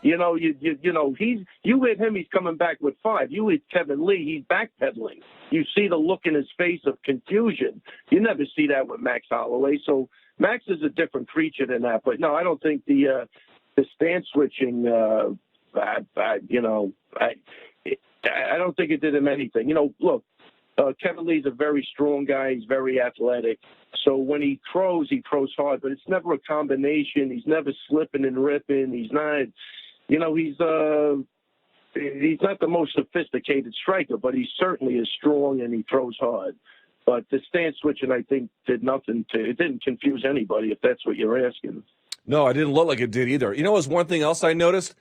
You know, you hit him, he's coming back with 5. You hit Kevin Lee, he's backpedaling. You see the look in his face of confusion. You never see that with Max Holloway. So Max is a different creature than that. But no, I don't think the stance switching. I don't think it did him anything. You know, look, Kevin Lee's a very strong guy. He's very athletic. So when he throws hard, but it's never a combination. He's never slipping and ripping. He's not, you know, he's not the most sophisticated striker, but he certainly is strong and he throws hard. But the stance switching, I think, did nothing it didn't confuse anybody, if that's what you're asking. No, I didn't look like it did either. You know, was one thing else I noticed?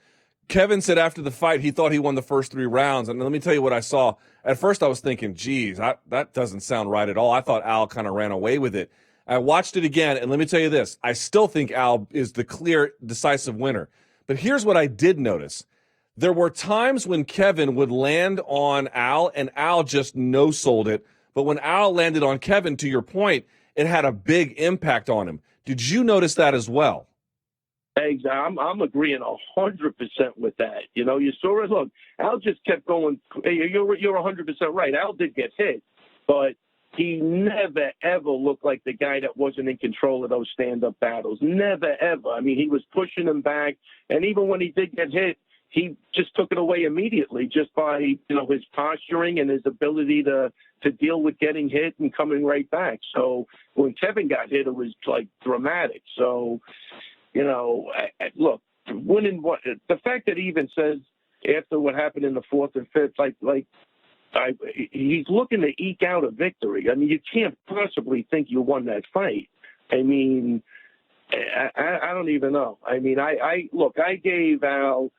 Kevin said after the fight he thought he won the first 3 rounds. And let me tell you what I saw. At first I was thinking, geez, that doesn't sound right at all. I thought Al kind of ran away with it. I watched it again, and let me tell you this. I still think Al is the clear, decisive winner. But here's what I did notice. There were times when Kevin would land on Al, and Al just no-sold it. But when Al landed on Kevin, to your point, it had a big impact on him. Did you notice that as well? I'm agreeing 100% with that. You know, you saw it. Look, Al just kept going. You're 100% right. Al did get hit, but he never, ever looked like the guy that wasn't in control of those stand-up battles. Never, ever. I mean, he was pushing him back, and even when he did get hit, he just took it away immediately just by, you know, his posturing and his ability to deal with getting hit and coming right back. So when Kevin got hit, it was, like, dramatic. So, you know, look, winning the fact that he even says after what happened in the 4th and 5th, he's looking to eke out a victory. I mean, you can't possibly think you won that fight. I mean, I don't even know. I mean, I gave Al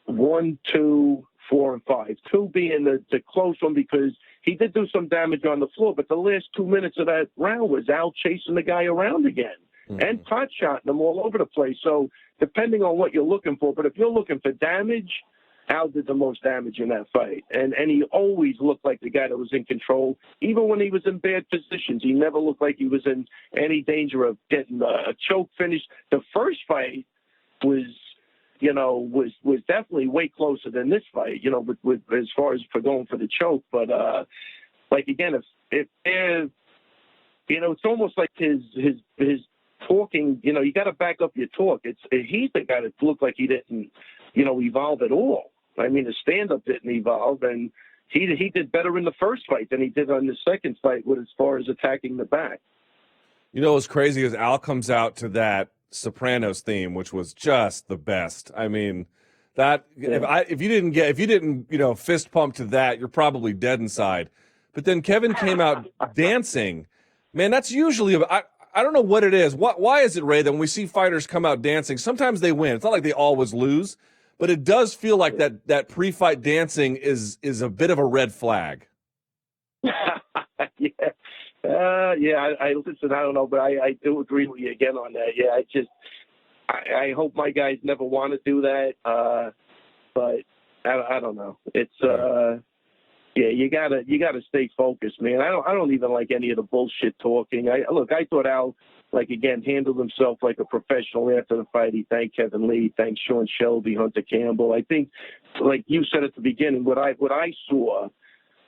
1, 2, 4, and 5. 2 being the close one because he did do some damage on the floor, but the last 2 minutes of that round was Al chasing the guy around again and pot-shotting him all over the place. So depending on what you're looking for, but if you're looking for damage, Al did the most damage in that fight. And he always looked like the guy that was in control. Even when he was in bad positions, he never looked like he was in any danger of getting a choke finish. The first fight was definitely way closer than this fight, with as far as for going for the choke. But again, if it's almost like his talking, you got to back up your talk. He's the guy that looked like he didn't, evolve at all. I mean, the stand-up didn't evolve, and he did better in the first fight than he did on the second fight as far as attacking the back. What's crazy is Al comes out to that Sopranos theme, which was just the best. I mean, that if you didn't fist pump to that, you're probably dead inside. But then Kevin came out dancing. Man, that's usually I don't know what it is. Why is it, Ray, that when we see fighters come out dancing, sometimes they win. It's not like they always lose, but it does feel like that pre-fight dancing is a bit of a red flag. I listen. I don't know, but I do agree with you again on that. Yeah, I hope my guys never want to do that. But I don't know. It's you gotta stay focused, man. I don't even like any of the bullshit talking. I thought Al handled himself like a professional after the fight. He thanked Kevin Lee, thanked Sean Shelby, Hunter Campbell. I think, like you said at the beginning, what I saw.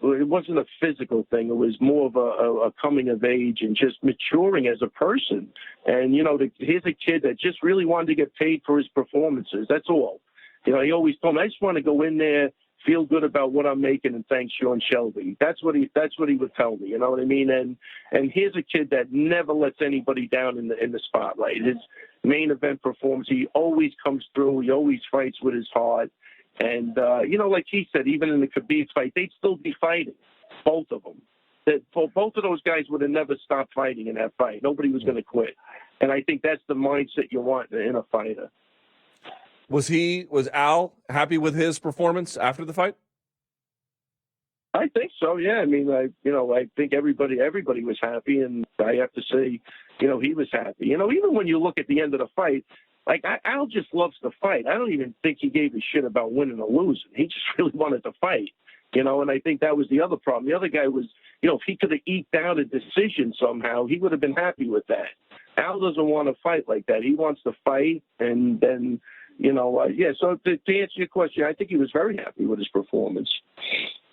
It wasn't a physical thing. It was more of a coming of age and just maturing as a person. And, here's a kid that just really wanted to get paid for his performances. That's all. He always told me, I just want to go in there, feel good about what I'm making, and thank Sean Shelby. That's what he would tell me. You know what I mean? And here's a kid that never lets anybody down in the spotlight. His main event performance, he always comes through. He always fights with his heart. And, like he said, even in the Khabib fight, they'd still be fighting, both of them. Both of those guys would have never stopped fighting in that fight. Nobody was going to quit. And I think that's the mindset you want in a fighter. Was Al happy with his performance after the fight? I think so, yeah. I mean, I think everybody was happy, and I have to say, he was happy. Even when you look at the end of the fight, Al just loves to fight. I don't even think he gave a shit about winning or losing. He just really wanted to fight, and I think that was the other problem. The other guy was, if he could have eked out a decision somehow, he would have been happy with that. Al doesn't want to fight like that. He wants to fight, and then, so to answer your question, I think he was very happy with his performance.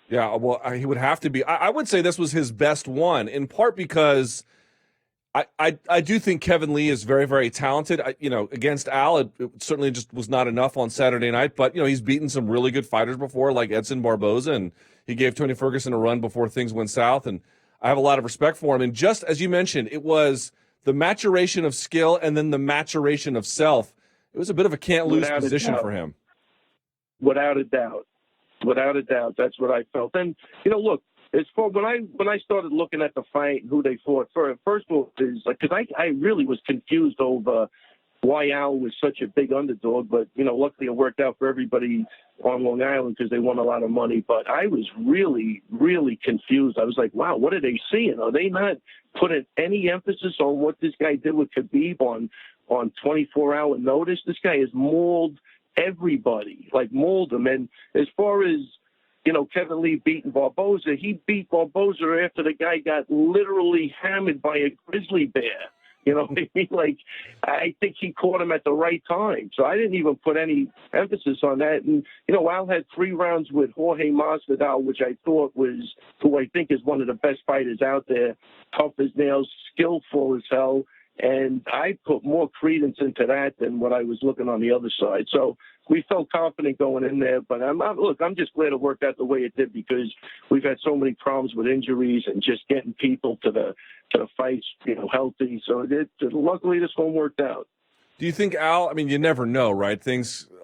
Yeah, well, he would have to be. I would say this was his best one, in part because I do think Kevin Lee is very, very talented. Against Al, it certainly just was not enough on Saturday night. But, he's beaten some really good fighters before, like Edson Barboza, and he gave Tony Ferguson a run before things went south. And I have a lot of respect for him. And just as you mentioned, it was the maturation of skill and then the maturation of self. It was a bit of a can't-lose position for him. Without a doubt. That's what I felt. And, look, as for when I started looking at the fight and who they fought first of all, because I really was confused over why Al was such a big underdog, but luckily it worked out for everybody on Long Island because they won a lot of money. But I was really, really confused. I was like, wow, what are they seeing? Are they not putting any emphasis on what this guy did with Khabib on 24-hour notice? This guy has mauled everybody, mauled them. And as far as Kevin Lee beating Barboza, he beat Barboza after the guy got literally hammered by a grizzly bear. I think he caught him at the right time. So I didn't even put any emphasis on that. And, Al had 3 rounds with Jorge Masvidal, which I thought was, who I think is one of the best fighters out there, tough as nails, skillful as hell. And I put more credence into that than what I was looking on the other side. So we felt confident going in there. But I'm just glad it worked out the way it did because we've had so many problems with injuries and just getting people to the fights, healthy. So luckily this one worked out. Do you think Al? I mean, you never know, right?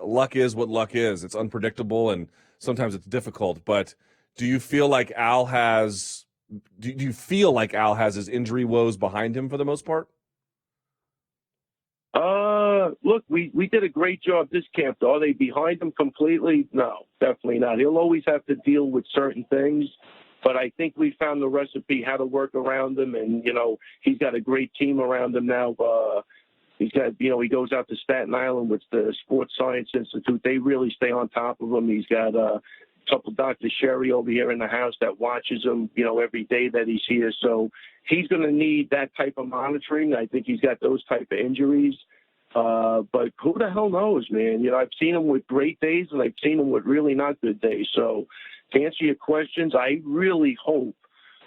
Luck is what luck is. It's unpredictable and sometimes it's difficult. But do you feel like Al has? Do you feel like Al has his injury woes behind him for the most part? Look, we did a great job this camp, though. Are they behind him completely? No, definitely not. He'll always have to deal with certain things, but I think we found the recipe how to work around him, and, he's got a great team around him now. He's got, he goes out to Staten Island with the Sports Science Institute. They really stay on top of him. He's got a couple Dr. Sherry over here in the house that watches him, every day that he's here. So he's going to need that type of monitoring. I think he's got those type of injuries. But who the hell knows, man? I've seen him with great days and I've seen him with really not good days. So to answer your questions, I really hope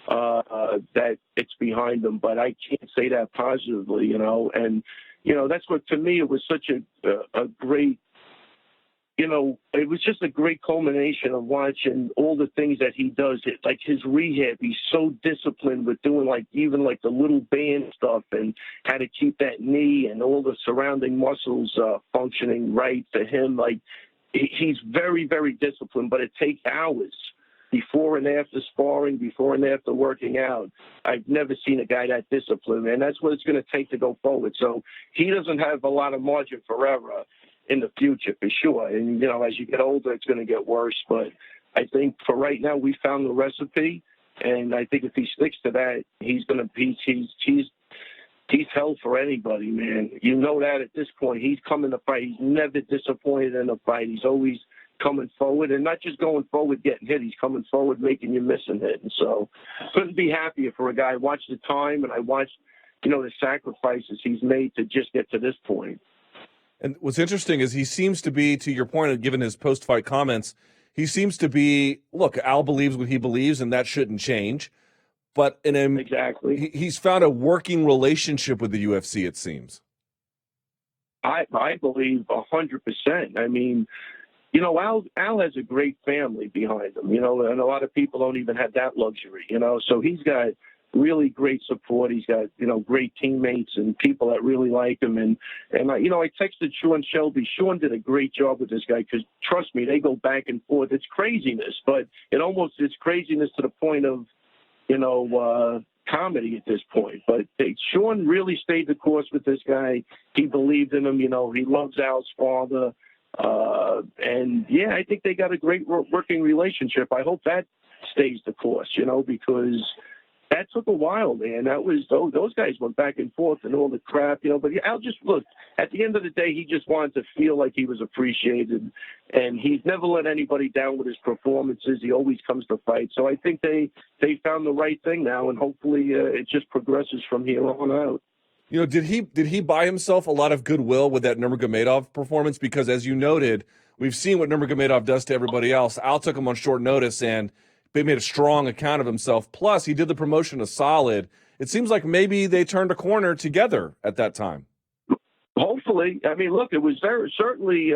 that it's behind him, but I can't say that positively, and, that's what, to me, it was such a great, it was just a great culmination of watching all the things that he does. Like his rehab, he's so disciplined with doing even the little band stuff and how to keep that knee and all the surrounding muscles functioning right for him. Like he's very, very disciplined, but it takes hours before and after sparring, before and after working out. I've never seen a guy that disciplined, and that's what it's going to take to go forward. So he doesn't have a lot of margin forever in the future, for sure. And, as you get older, it's going to get worse. But I think for right now, we found the recipe, and I think if he sticks to that, he's going to he's hell for anybody, man. You know that at this point. He's coming to fight. He's never disappointed in a fight. He's always coming forward, and not just going forward getting hit. He's coming forward making you miss and hit. And so couldn't be happier for a guy. I watched the time, and I watched, the sacrifices he's made to just get to this point. And what's interesting is he seems to be, to your point of given his post-fight comments, he seems to be, look, Al believes what he believes, and that shouldn't change. But exactly, he's found a working relationship with the UFC, it seems. I believe 100%. I mean, Al has a great family behind him, and a lot of people don't even have that luxury, so he's got really great support. He's got, great teammates and people that really like him. And I texted Sean Shelby. Sean did a great job with this guy because, trust me, they go back and forth. It's craziness, but it's craziness to the point of, comedy at this point. But Sean really stayed the course with this guy. He believed in him. He loves Al's father. And yeah, I think they got a great working relationship. I hope that stays the course, because that took a while, man. That was, those guys went back and forth and all the crap, but Al just, look, at the end of the day, he just wanted to feel like he was appreciated, and he's never let anybody down with his performances. He always comes to fight. So I think they found the right thing now, and hopefully it just progresses from here on out. Did he buy himself a lot of goodwill with that Nurmagomedov performance? Because as you noted, we've seen what Nurmagomedov does to everybody else. Al took him on short notice, and they made a strong account of himself. Plus, he did the promotion of Solid. It seems like maybe they turned a corner together at that time. Hopefully. I mean, look, it was certainly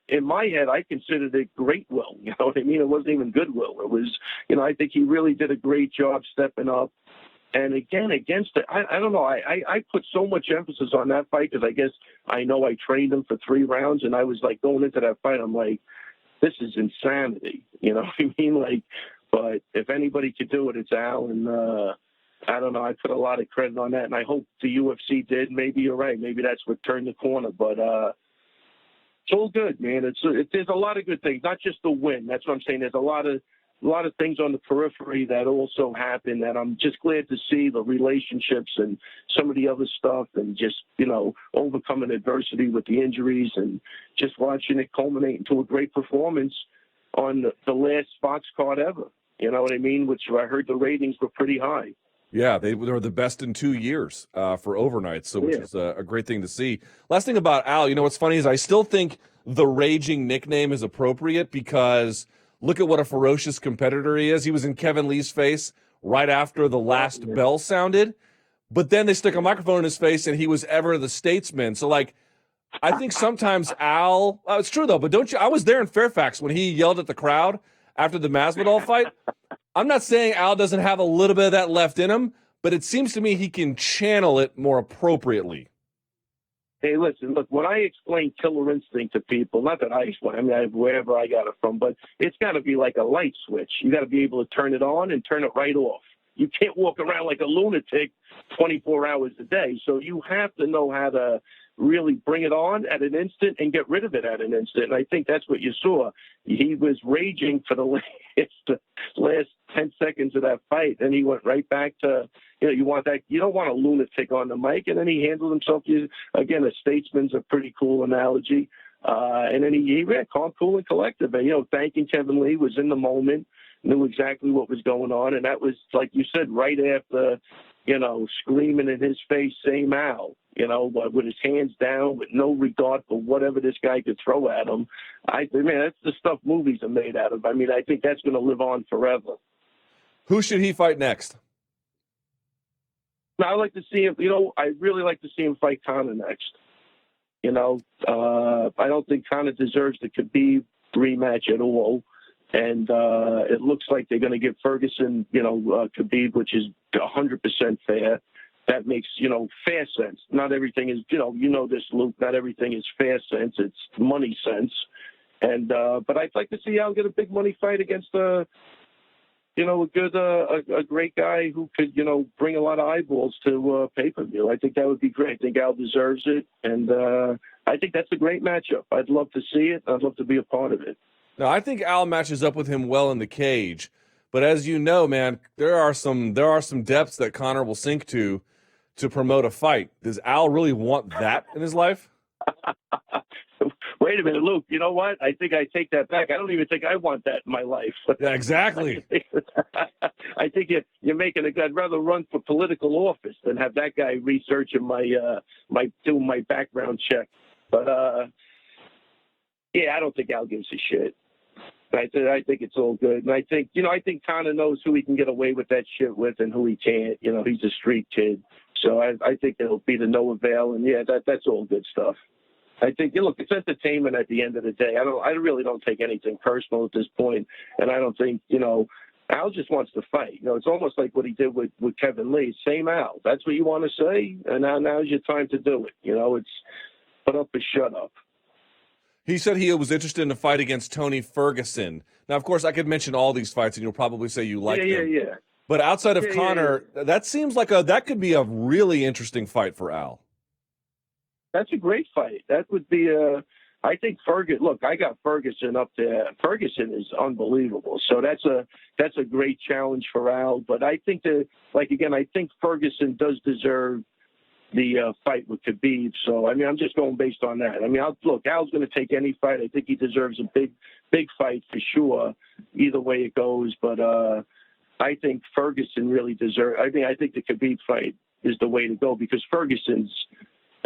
in my head, I considered it great will. You know what I mean? It wasn't even goodwill. It was, I think he really did a great job stepping up. And again, against it, I don't know. I put so much emphasis on that fight because I guess I know I trained him for 3 rounds, and I was like going into that fight, I'm like, this is insanity. You know what I mean? But if anybody could do it, it's Al. And I don't know. I put a lot of credit on that, and I hope the UFC did. Maybe you're right. Maybe that's what turned the corner. But it's all good, man. There's a lot of good things, not just the win. That's what I'm saying. There's a lot of things on the periphery that also happen that I'm just glad to see, the relationships and some of the other stuff, and just, overcoming adversity with the injuries and just watching it culminate into a great performance on the last Fox card ever. You know what I mean? Which I heard the ratings were pretty high. Yeah, they were the best in 2 years for overnights, which is a great thing to see. Last thing about Al, what's funny is I still think the Raging nickname is appropriate because look at what a ferocious competitor he is. He was in Kevin Lee's face right after the last bell sounded, but then they stuck a microphone in his face and he was ever the statesman. So, I think sometimes Al, it's true though, but I was there in Fairfax when he yelled at the crowd after the Masvidal fight. I'm not saying Al doesn't have a little bit of that left in him, but it seems to me he can channel it more appropriately. Hey, listen, look, when I explain Killer Instinct to people, not that I explain, wherever I got it from, but it's got to be like a light switch. You got to be able to turn it on and turn it right off. you can't walk around like a lunatic 24 hours a day. So you have to know how to really bring it on at an instant and get rid of it at an instant. And I think that's what you saw. He was raging for the last 10 seconds of that fight, and he went right back to, you don't want a lunatic on the mic, and then he handled himself. Again, a statesman's a pretty cool analogy. And then he ran calm, cool, and collective. And, thanking Kevin Lee, was in the moment, knew exactly what was going on. And that was, like you said, right after, screaming in his face, same Al, with his hands down, with no regard for whatever this guy could throw at him. That's the stuff movies are made out of. I think that's going to live on forever. Who should he fight next? I'd like to see him, I'd really like to see him fight Condit next. I don't think Condit deserves the Khabib rematch at all. And it looks like they're going to give Ferguson, Khabib, which is 100% fair. That makes, fair sense. Not everything is, this, Luke, not everything is fair sense. It's money sense. And but I'd like to see Al get a big money fight against a great guy who could, bring a lot of eyeballs to pay-per-view. I think that would be great. I think Al deserves it. And I think that's a great matchup. I'd love to see it. I'd love to be a part of it. Now, I think Al matches up with him well in the cage, but as you know, man, there are some depths that Conor will sink to promote a fight. Does Al really want that in his life? Wait a minute, Luke. You know what? I think I take that back. I don't even think I want that in my life. Yeah, exactly. I think you're making I'd rather run for political office than have that guy researching doing my background check. But I don't think Al gives a shit. I think it's all good. And I think Conor knows who he can get away with that shit with and who he can't. He's a street kid. So I think it'll be to no avail. And that's all good stuff. I think, it's entertainment at the end of the day. I really don't take anything personal at this point. And I don't think, Al just wants to fight. It's almost like what he did with Kevin Lee. Same Al. That's what you want to say. And now's your time to do it. It's put up or shut up. He said he was interested in a fight against Tony Ferguson. Now, of course, I could mention all these fights, and you'll probably say you like them. Yeah. But outside of Conor, that seems like that could be a really interesting fight for Al. That's a great fight. That would be I think Ferguson. Look, I got Ferguson up there. Ferguson is unbelievable. So that's a great challenge for Al. But I think I think Ferguson does deserve the fight with Khabib. So, I'm just going based on that. Al's going to take any fight. I think he deserves a big fight for sure, either way it goes. But I think Ferguson really deserves. I think the Khabib fight is the way to go because Ferguson's.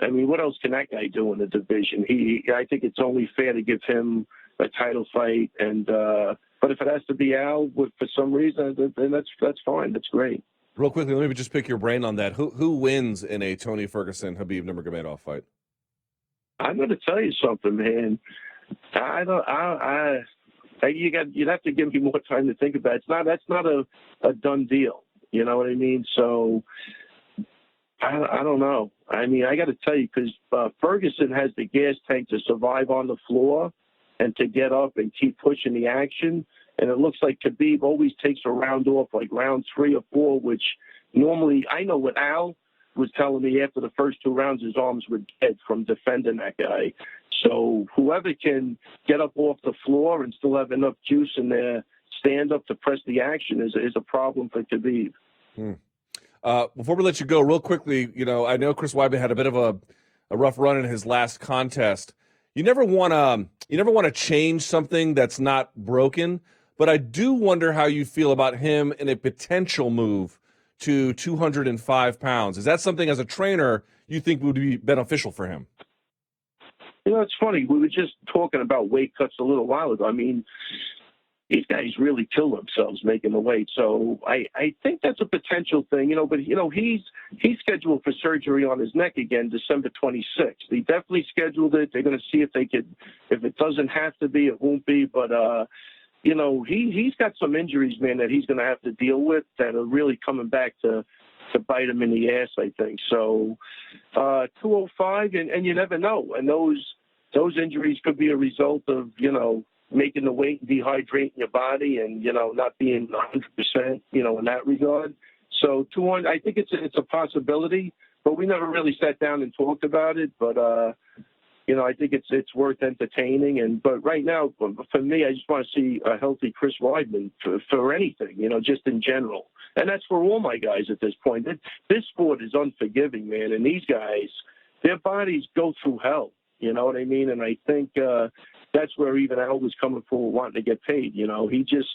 What else can that guy do in the division? I think it's only fair to give him a title fight. And but if it has to be Al for some reason, then that's fine. That's great. Real quickly, let me just pick your brain on that. Who wins in a Tony Ferguson Khabib Nurmagomedov fight? I'm going to tell you something, man. You'd have to give me more time to think about it. That's not a done deal. You know what I mean? So I don't know. I got to tell you because Ferguson has the gas tank to survive on the floor and to get up and keep pushing the action. And it looks like Khabib always takes a round off, like round 3 or 4, which normally I know what Al was telling me after the first 2 rounds, his arms were dead from defending that guy. So whoever can get up off the floor and still have enough juice in their stand up to press the action is a problem for Khabib. Before we let you go, real quickly, I know Chris Weidman had a bit of a rough run in his last contest. You never want to change something that's not broken. But I do wonder how you feel about him in a potential move to 205 pounds. Is that something as a trainer you think would be beneficial for him? It's funny. We were just talking about weight cuts a little while ago. These guys really kill themselves making the weight. So I think that's a potential thing, but he's scheduled for surgery on his neck again, December 26th. He definitely scheduled it. They're going to see if it doesn't have to be, it won't be. But, he's got some injuries, man, that he's going to have to deal with that are really coming back to bite him in the ass, I think. So 205, and you never know. And those injuries could be a result of, making the weight, dehydrating your body and, not being 100%, in that regard. So 200, I think it's a possibility, but we never really sat down and talked about it. But I think it's worth entertaining. But right now, for me, I just want to see a healthy Chris Weidman for anything, just in general. And that's for all my guys at this point. This sport is unforgiving, man. And these guys, their bodies go through hell. You know what I mean? And I think that's where even Al was coming for wanting to get paid. He just,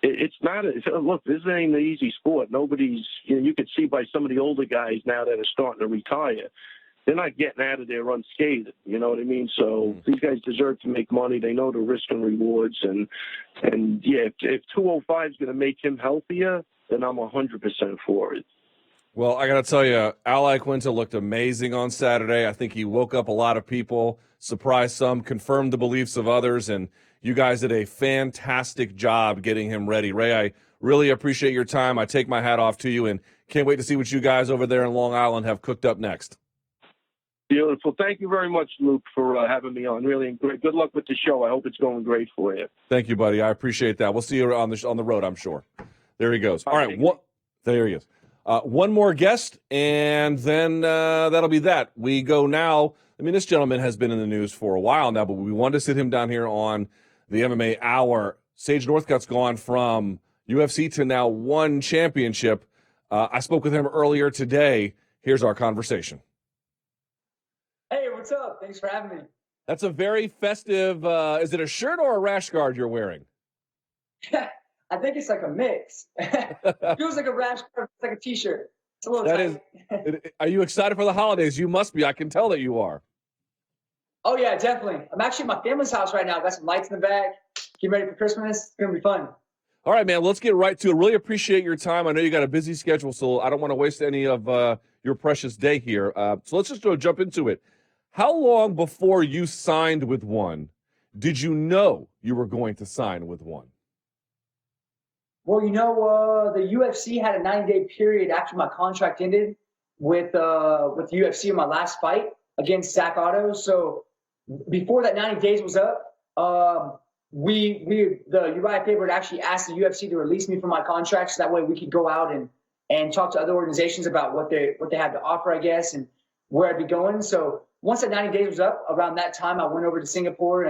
it's not, look, this ain't an easy sport. Nobody's, you can see by some of the older guys now that are starting to retire, they're not getting out of there unscathed. You know what I mean? So these guys deserve to make money. They know the risk and rewards. And yeah, if 205 is going to make him healthier, then I'm 100% for it. Well, I got to tell you, Al Iaquinta looked amazing on Saturday. I think he woke up a lot of people, surprised some, confirmed the beliefs of others, and you guys did a fantastic job getting him ready. Ray, I really appreciate your time. I take my hat off to you and can't wait to see what you guys over there in Long Island have cooked up next. Beautiful. Thank you very much, Luke, for having me on. Really great. Good luck with the show. I hope it's going great for you. Thank you, buddy. I appreciate that. We'll see you on the road, I'm sure. There he goes. All right. There he is. One more guest, and then that'll be that. We go now. I mean, this gentleman has been in the news for a while now, but we wanted to sit him down here on the MMA Hour. Sage Northcutt's gone from UFC to now one championship. I spoke with him earlier today. Here's our conversation. Hey, what's up? Thanks for having me. That's a very festive, is it a shirt or a rash guard you're wearing? I think it's like a mix. It feels like a rash guard, it's like a t-shirt. It's a little tight. Are you excited for the holidays? You must be. I can tell that you are. Oh, yeah, definitely. I'm actually at my family's house right now. Got some lights in the back. Getting ready for Christmas. It's going to be fun. All right, man, let's get right to it. Really appreciate your time. I know you got a busy schedule, so I don't want to waste any of your precious day here. So let's just jump into it. How long before you signed with one did you know you were going to sign with one? Well, the UFC had a 90-day period after my contract ended with UFC in my last fight against Zach Otto. So before that 90 days was up, the Uriah Faber actually asked the UFC to release me from my contract, so that way we could go out and talk to other organizations about what they had to offer, I guess, and where I'd be going. So once that 90 days was up, around that time, I went over to Singapore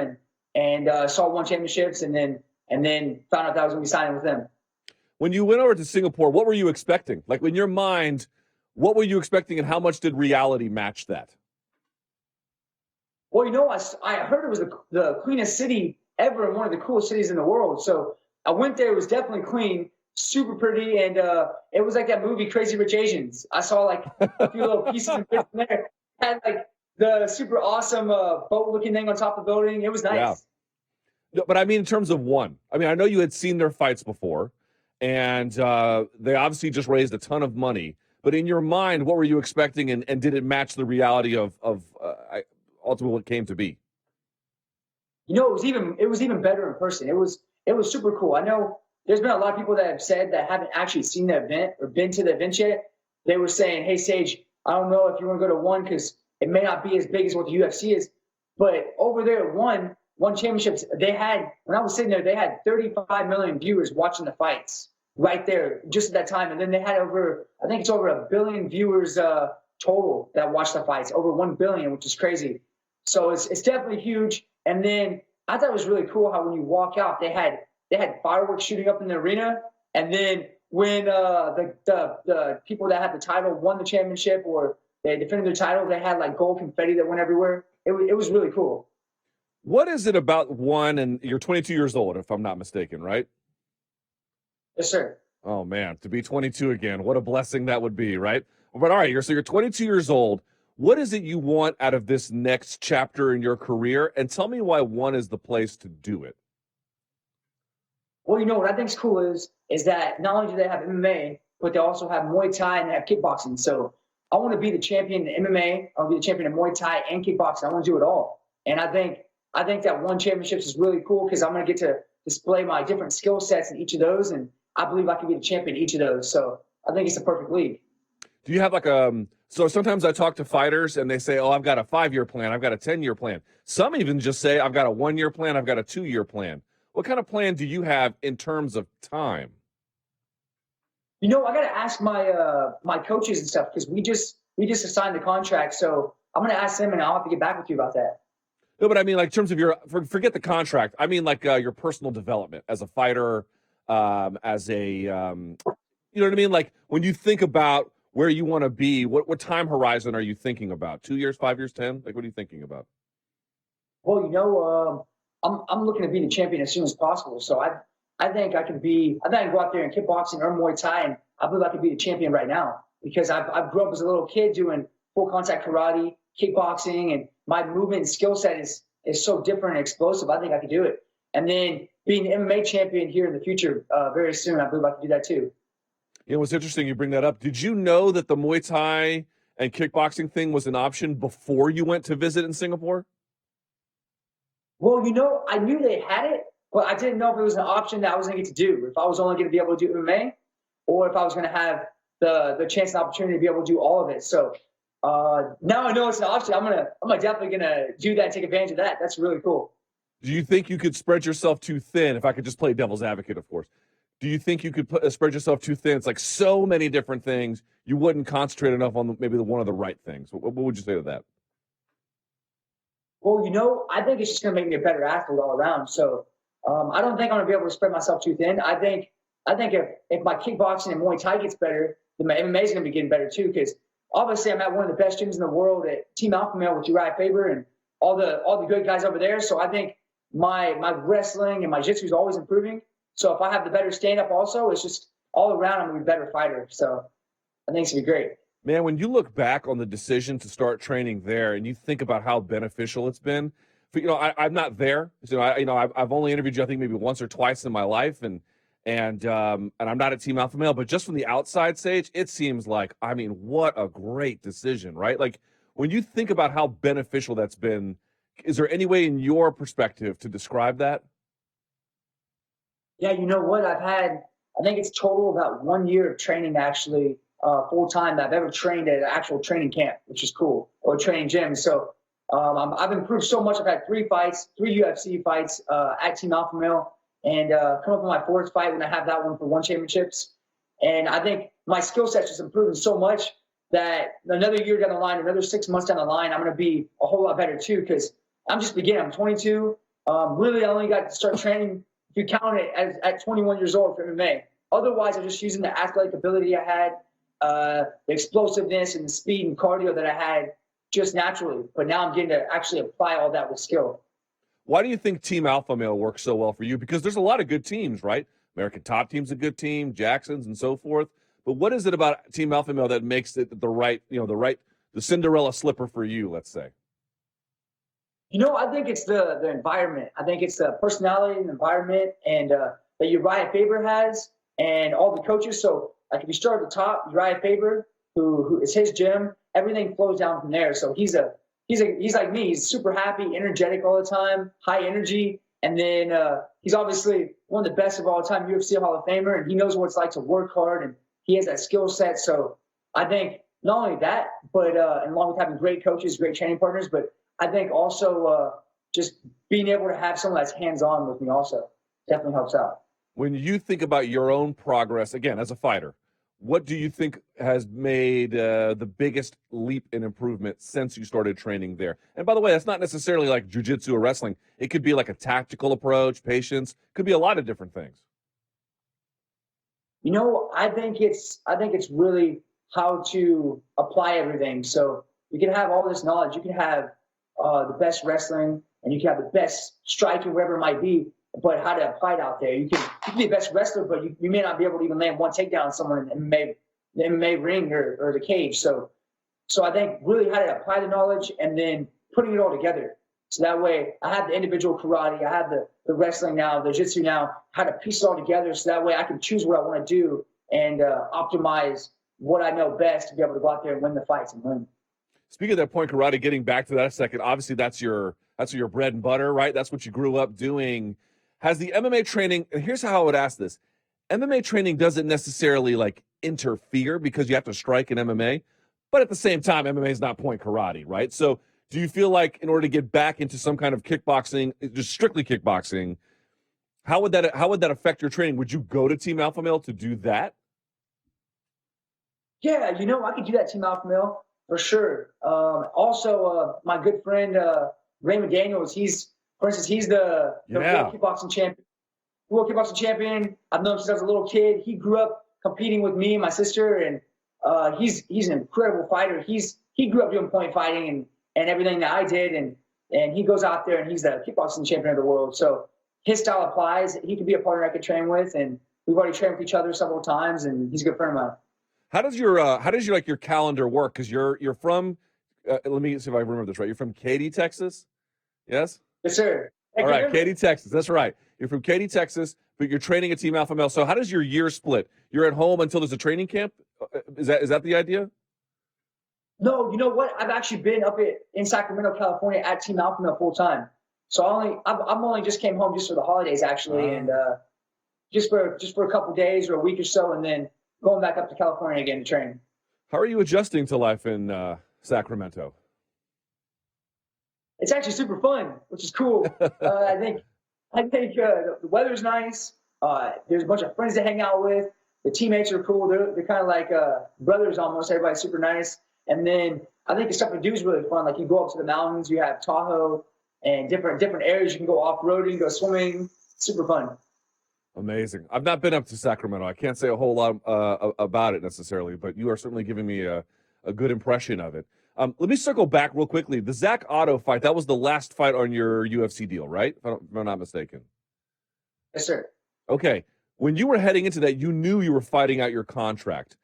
and saw one championships, and then found out that I was going to be signing with them. When you went over to Singapore, what were you expecting? Like, in your mind, what were you expecting, and how much did reality match that? Well, I heard it was the cleanest city ever and one of the coolest cities in the world. So I went there. It was definitely clean, super pretty, and it was like that movie Crazy Rich Asians. I saw like a few little pieces of bits in there. It had like the super awesome boat-looking thing on top of the building. It was nice. Yeah. No, but I mean, in terms of one, I mean, I know you had seen their fights before, and they obviously just raised a ton of money. But in your mind, what were you expecting, and did it match the reality of ultimately what came to be? It was even better in person. It was super cool. I know there's been a lot of people that have said that haven't actually seen the event or been to the event yet. They were saying, "Hey, Sage, I don't know if you want to go to one because it may not be as big as what the UFC is." But over there at one championships, when I was sitting there, they had 35 million viewers watching the fights right there just at that time. And then they had over 1 billion viewers total that watched the fights, over 1 billion, which is crazy. So it's definitely huge. And then I thought it was really cool how when you walk out, they had fireworks shooting up in the arena. And then when the people that had the title won the championship or they defended their title, they had like gold confetti that went everywhere. It was really cool. What is it about one, and you're 22 years old, if I'm not mistaken, right? Yes, sir. Oh, man, to be 22 again, what a blessing that would be, right? But all right, you're 22 years old. What is it you want out of this next chapter in your career? And tell me why one is the place to do it. Well, what I think is cool is that not only do they have MMA, but they also have Muay Thai and they have kickboxing. So I want to be the champion in MMA. I want to be the champion in Muay Thai and kickboxing. I want to do it all. And I think that one championships is really cool because I'm going to get to display my different skill sets in each of those. And I believe I can be the champion in each of those. So I think it's the perfect league. Do you have so sometimes I talk to fighters and they say, oh, I've got a 5-year plan. I've got a 10-year plan. Some even just say, I've got a 1-year plan. I've got a 2-year plan. What kind of plan do you have in terms of time? I got to ask my coaches and stuff because we just assigned the contract. So I'm going to ask them, and I'll have to get back with you about that. No, but I mean, like, in terms of forget the contract. I mean, like, your personal development as a fighter, as a, you know what I mean? Like, when you think about where you want to be, what time horizon are you thinking about? 2 years, 5 years, 10? Like, what are you thinking about? Well, I'm looking to be the champion as soon as possible. So I think I can go out there and kickboxing or Muay Thai, and I believe I could be the champion right now because I've grew up as a little kid doing full contact karate, kickboxing, and my movement and skill set is so different and explosive. I think I could do it. And then being the MMA champion here in the future very soon, I believe I could do that too. You know, it's interesting you bring that up. Did you know that the Muay Thai and kickboxing thing was an option before you went to visit in Singapore? Well, I knew they had it, but I didn't know if it was an option that I was going to get to do. If I was only going to be able to do MMA, or if I was going to have the chance and opportunity to be able to do all of it. So now I know it's an option. I'm definitely gonna do that, take advantage of that. That's really cool. Do you think you could spread yourself too thin? If I could just play devil's advocate, of course. Do you think you could spread yourself too thin? It's like so many different things. You wouldn't concentrate enough on maybe one of the right things. What would you say to that? Well, I think it's just going to make me a better athlete all around. So I don't think I'm going to be able to spread myself too thin. I think if my kickboxing and Muay Thai gets better, then my MMA is going to be getting better too. Because obviously I'm at one of the best gyms in the world at Team Alpha Male with Uriah Faber and all the good guys over there. So I think my wrestling and my jiu-jitsu is always improving. So if I have the better stand-up also, it's just all around I'm going to be a better fighter. So I think it's going to be great. Man, when you look back on the decision to start training there and you think about how beneficial it's been, I'm not there. I've only interviewed you, I think, maybe once or twice in my life, and I'm not at Team Alpha Male, but just from the outside stage, it seems like, I mean, what a great decision, right? Like, when you think about how beneficial that's been, is there any way in your perspective to describe that? Yeah, you know what? I think it's total about 1 year of training actually, full time that I've ever trained at an actual training camp, which is cool, or training gym. So I've improved so much. I've had 3 UFC fights at Team Alpha Male, and come up with my 4th fight when I have that one for One Championships. And I think my skill set's just improving so much that another year down the line, another 6 months down the line, I'm going to be a whole lot better too because I'm just beginning. I'm 22. Really, I only got to start training, if you count it, at 21 years old for MMA. Otherwise, I'm just using the athletic ability I had, the explosiveness and the speed and cardio that I had just naturally. But now I'm getting to actually apply all that with skill. Why do you think Team Alpha Male works so well for you? Because there's a lot of good teams, right? American Top Team's a good team, Jackson's and so forth. But what is it about Team Alpha Male that makes it the Cinderella slipper for you, let's say? I think it's the environment. I think it's the personality and environment and that Uriah Faber has and all the coaches. So like if you start at the top, Uriah Faber, who is his gym, everything flows down from there. So he's like me. He's super happy, energetic all the time, high energy. And then he's obviously one of the best of all time, UFC Hall of Famer, and he knows what it's like to work hard, and he has that skill set. So I think not only that, but and along with having great coaches, great training partners, but I think also just being able to have someone that's hands-on with me also definitely helps out. When you think about your own progress, again, as a fighter, what do you think has made the biggest leap in improvement since you started training there? And by the way, that's not necessarily like jiu-jitsu or wrestling. It could be like a tactical approach, patience. Could be a lot of different things. I think it's really how to apply everything. So you can have all this knowledge. You can have the best wrestling, and you can have the best striking, wherever it might be, but how to apply it out there. You can be the best wrestler, but you may not be able to even land one takedown on someone in the MMA ring or the cage. So I think really how to apply the knowledge and then putting it all together. So that way I have the individual karate, I have the wrestling now, the jiu-jitsu now, how to piece it all together so that way I can choose what I want to do and optimize what I know best to be able to go out there and win the fights and win. Speaking of that point karate, getting back to that a second, obviously that's your bread and butter, right? That's what you grew up doing. Has the MMA training, and here's how I would ask this. MMA training doesn't necessarily like interfere because you have to strike in MMA, but at the same time, MMA is not point karate, right? So do you feel like in order to get back into some kind of kickboxing, just strictly kickboxing, how would that affect your training? Would you go to Team Alpha Male to do that? Yeah, I could do that, Team Alpha Male, for sure. Also, my good friend Ray McDaniels, for instance, he's the world kickboxing champion. World kickboxing champion. I've known him since I was a little kid. He grew up competing with me and my sister, and he's an incredible fighter. He grew up doing point fighting and everything that I did, and he goes out there and he's the kickboxing champion of the world. So his style applies. He could be a partner I could train with, and we've already trained with each other several times, and he's a good friend of mine. How does your calendar work? Because you're from let me see if I remember this right. You're from Katy, Texas. Yes. Yes, sir. All right, Katy, Texas. That's right. You're from Katy, Texas, but you're training at Team Alpha Male. So how does your year split? You're at home until there's a training camp. Is that the idea? No, you know what? I've actually been up in Sacramento, California, at Team Alpha Male full time. So I'm only just came home just for the holidays actually, and just for a couple days or a week or so, and then going back up to California again to train. How are you adjusting to life in Sacramento? It's actually super fun, which is cool. I think the weather's nice. There's a bunch of friends to hang out with. The teammates are cool. They're kind of like brothers almost. Everybody's super nice. And then I think the stuff to do is really fun. Like you go up to the mountains, you have Tahoe and different areas. You can go off-roading, go swimming. Super fun. Amazing. I've not been up to Sacramento. I can't say a whole lot about it necessarily, but you are certainly giving me a good impression of it. Let me circle back real quickly. The Zach Otto fight, that was the last fight on your UFC deal, right? If I'm not mistaken. Yes, sir. Okay. When you were heading into that, you knew you were fighting out your contract.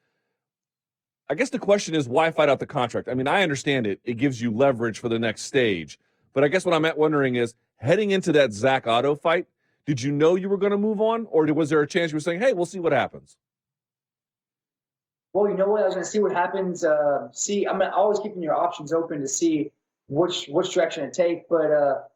I guess the question is, why fight out the contract? I mean, I understand it. It gives you leverage for the next stage. But I guess what I'm wondering is, heading into that Zach Otto fight, did you know you were going to move on? Or was there a chance you were saying, hey, we'll see what happens? Well, you know what? I was going to see what happens. I'm always keeping your options open to see which direction to take. But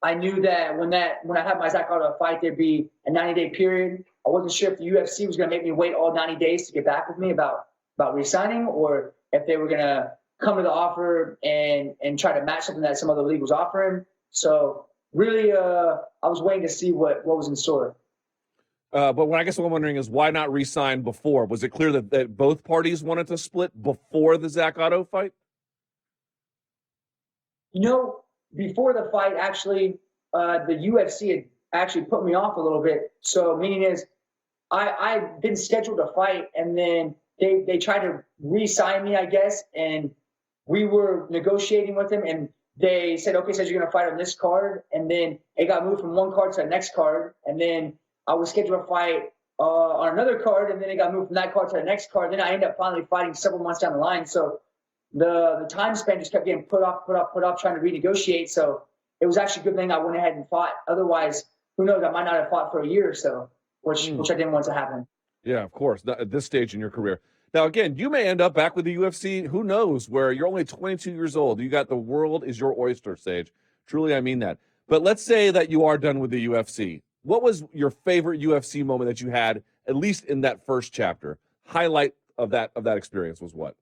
I knew that when I had my Zach Otto fight, there'd be a 90-day period. I wasn't sure if the UFC was going to make me wait all 90 days to get back with me about re-signing, or if they were going to come to the offer and try to match something that some other league was offering. So really, I was waiting to see what was in store. But I guess what I'm wondering is, why not re-sign before? Was it clear that both parties wanted to split before the Zach Otto fight? Before the fight, actually, the UFC had actually put me off a little bit. So meaning is, I'd been scheduled to fight, and then they tried to re-sign me, I guess, and we were negotiating with them, and they said, okay, so you're going to fight on this card, and then it got moved from one card to the next card, and then I was scheduled to fight on another card, and then it got moved from that card to the next card. Then I ended up finally fighting several months down the line. So the time span just kept getting put off, trying to renegotiate. So it was actually a good thing I went ahead and fought. Otherwise, who knows, I might not have fought for a year or so, which I didn't want to happen. Yeah, of course, at this stage in your career. Now, again, you may end up back with the UFC. Who knows, where you're only 22 years old. You got the world is your oyster, Sage. Truly, I mean that. But let's say that you are done with the UFC. What was your favorite UFC moment that you had, at least in that first chapter? Highlight of that experience was what?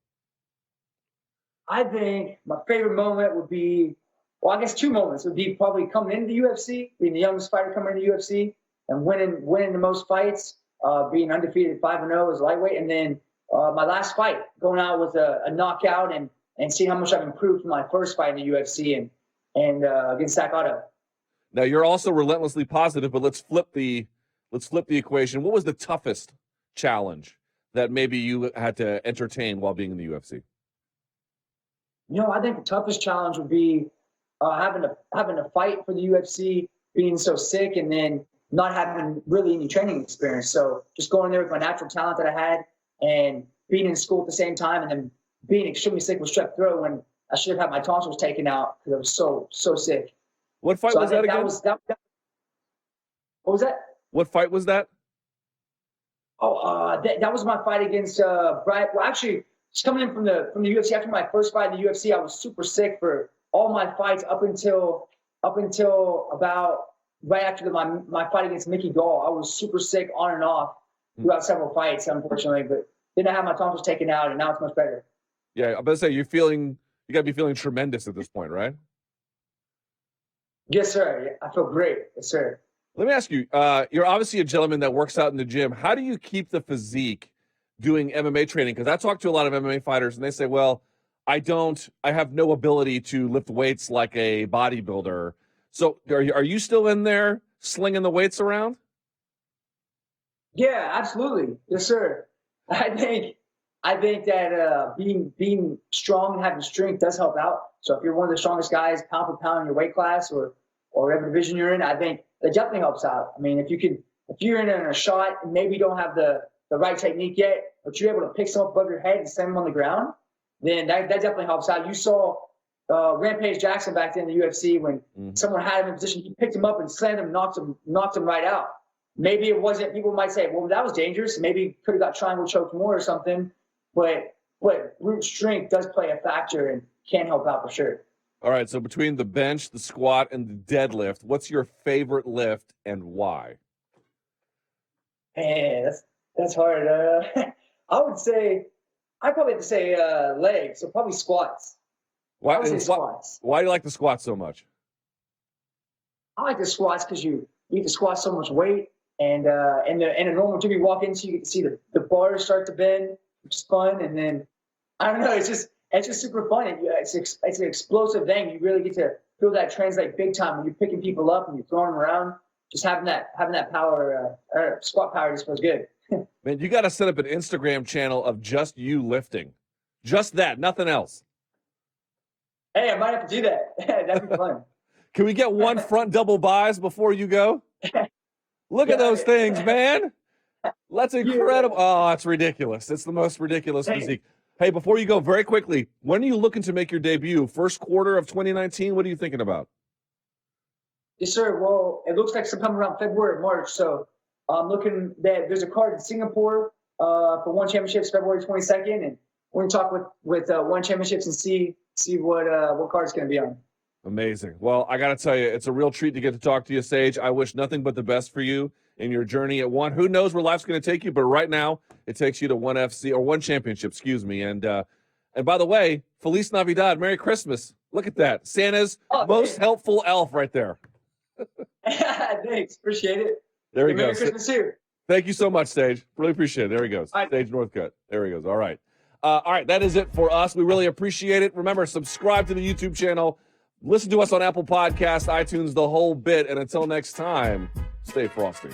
I think my favorite moment would be, well, I guess two moments would be probably coming into the UFC, being the youngest fighter coming into the UFC, and winning the most fights, being undefeated 5-0 as a lightweight, and then my last fight, going out with a knockout and seeing how much I've improved from my first fight in the UFC and against Zach Otto. Now, you're also relentlessly positive, but let's flip the equation. What was the toughest challenge that maybe you had to entertain while being in the UFC? I think the toughest challenge would be having to fight for the UFC, being so sick, and then not having really any training experience. So just going there with my natural talent that I had, and being in school at the same time, and then being extremely sick with strep throat when I should have had my tonsils taken out because I was so sick. What fight was that again? What was that? What fight was that? Oh, that was my fight against Brad. Well, actually, just coming in from the UFC after my first fight in the UFC, I was super sick for all my fights up until about right after my fight against Mickey Gall. I was super sick on and off throughout several fights, unfortunately. But then I had my tonsils taken out, and now it's much better. Yeah, I'm about to say you got to be feeling tremendous at this point, right? Yes, sir. I feel great. Yes, sir. Let me ask you, you're obviously a gentleman that works out in the gym. How do you keep the physique doing MMA training? Because I talk to a lot of MMA fighters, and they say, well, I have no ability to lift weights like a bodybuilder. So are you still in there slinging the weights around? Yeah, absolutely. Yes, sir. I think that being strong and having strength does help out. So if you're one of the strongest guys pound for pound in your weight class or whatever division you're in, I think that definitely helps out. I mean, if you're in a shot and maybe you don't have the right technique yet, but you're able to pick someone above your head and send them on the ground, then that definitely helps out. You saw Rampage Jackson back then in the UFC when someone had him in position, he picked him up and slammed him, knocked him right out. Maybe it wasn't. People might say, "Well, that was dangerous. Maybe could have got triangle choked more or something." But root strength does play a factor and can help out for sure. All right. So between the bench, the squat, and the deadlift, what's your favorite lift and why? Man, that's hard. I would say I probably have to say legs, so probably squats. Why squats? Why do you like the squat so much? I like the squats because you get to squat so much weight. And in a normal gym you walk into, you get to see the bars start to bend, which is fun. And then I don't know, it's just super fun. It's an explosive thing. You really get to feel that translate big time when you're picking people up and you're throwing them around. Just having that power, squat power just feels good. Man, you got to set up an Instagram channel of just you lifting, just that, nothing else. Hey, I might have to do that. That'd be fun. Can we get one front double buys before you go? Look at those things, man. That's incredible. Oh, that's ridiculous. It's the most ridiculous physique. Hey, before you go, very quickly, when are you looking to make your debut? First quarter of 2019? What are you thinking about? Yes, sir. Well, it looks like sometime around February or March. So I'm looking that there's a card in Singapore for One Championships, February 22nd. And we're going to talk with One Championships and see what card's going to be on. Amazing. Well, I got to tell you, it's a real treat to get to talk to you, Sage. I wish nothing but the best for you in your journey at One. Who knows where life's going to take you, but right now it takes you to One FC or One Championship, excuse me. And by the way, Feliz Navidad, Merry Christmas. Look at that. Santa's most helpful elf right there. Thanks. Appreciate it. There he Merry goes. Christmas too. Thank you so much, Sage. Really appreciate it. There he goes. Sage Northcutt. There he goes. All right. All right. That is it for us. We really appreciate it. Remember, subscribe to the YouTube channel. Listen to us on Apple Podcasts, iTunes, the whole bit. And until next time, stay frosty.